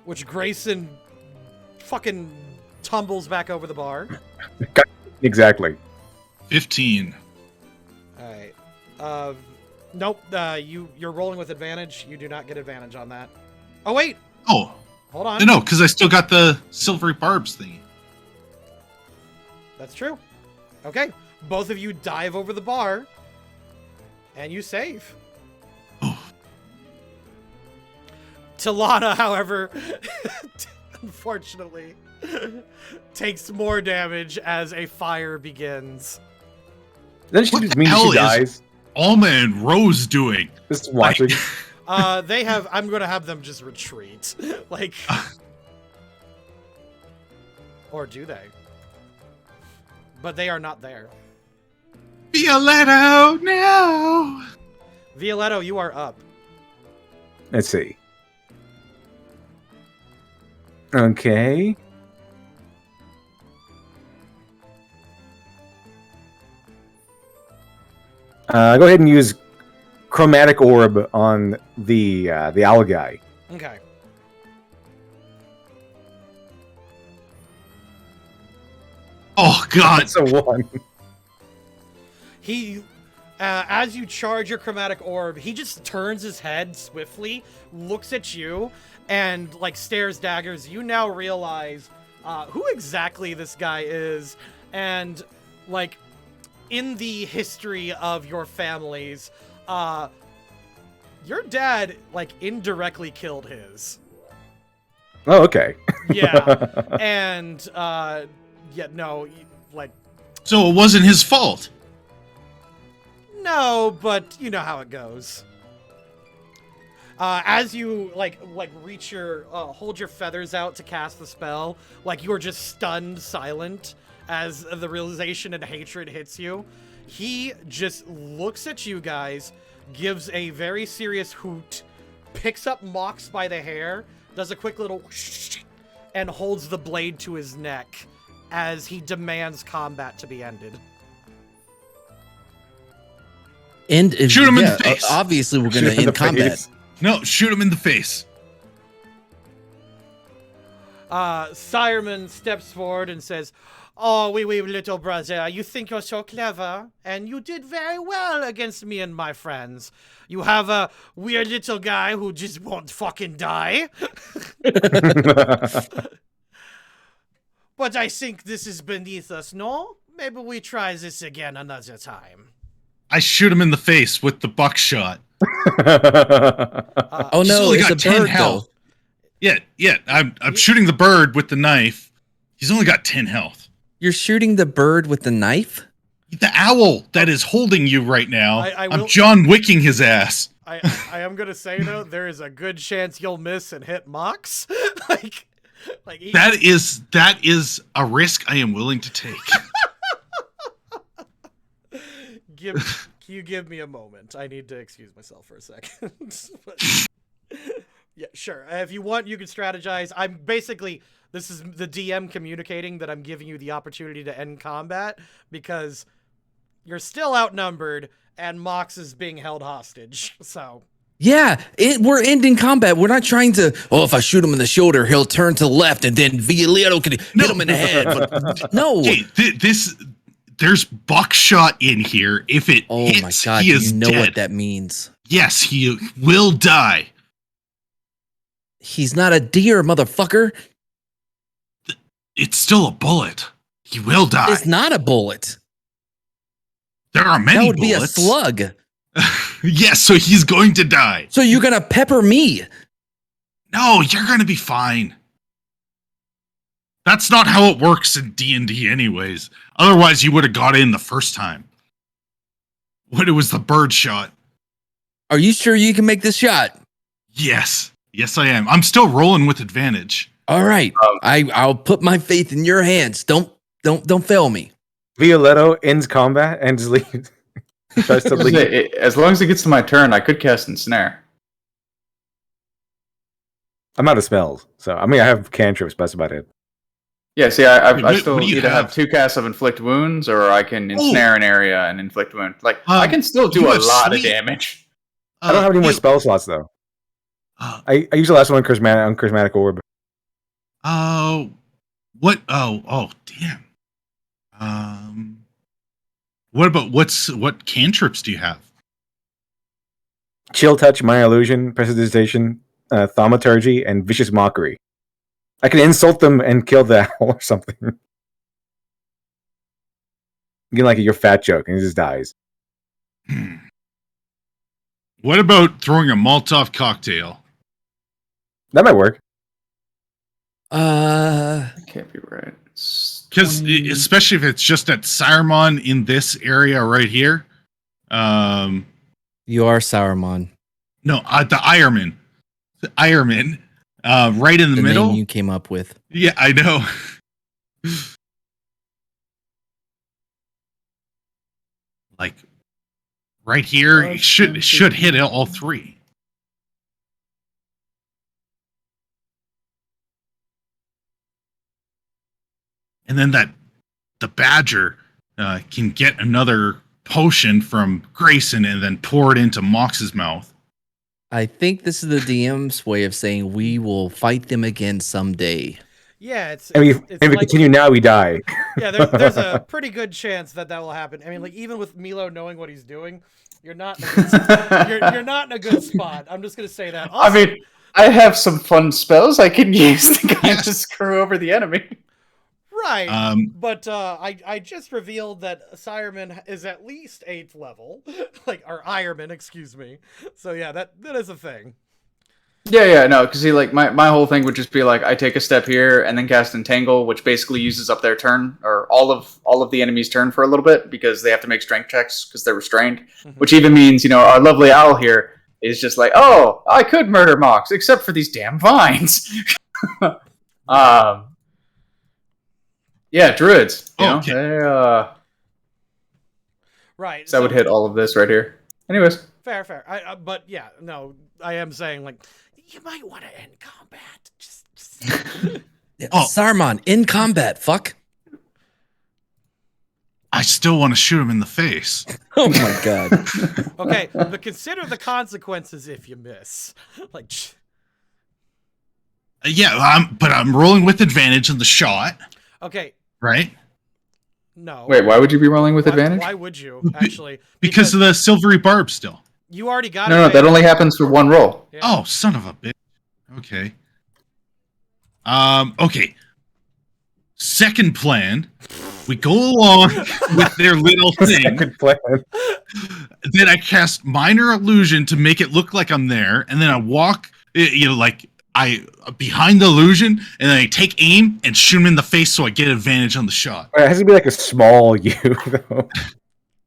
Which Grayson fucking tumbles back over the bar. Exactly. 15. Alright. Nope. You're rolling with advantage. You do not get advantage on that. Oh, wait! Oh. Hold on. No, because I still got the silvery barbs thingy. That's true. Okay. Both of you dive over the bar. And you save. Oh. Talana, however, unfortunately, takes more damage as a fire begins. Then she just means she dies. Alma and Rose doing? Just watching. I'm gonna have them just retreat. Like, or do they? But they are not there. Violetto, no! Violetto, you are up. Let's see. Okay. Go ahead and use chromatic orb on the owl guy. Okay. Oh God! That's a 1. He, as you charge your chromatic orb, he just turns his head swiftly, looks at you, and like stares daggers. You now realize who exactly this guy is, and like in the history of your families, Your dad, like, indirectly killed his. Oh, okay. Yeah. And, like... So it wasn't his fault. No, but you know how it goes. As you, like reach your, hold your feathers out to cast the spell, like, you're just stunned silent as the realization and hatred hits you. He just looks at you guys, gives a very serious hoot, picks up Mox by the hair, does a quick little and holds the blade to his neck as he demands combat to be ended. And Shoot him in the face. Obviously, we're going to end combat. Face. No, shoot him in the face. Sireman steps forward and says, "Oh, wee little brother, you think you're so clever, and you did very well against me and my friends. You have a weird little guy who just won't fucking die. But I think this is beneath us, no? Maybe we try this again another time." I shoot him in the face with the buckshot. Oh He's no, only it's got a 10 bird health. though. Yeah. I'm shooting the bird with the knife. He's only got 10 health. You're shooting the bird with the knife? The owl that is holding you right now. I I'm will- John Wicking his ass. I am gonna say though, there is a good chance you'll miss and hit Mox. That is a risk I am willing to take. Can you give me a moment? I need to excuse myself for a second. Yeah, sure. If you want, you can strategize. This is the DM communicating that I'm giving you the opportunity to end combat because you're still outnumbered and Mox is being held hostage. So Yeah, we're ending combat. We're not trying to, if I shoot him in the shoulder, he'll turn to the left and then Violito can hit him in the head. But no. Hey, there's buckshot in here. If it hits, My God, he is you know dead. what that means. Yes, he will die. He's not a deer, motherfucker. It's still a bullet. He will die. It's not a bullet. There are many That would bullets. be a slug. Yes, so he's going to die. So you're going to pepper me. No, you're going to be fine. That's not how it works in D&D anyways. Otherwise, you would have got in the first time. When it was the bird shot. Are you sure you can make this shot? Yes. Yes, I am. I'm still rolling with advantage. All right. I'll put my faith in your hands. Don't fail me. Violetto ends combat and just leaves. Tries to leave. As long as it gets to my turn, I could cast Ensnare. I'm out of spells, so I have cantrips, but that's about it. Yeah, see, I still what do you either have have? 2 casts of Inflict Wounds, or I can Ensnare an area and Inflict Wound. I can still do you a have lot of sleep. damage. I don't have any more spell slots though. I used the last one on Charismatic Orb. What? Oh, damn. What cantrips do you have? Chill Touch, Minor Illusion, Prestidigitation, Thaumaturgy, and Vicious Mockery. I can insult them and kill the owl or something. You get like your fat joke and he just dies. What about throwing a Molotov cocktail? That might work. That can't be right. Because especially if it's just at Saruman in this area right here. You are Saruman. No, the Ironman. The Ironman. Right in the middle. Name you came up with. Yeah, I know. Like right here, it should hit all 3. And then the badger can get another potion from Grayson and then pour it into Mox's mouth. I think this is the DM's way of saying we will fight them again someday. yeah, it's If we continue now, we die. Yeah, there's a pretty good chance that will happen. I mean, like, even with Milo knowing what he's doing, you're not in a good, you're not in a good spot. I'm just gonna say that. Also, I mean, I have some fun spells I can use to kind of screw over the enemy. Right. But I just revealed that Sireman is at least 8th level. Like, or Ironman, excuse me. So yeah, that is a thing. Yeah, no, because see, like my whole thing would just be like I take a step here and then cast Entangle, which basically uses up their turn or all of the enemy's turn for a little bit because they have to make strength checks because they're restrained. Which even means our lovely owl here is just like, oh, I could murder Mox except for these damn vines. Yeah, druids. Okay. They, right. So that would hit all of this right here. Anyways. Fair. But yeah, no, I am saying like you might want to end combat. Just... Saruman in combat. Fuck. I still want to shoot him in the face. Oh my god. Okay, but consider the consequences if you miss. Like. Yeah, but I'm rolling with advantage on the shot. Okay. Right? No. Wait, why would you be rolling with advantage? Why would you actually? Because of the silvery barb still. You already got it. No, that only happens for one roll. Yeah. Oh, son of a bitch. Okay. Okay. Second plan. We go along with their little thing. Second plan. Then I cast minor illusion to make it look like I'm there, and then I walk, like I behind the illusion, and then I take aim and shoot him in the face, so I get advantage on the shot. It has to be like a small you, though.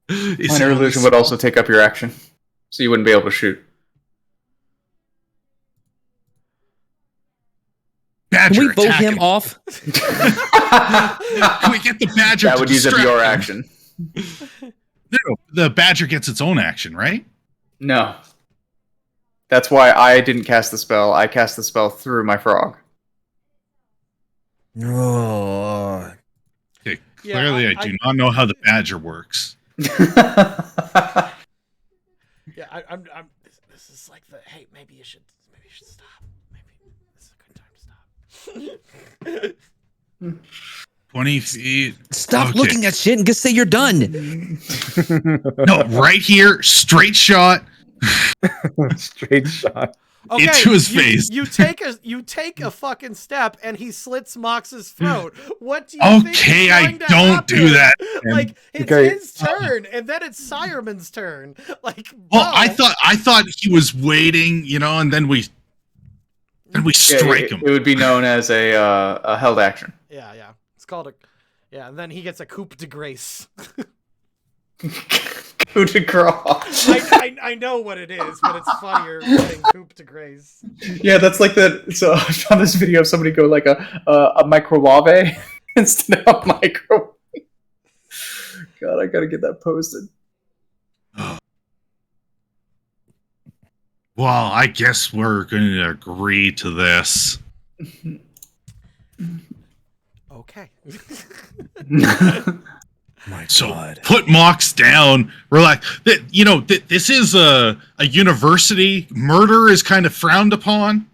Minor illusion would also take up your action, so you wouldn't be able to shoot. Badger, Can we vote him him off? Can we get the badger? That would use up your action. No, the badger gets its own action, right? No. That's why I didn't cast the spell. I cast the spell through my frog. Oh. Okay, clearly I do not know how the badger works. Yeah, I'm. This is like the hey. Maybe you should stop. Maybe this is a good time to stop. 20 feet. Stop looking at shit and just say you're done. No, right here, straight shot. Straight shot. Okay, into his face. You take a fucking step and he slits Mox's throat. What do you think? Okay, I don't do that. Like it's his turn, and then it's Sireman's turn. Like, well, I thought he was waiting, and then we strike him. It would be known as a held action. Yeah. It's called a. Yeah, and then he gets a coup de grace. Coup de grace. I know what it is, but it's funnier getting coup de grace. Yeah, that's like that. So I found this video of somebody go like a microwave instead of microwave. God, I gotta get that posted. Well, I guess we're going to agree to this. Okay. My so God. Put Mox down. Relax. This is a university. Murder is kind of frowned upon.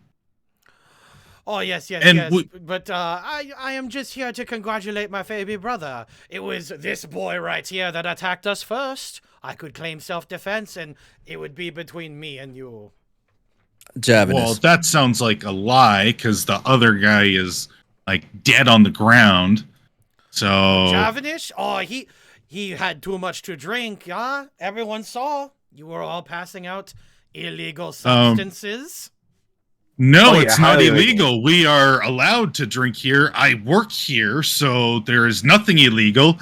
Oh, yes. And but I am just here to congratulate my baby brother. It was this boy right here that attacked us first. I could claim self-defense, and it would be between me and you. Javanese. Well, that sounds like a lie, because the other guy is, like, dead on the ground. So... Javanish? Oh, he had too much to drink, yeah? Everyone saw. You were all passing out illegal substances. No, it's not illegal. We are allowed to drink here. I work here, so there is nothing illegal.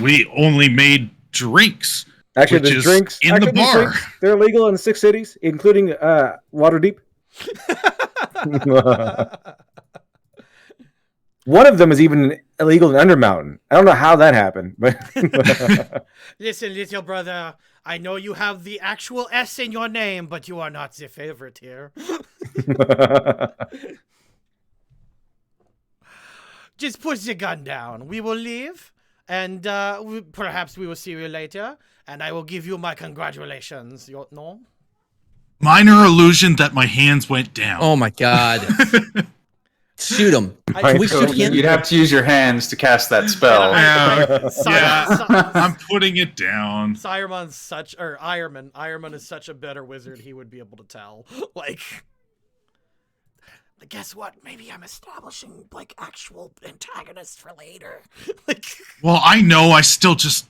We only made drinks. Actually, the drinks in the bar. They're illegal in 6 cities, including Waterdeep. One of them is even illegal in Undermountain. I don't know how that happened, but Listen, little brother, I know you have the actual S in your name, but you are not the favorite here. Just put the gun down. We will leave, and perhaps we will see you later, and I will give you my congratulations. No? Minor illusion that my hands went down. Oh my God. Shoot him. Can we shoot him? You'd have to use your hands to cast that spell. I'm putting it down. Ironman is such a better wizard. He would be able to tell. Like, Guess what? Maybe I'm establishing like actual antagonists for later. Like, well, I know. I still just.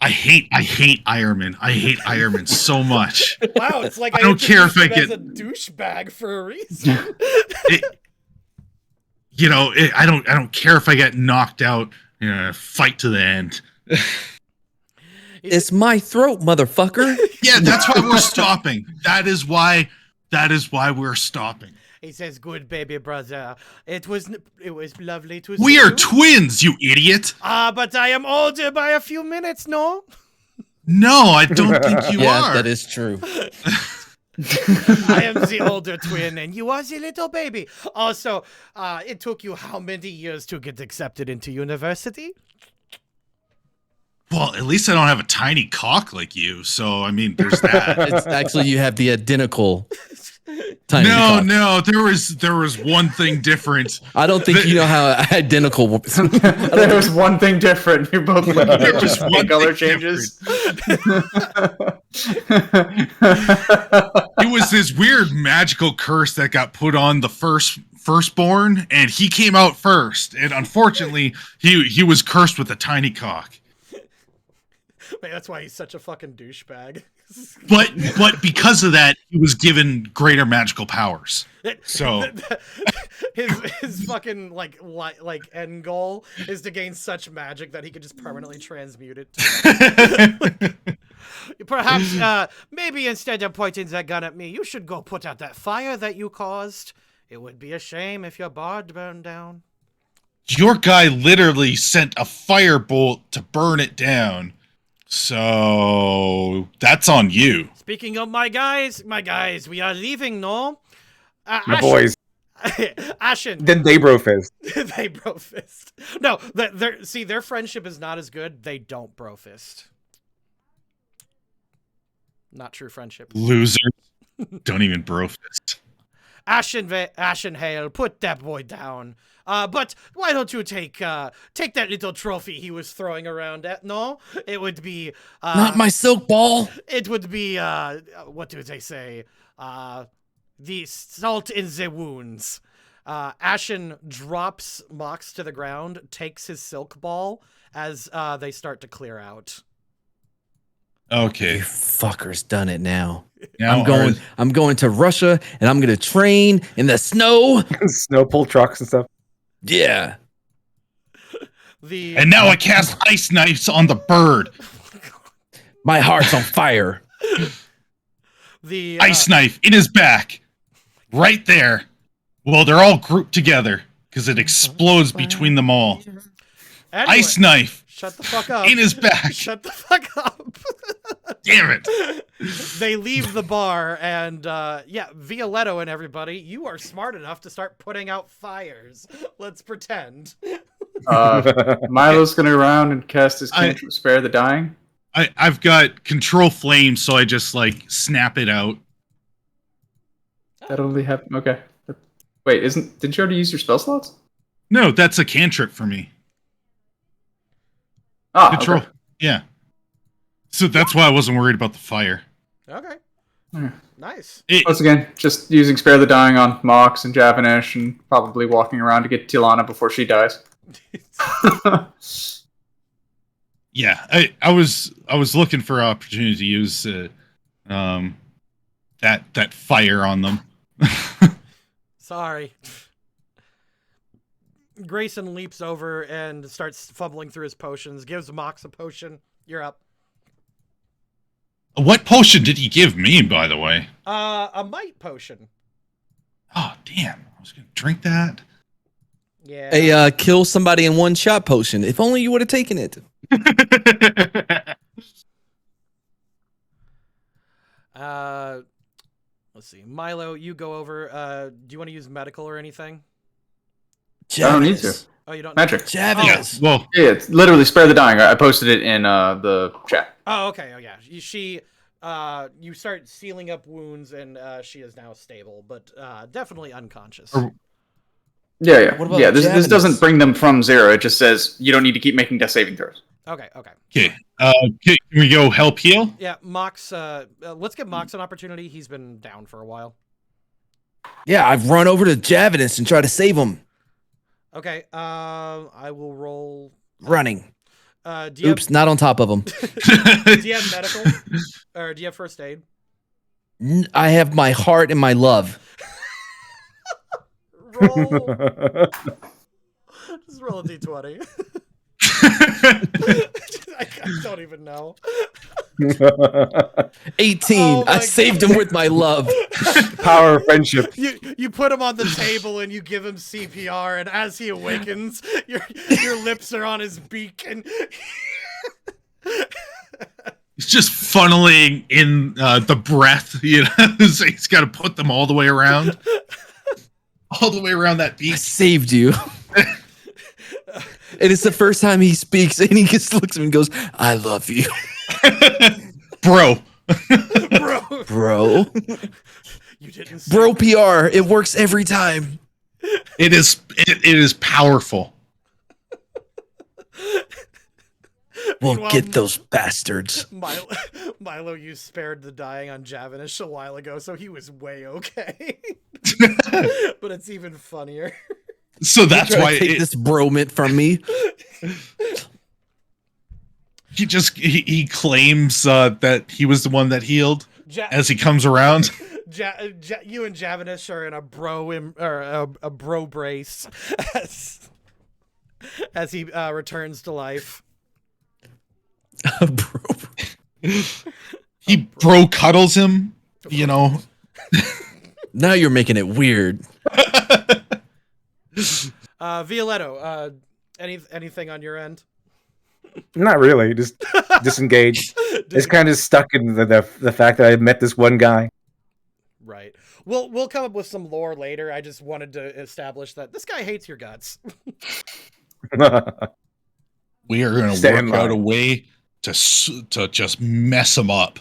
I hate Ironman. I hate Ironman so much. wow, it's like I don't care if I introduced get. him as a douchebag for a reason. I don't care if I get knocked out. Fight to the end. It's my throat, motherfucker. Yeah, that's why we're stopping. That is why we're stopping. He says, "Good baby brother. It was lovely to see We you." are twins, you idiot. But I am older by a few minutes, no? No, I don't think you Yeah, are. that is true. I am the older twin, and you are the little baby. Also, it took you how many years to get accepted into university? Well, at least I don't have a tiny cock like you. So, I mean, there's that. It's actually you have the identical tiny cock. No, there was one thing different. I don't think you know how identical. There was one thing different. You're both looking There at was just one color thing changes. It was this weird magical curse that got put on the firstborn, and he came out first. And unfortunately, he was cursed with a tiny cock. Man, that's why he's such a fucking douchebag. But because of that, he was given greater magical powers. So his fucking like end goal is to gain such magic that he could just permanently transmute it. Perhaps maybe instead of pointing that gun at me, you should go put out that fire that you caused. It would be a shame if your barn burned down. your guy literally sent a firebolt to burn it down. So that's on you. Speaking of my guys, we are leaving, no? My boys. Ashen. Then they bro fist. They bro fist. No, their friendship is not as good. They don't bro fist. Not true friendship. Loser. Don't even bro fist. Ashen Hale, put that boy down. But why don't you take that little trophy he was throwing around at? No, it would be Not my silk ball. It would be what do they say? The salt in the wounds. Ashen drops Mox to the ground, takes his silk ball as they start to clear out. Okay. You fuckers done it now. Now I'm going to Russia and I'm gonna train in the snow. Snow pull trucks and stuff. Yeah. And now I cast ice knives on the bird. My heart's on fire. The Ice knife in his back. Right there. Well, they're all grouped together because it explodes between them all. Anyway, Ice knife shut the fuck up. in his back. Shut the fuck up. Damn it. They leave the bar and Violetto and everybody, you are smart enough to start putting out fires. Let's pretend. Milo's gonna go around and cast his cantrip, spare the dying. I've got control flame, so I just like snap it out. That only happened. Okay. Wait, didn't you already use your spell slots? No, that's a cantrip for me. Ah, Control. okay. Yeah. So that's why I wasn't worried about the fire. Okay. Yeah. Nice. Once again, just using spare the dying on Mox and Javanish, and probably walking around to get Tilana before she dies. Yeah, I was looking for an opportunity to use that fire on them. Sorry. Grayson leaps over and starts fumbling through his potions, gives Mox a potion. You're up. What potion did he give me, by the way? A might potion. Oh, damn. I was going to drink that. Yeah. A kill somebody in one shot potion. If only you would have taken it. Let's see. Milo, you go over. Do you want to use medical or anything? I don't need to. Oh, you don't? Magic. Javis. Well, Yeah, it's literally spare the dying. I posted it in the chat. Oh, okay. Oh, yeah. You start sealing up wounds, and she is now stable, but definitely unconscious. Yeah. What about This Javanese? doesn't bring them from 0. It just says you don't need to keep making death saving throws. Okay. okay. Can we go help heal? Yeah, Mox. Let's give Mox an opportunity. He's been down for a while. Yeah, I've run over to Javanus and tried to save him. Okay. I will roll. Running. Do you Oops, not on top of him. do you have medical, or do you have first aid? I have my heart and my love. Roll. Just roll a d20. I don't even know. 18. Oh I my saved him with my love. Power of friendship. You put him on the table and you give him CPR, and as he awakens, your lips are on his beak, and He's just funneling in the breath. You know, he's got to put them all the way around, that I beak. saved you. And it's the first time he speaks, and he just looks at me and goes, I love you. Bro. bro, Bro. you didn't. Bro PR. It works every time. It is powerful. We'll Meanwhile, get those bastards. Milo, you spared the dying on Javanish a while ago, so he was way okay. But it's even funnier. So that's Try to why take this bromant from me. he claims that he was the one that healed as he comes around. You and Javanish are in a a bro brace as he returns to life. Bro. He bro cuddles him, you know. Now you're making it weird. Violetto, anything on your end? Not really. Just disengaged. It's kind of stuck in the fact that I met this one guy. Right. We'll come up with some lore later. I just wanted to establish that this guy hates your guts. We are going to work out a way to just mess him up.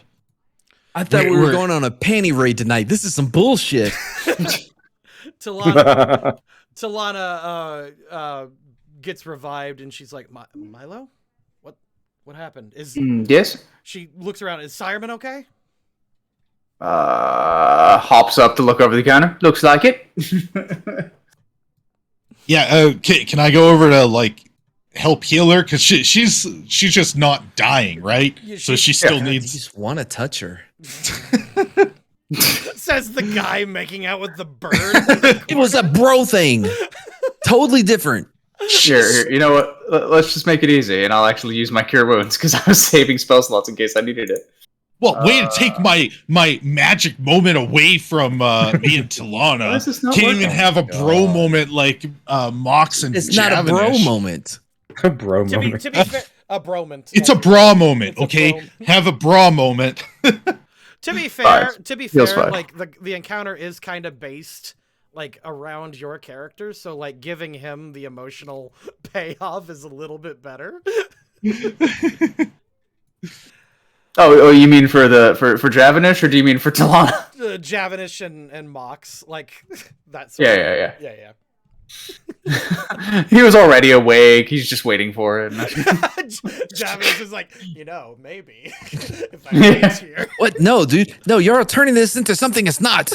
I thought we were going on a panty raid tonight. This is some bullshit. Talana gets revived, and she's like, Milo? What happened? Yes? She looks around. Is Sireman okay? Hops up to look over the counter. Looks like it. Yeah, can I go over to like help heal her? Because she's just not dying, right? Yeah, so she still You needs. just want to touch her. Says the guy making out with the bird. It was a bro thing. Totally different. Here, you know what? Let's just make it easy, and I'll actually use my cure wounds because I was saving spell slots in case I needed it. Well, way to take my magic moment away from me and Talana. Can't even have a bro moment like Mox and It's not a bro moment. A bro moment. To be fair, a broment. It's a bra moment, It's a okay? bro- Have a bra moment. To be fair, Feels fine. like the encounter is kind of based like around your character, so like giving him the emotional payoff is a little bit better. Oh, you mean for Javanish, or do you mean for Talana? Javanish and Mox, like that's Yeah. yeah. He was already awake. He's just waiting for it. Javanish is like, maybe if I wait here. What? No, dude. No, you're turning this into something it's not.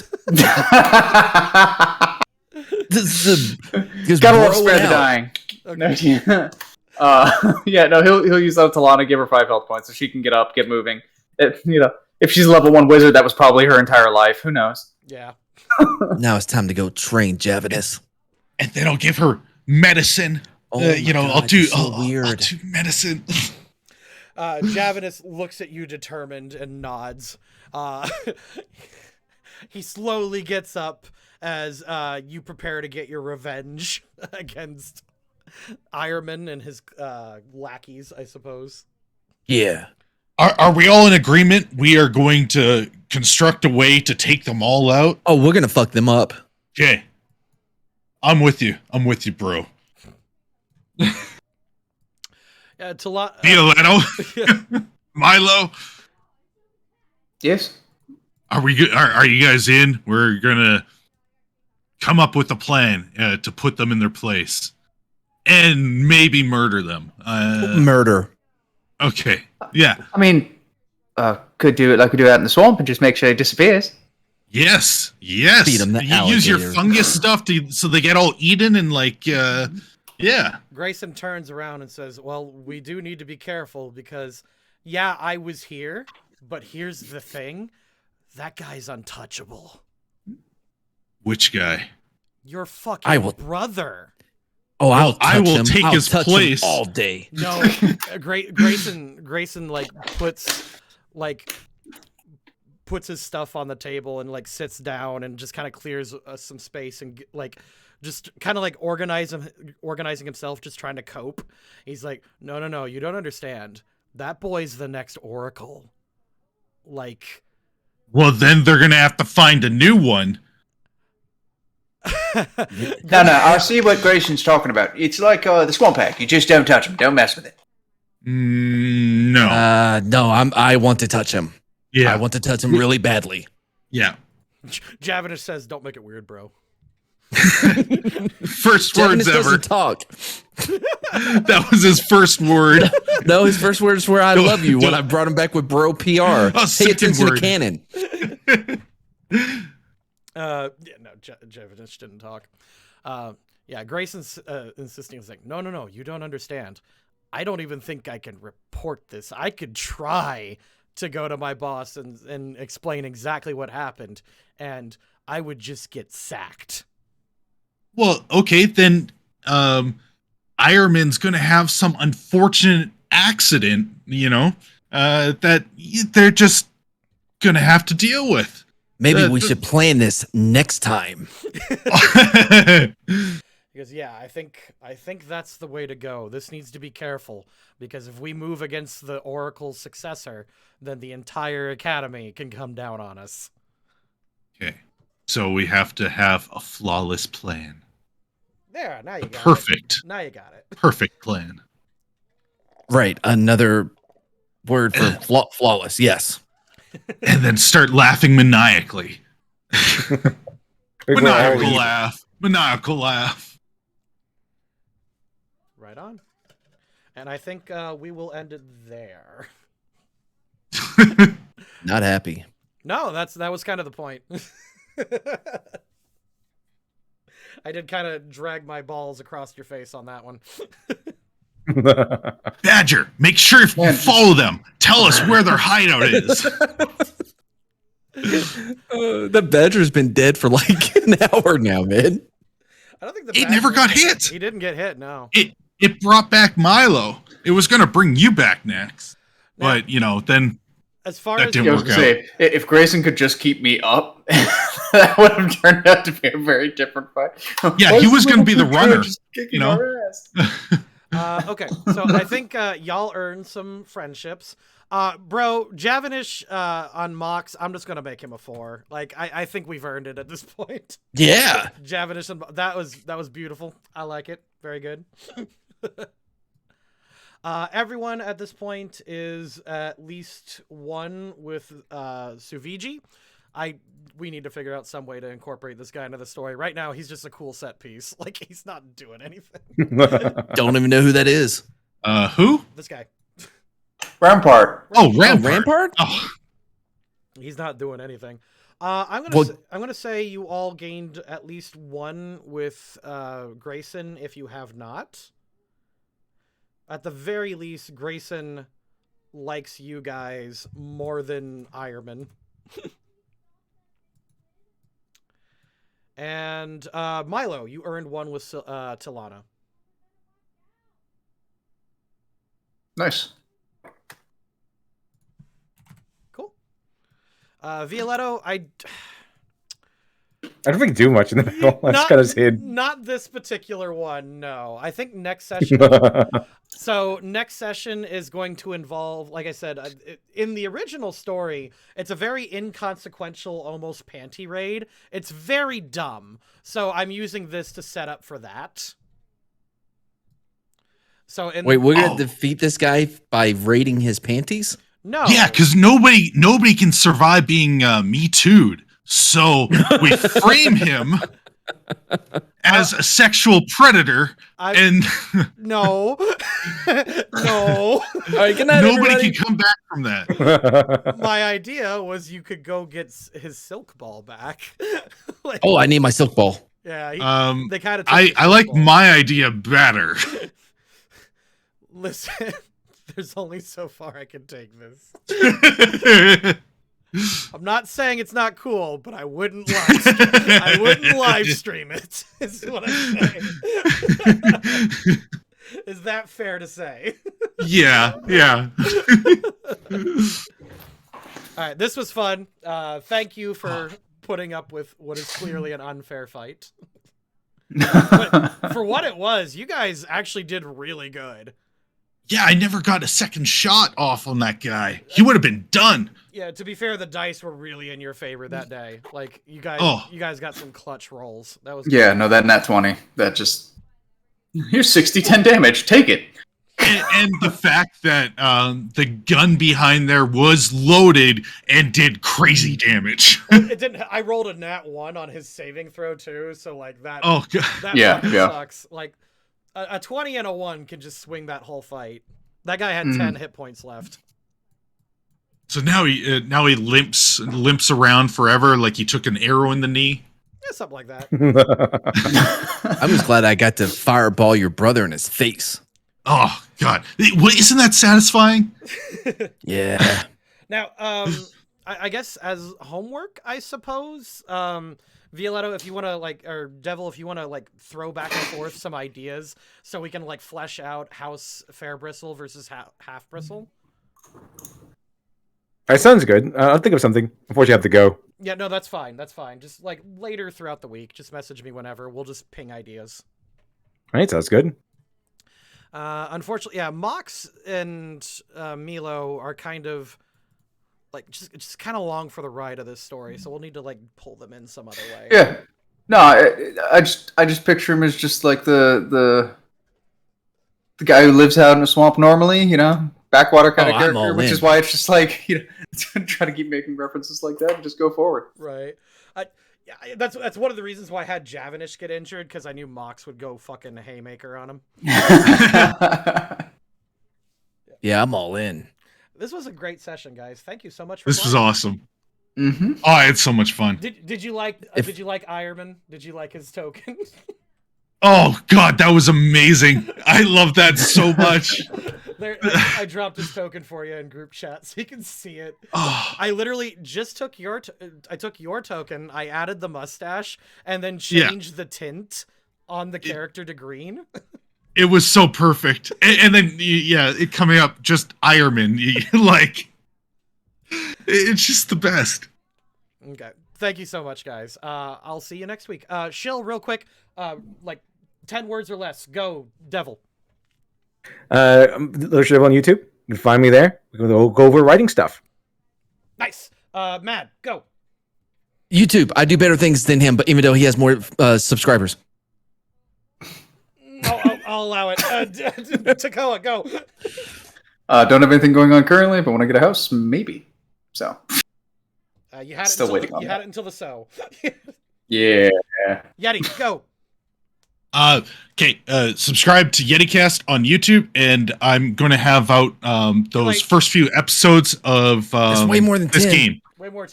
This is Gotta love spare the dying. Okay. No, he'll use that Talana, give her 5 health points so she can get up, get moving. If she's a level 1 wizard, that was probably her entire life. Who knows? Yeah. Now it's time to go train Javanus. And then I'll give her medicine. Oh I'll do weird. I'll do medicine. Javanus looks at you determined and nods. He slowly gets up as you prepare to get your revenge against Ironman and his lackeys, I suppose. Yeah. Are we all in agreement? We are going to construct a way to take them all out. Oh, we're gonna fuck them up. Okay. I'm with you, bro. Violetto, Milo. Yes. Are we good? Are you guys in? We're gonna come up with a plan to put them in their place, and maybe murder them. Murder. Okay. Yeah. I mean, could do it like we do out in the swamp and just make sure he disappears. Yes. Feed 'em the You use your alligator. fungus stuff so they get all eaten and like, yeah. Grayson turns around and says, well, we do need to be careful because, yeah, I was here, but here's the thing. That guy's untouchable. Which guy? Your fucking brother. Oh, I will take I'll his touch place him all day. No, Grayson like puts his stuff on the table and like sits down and just kind of clears some space and like just kind of like organizing himself, just trying to cope. He's like, no, you don't understand. That boy's the next Oracle. Like, well, then they're gonna have to find a new one. No, I see what Grayson's talking about. It's like the Swamp Pack. You just don't touch him. Don't mess with it. No. No, I want to touch him. Yeah. I want to touch him really badly. Yeah. Javanish says, don't make it weird, bro. First words ever. Doesn't talk. That was his first word. No, his first words were "I love you" when I brought him back with bro PR. Pay attention to canon. Javanish didn't talk. Grayson's insisting. He's like, no, you don't understand. I don't even think I can report this. I could try to go to my boss and explain exactly what happened, and I would just get sacked. Well, okay, then Ironman's going to have some unfortunate accident, that they're just going to have to deal with. Maybe we should plan this next time. Because I think that's the way to go. This needs to be careful, because if we move against the Oracle's successor, then the entire academy can come down on us. Okay, so we have to have a flawless plan. There, now you got Perfect. it. Now you got it. Perfect plan. Right, another word for flawless. Yes. And then start laughing maniacally. Maniacal laugh. Right on. And I think we will end it there. Not happy. No, that was kind of the point. I did kind of drag my balls across your face on that one. Badger, make sure you follow them. Tell us where their hideout is. The Badger's been dead for like an hour now, man. I don't think It never got hit. He didn't get hit, no. It brought back Milo. It was going to bring you back next. Now, but, then as far that as didn't work out. If Grayson could just keep me up, that would have turned out to be a very different fight. Yeah, he was going to be the runner. Okay, so I think y'all earned some friendships. Bro, Javanish on Mox, I'm just gonna make him a 4. Like, I think we've earned it at this point. Yeah. Javanish, that was beautiful. I like it. Very good. Everyone at this point is at least 1 with Suviji. We need to figure out some way to incorporate this guy into the story. Right now, he's just a cool set piece. Like, he's not doing anything. Don't even know who that is. Who? This guy. Rampart. Oh, Rampart. Rampart? Oh. He's not doing anything. I'm gonna say you all gained at least 1 with Grayson if you have not. At the very least, Grayson likes you guys more than Ironman. And Milo, you earned 1 with Tilana. Nice. Cool. Violetto, I don't think do much in the middle. I just kind of hid. Not this particular one, no. I think next session. So next session is going to involve, like I said, in the original story, it's a very inconsequential, almost panty raid. It's very dumb. So I'm using this to set up for that. So wait, we're gonna defeat this guy by raiding his panties? No. Yeah, because nobody can survive being Me Too'd. So we frame him as a sexual predator, and No. No. All right, good night, nobody everybody. can come back from that. My idea was you could go get his silk ball back. Like, Oh, I need my silk ball. yeah. They kind of. I like my idea better. Listen, there's only so far I can take this. I'm not saying it's not cool, but I wouldn't live stream it. Is what I'm saying. Is that fair to say? Yeah. All right, this was fun. Thank you for putting up with what is clearly an unfair fight. But for what it was, you guys actually did really good. Yeah, I never got a second shot off on that guy. He would have been done. Yeah, to be fair, the dice were really in your favor that day. Like you guys got some clutch rolls. That was Yeah, no, that nat 20. That just here's 60-10 damage. Take it. And the fact that the gun behind there was loaded and did crazy damage. It didn't. I rolled a nat 1 on his saving throw too, so like that. Oh god. That Yeah, fucking yeah. sucks. Like a 20 and a 1 can just swing that whole fight. That guy had 10 hit points left. So now he limps around forever like he took an arrow in the knee. Yeah, something like that. I'm just glad I got to fireball your brother in his face. Oh god, isn't that satisfying? Yeah. Now, I guess as homework, I suppose, Violetto, if you want to or Devil, if you want to throw back and forth some ideas, so we can flesh out House Fair Bristle versus Half Bristle. All right, sounds good. I'll think of something before you have to go. Yeah, no, that's fine. That's fine. Just later throughout the week, just message me whenever. We'll just ping ideas. All right, sounds good. Unfortunately, yeah, Mox and Milo are kind of just kind of along for the ride of this story, so we'll need to pull them in some other way. Yeah. No, I just picture him as just like the guy who lives out in a swamp normally, backwater kind of character, which is why it's just try to keep making references like that and just go forward. Right. Yeah, that's one of the reasons why I had Javanish get injured, because I knew Mox would go fucking haymaker on him. Yeah, I'm all in. This was a great session, guys. Thank you so much for This playing. was awesome. Mm-hmm. Oh, I had so much fun. Did you like Ironman? Did you like his token? Oh god, that was amazing. I love that so much. I dropped his token for you in group chat so you can see it. Oh. I literally just took your token, I added the mustache, and then changed the tint on the character to green. It was so perfect. And then it coming up just Ironman. It's just the best. Okay. Thank you so much, guys. I'll see you next week. Shill, real quick, 10 words or less. Go, Devil. There's on YouTube. You can find me there. We'll go over writing stuff. Nice. Mad, go. YouTube. I do better things than him, but even though he has more subscribers. I'll allow it. Takoa, go. Don't have anything going on currently, but when I get a house, maybe. So. You had it Still until waiting the, on you that. had it until the so. Yeah. Yeti, go. Okay, subscribe to YetiCast on YouTube, and I'm going to have out those first few episodes of That's way more than this 10. game. Way more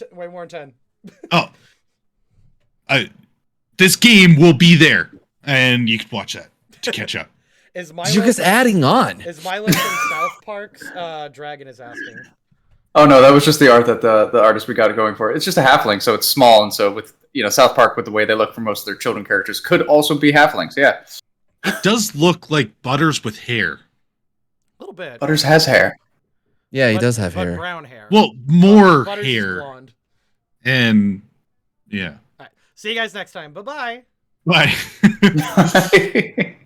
than 10. Oh, this game will be there, and you can watch that to catch up. You're just adding on. Is Milo from South Park's Dragon is asking. Oh no, that was just the art that the artist we got going for. It's just a halfling, so it's small, and so with South Park, with the way they look for most of their children characters, could also be halflings. Yeah, It does look like Butters with hair. A little bit. Butters has hair. Yeah, he does have but hair. brown hair. Well, more Butters is hair, blonde. and yeah. All right. See you guys next time. Bye-bye. Bye. Bye.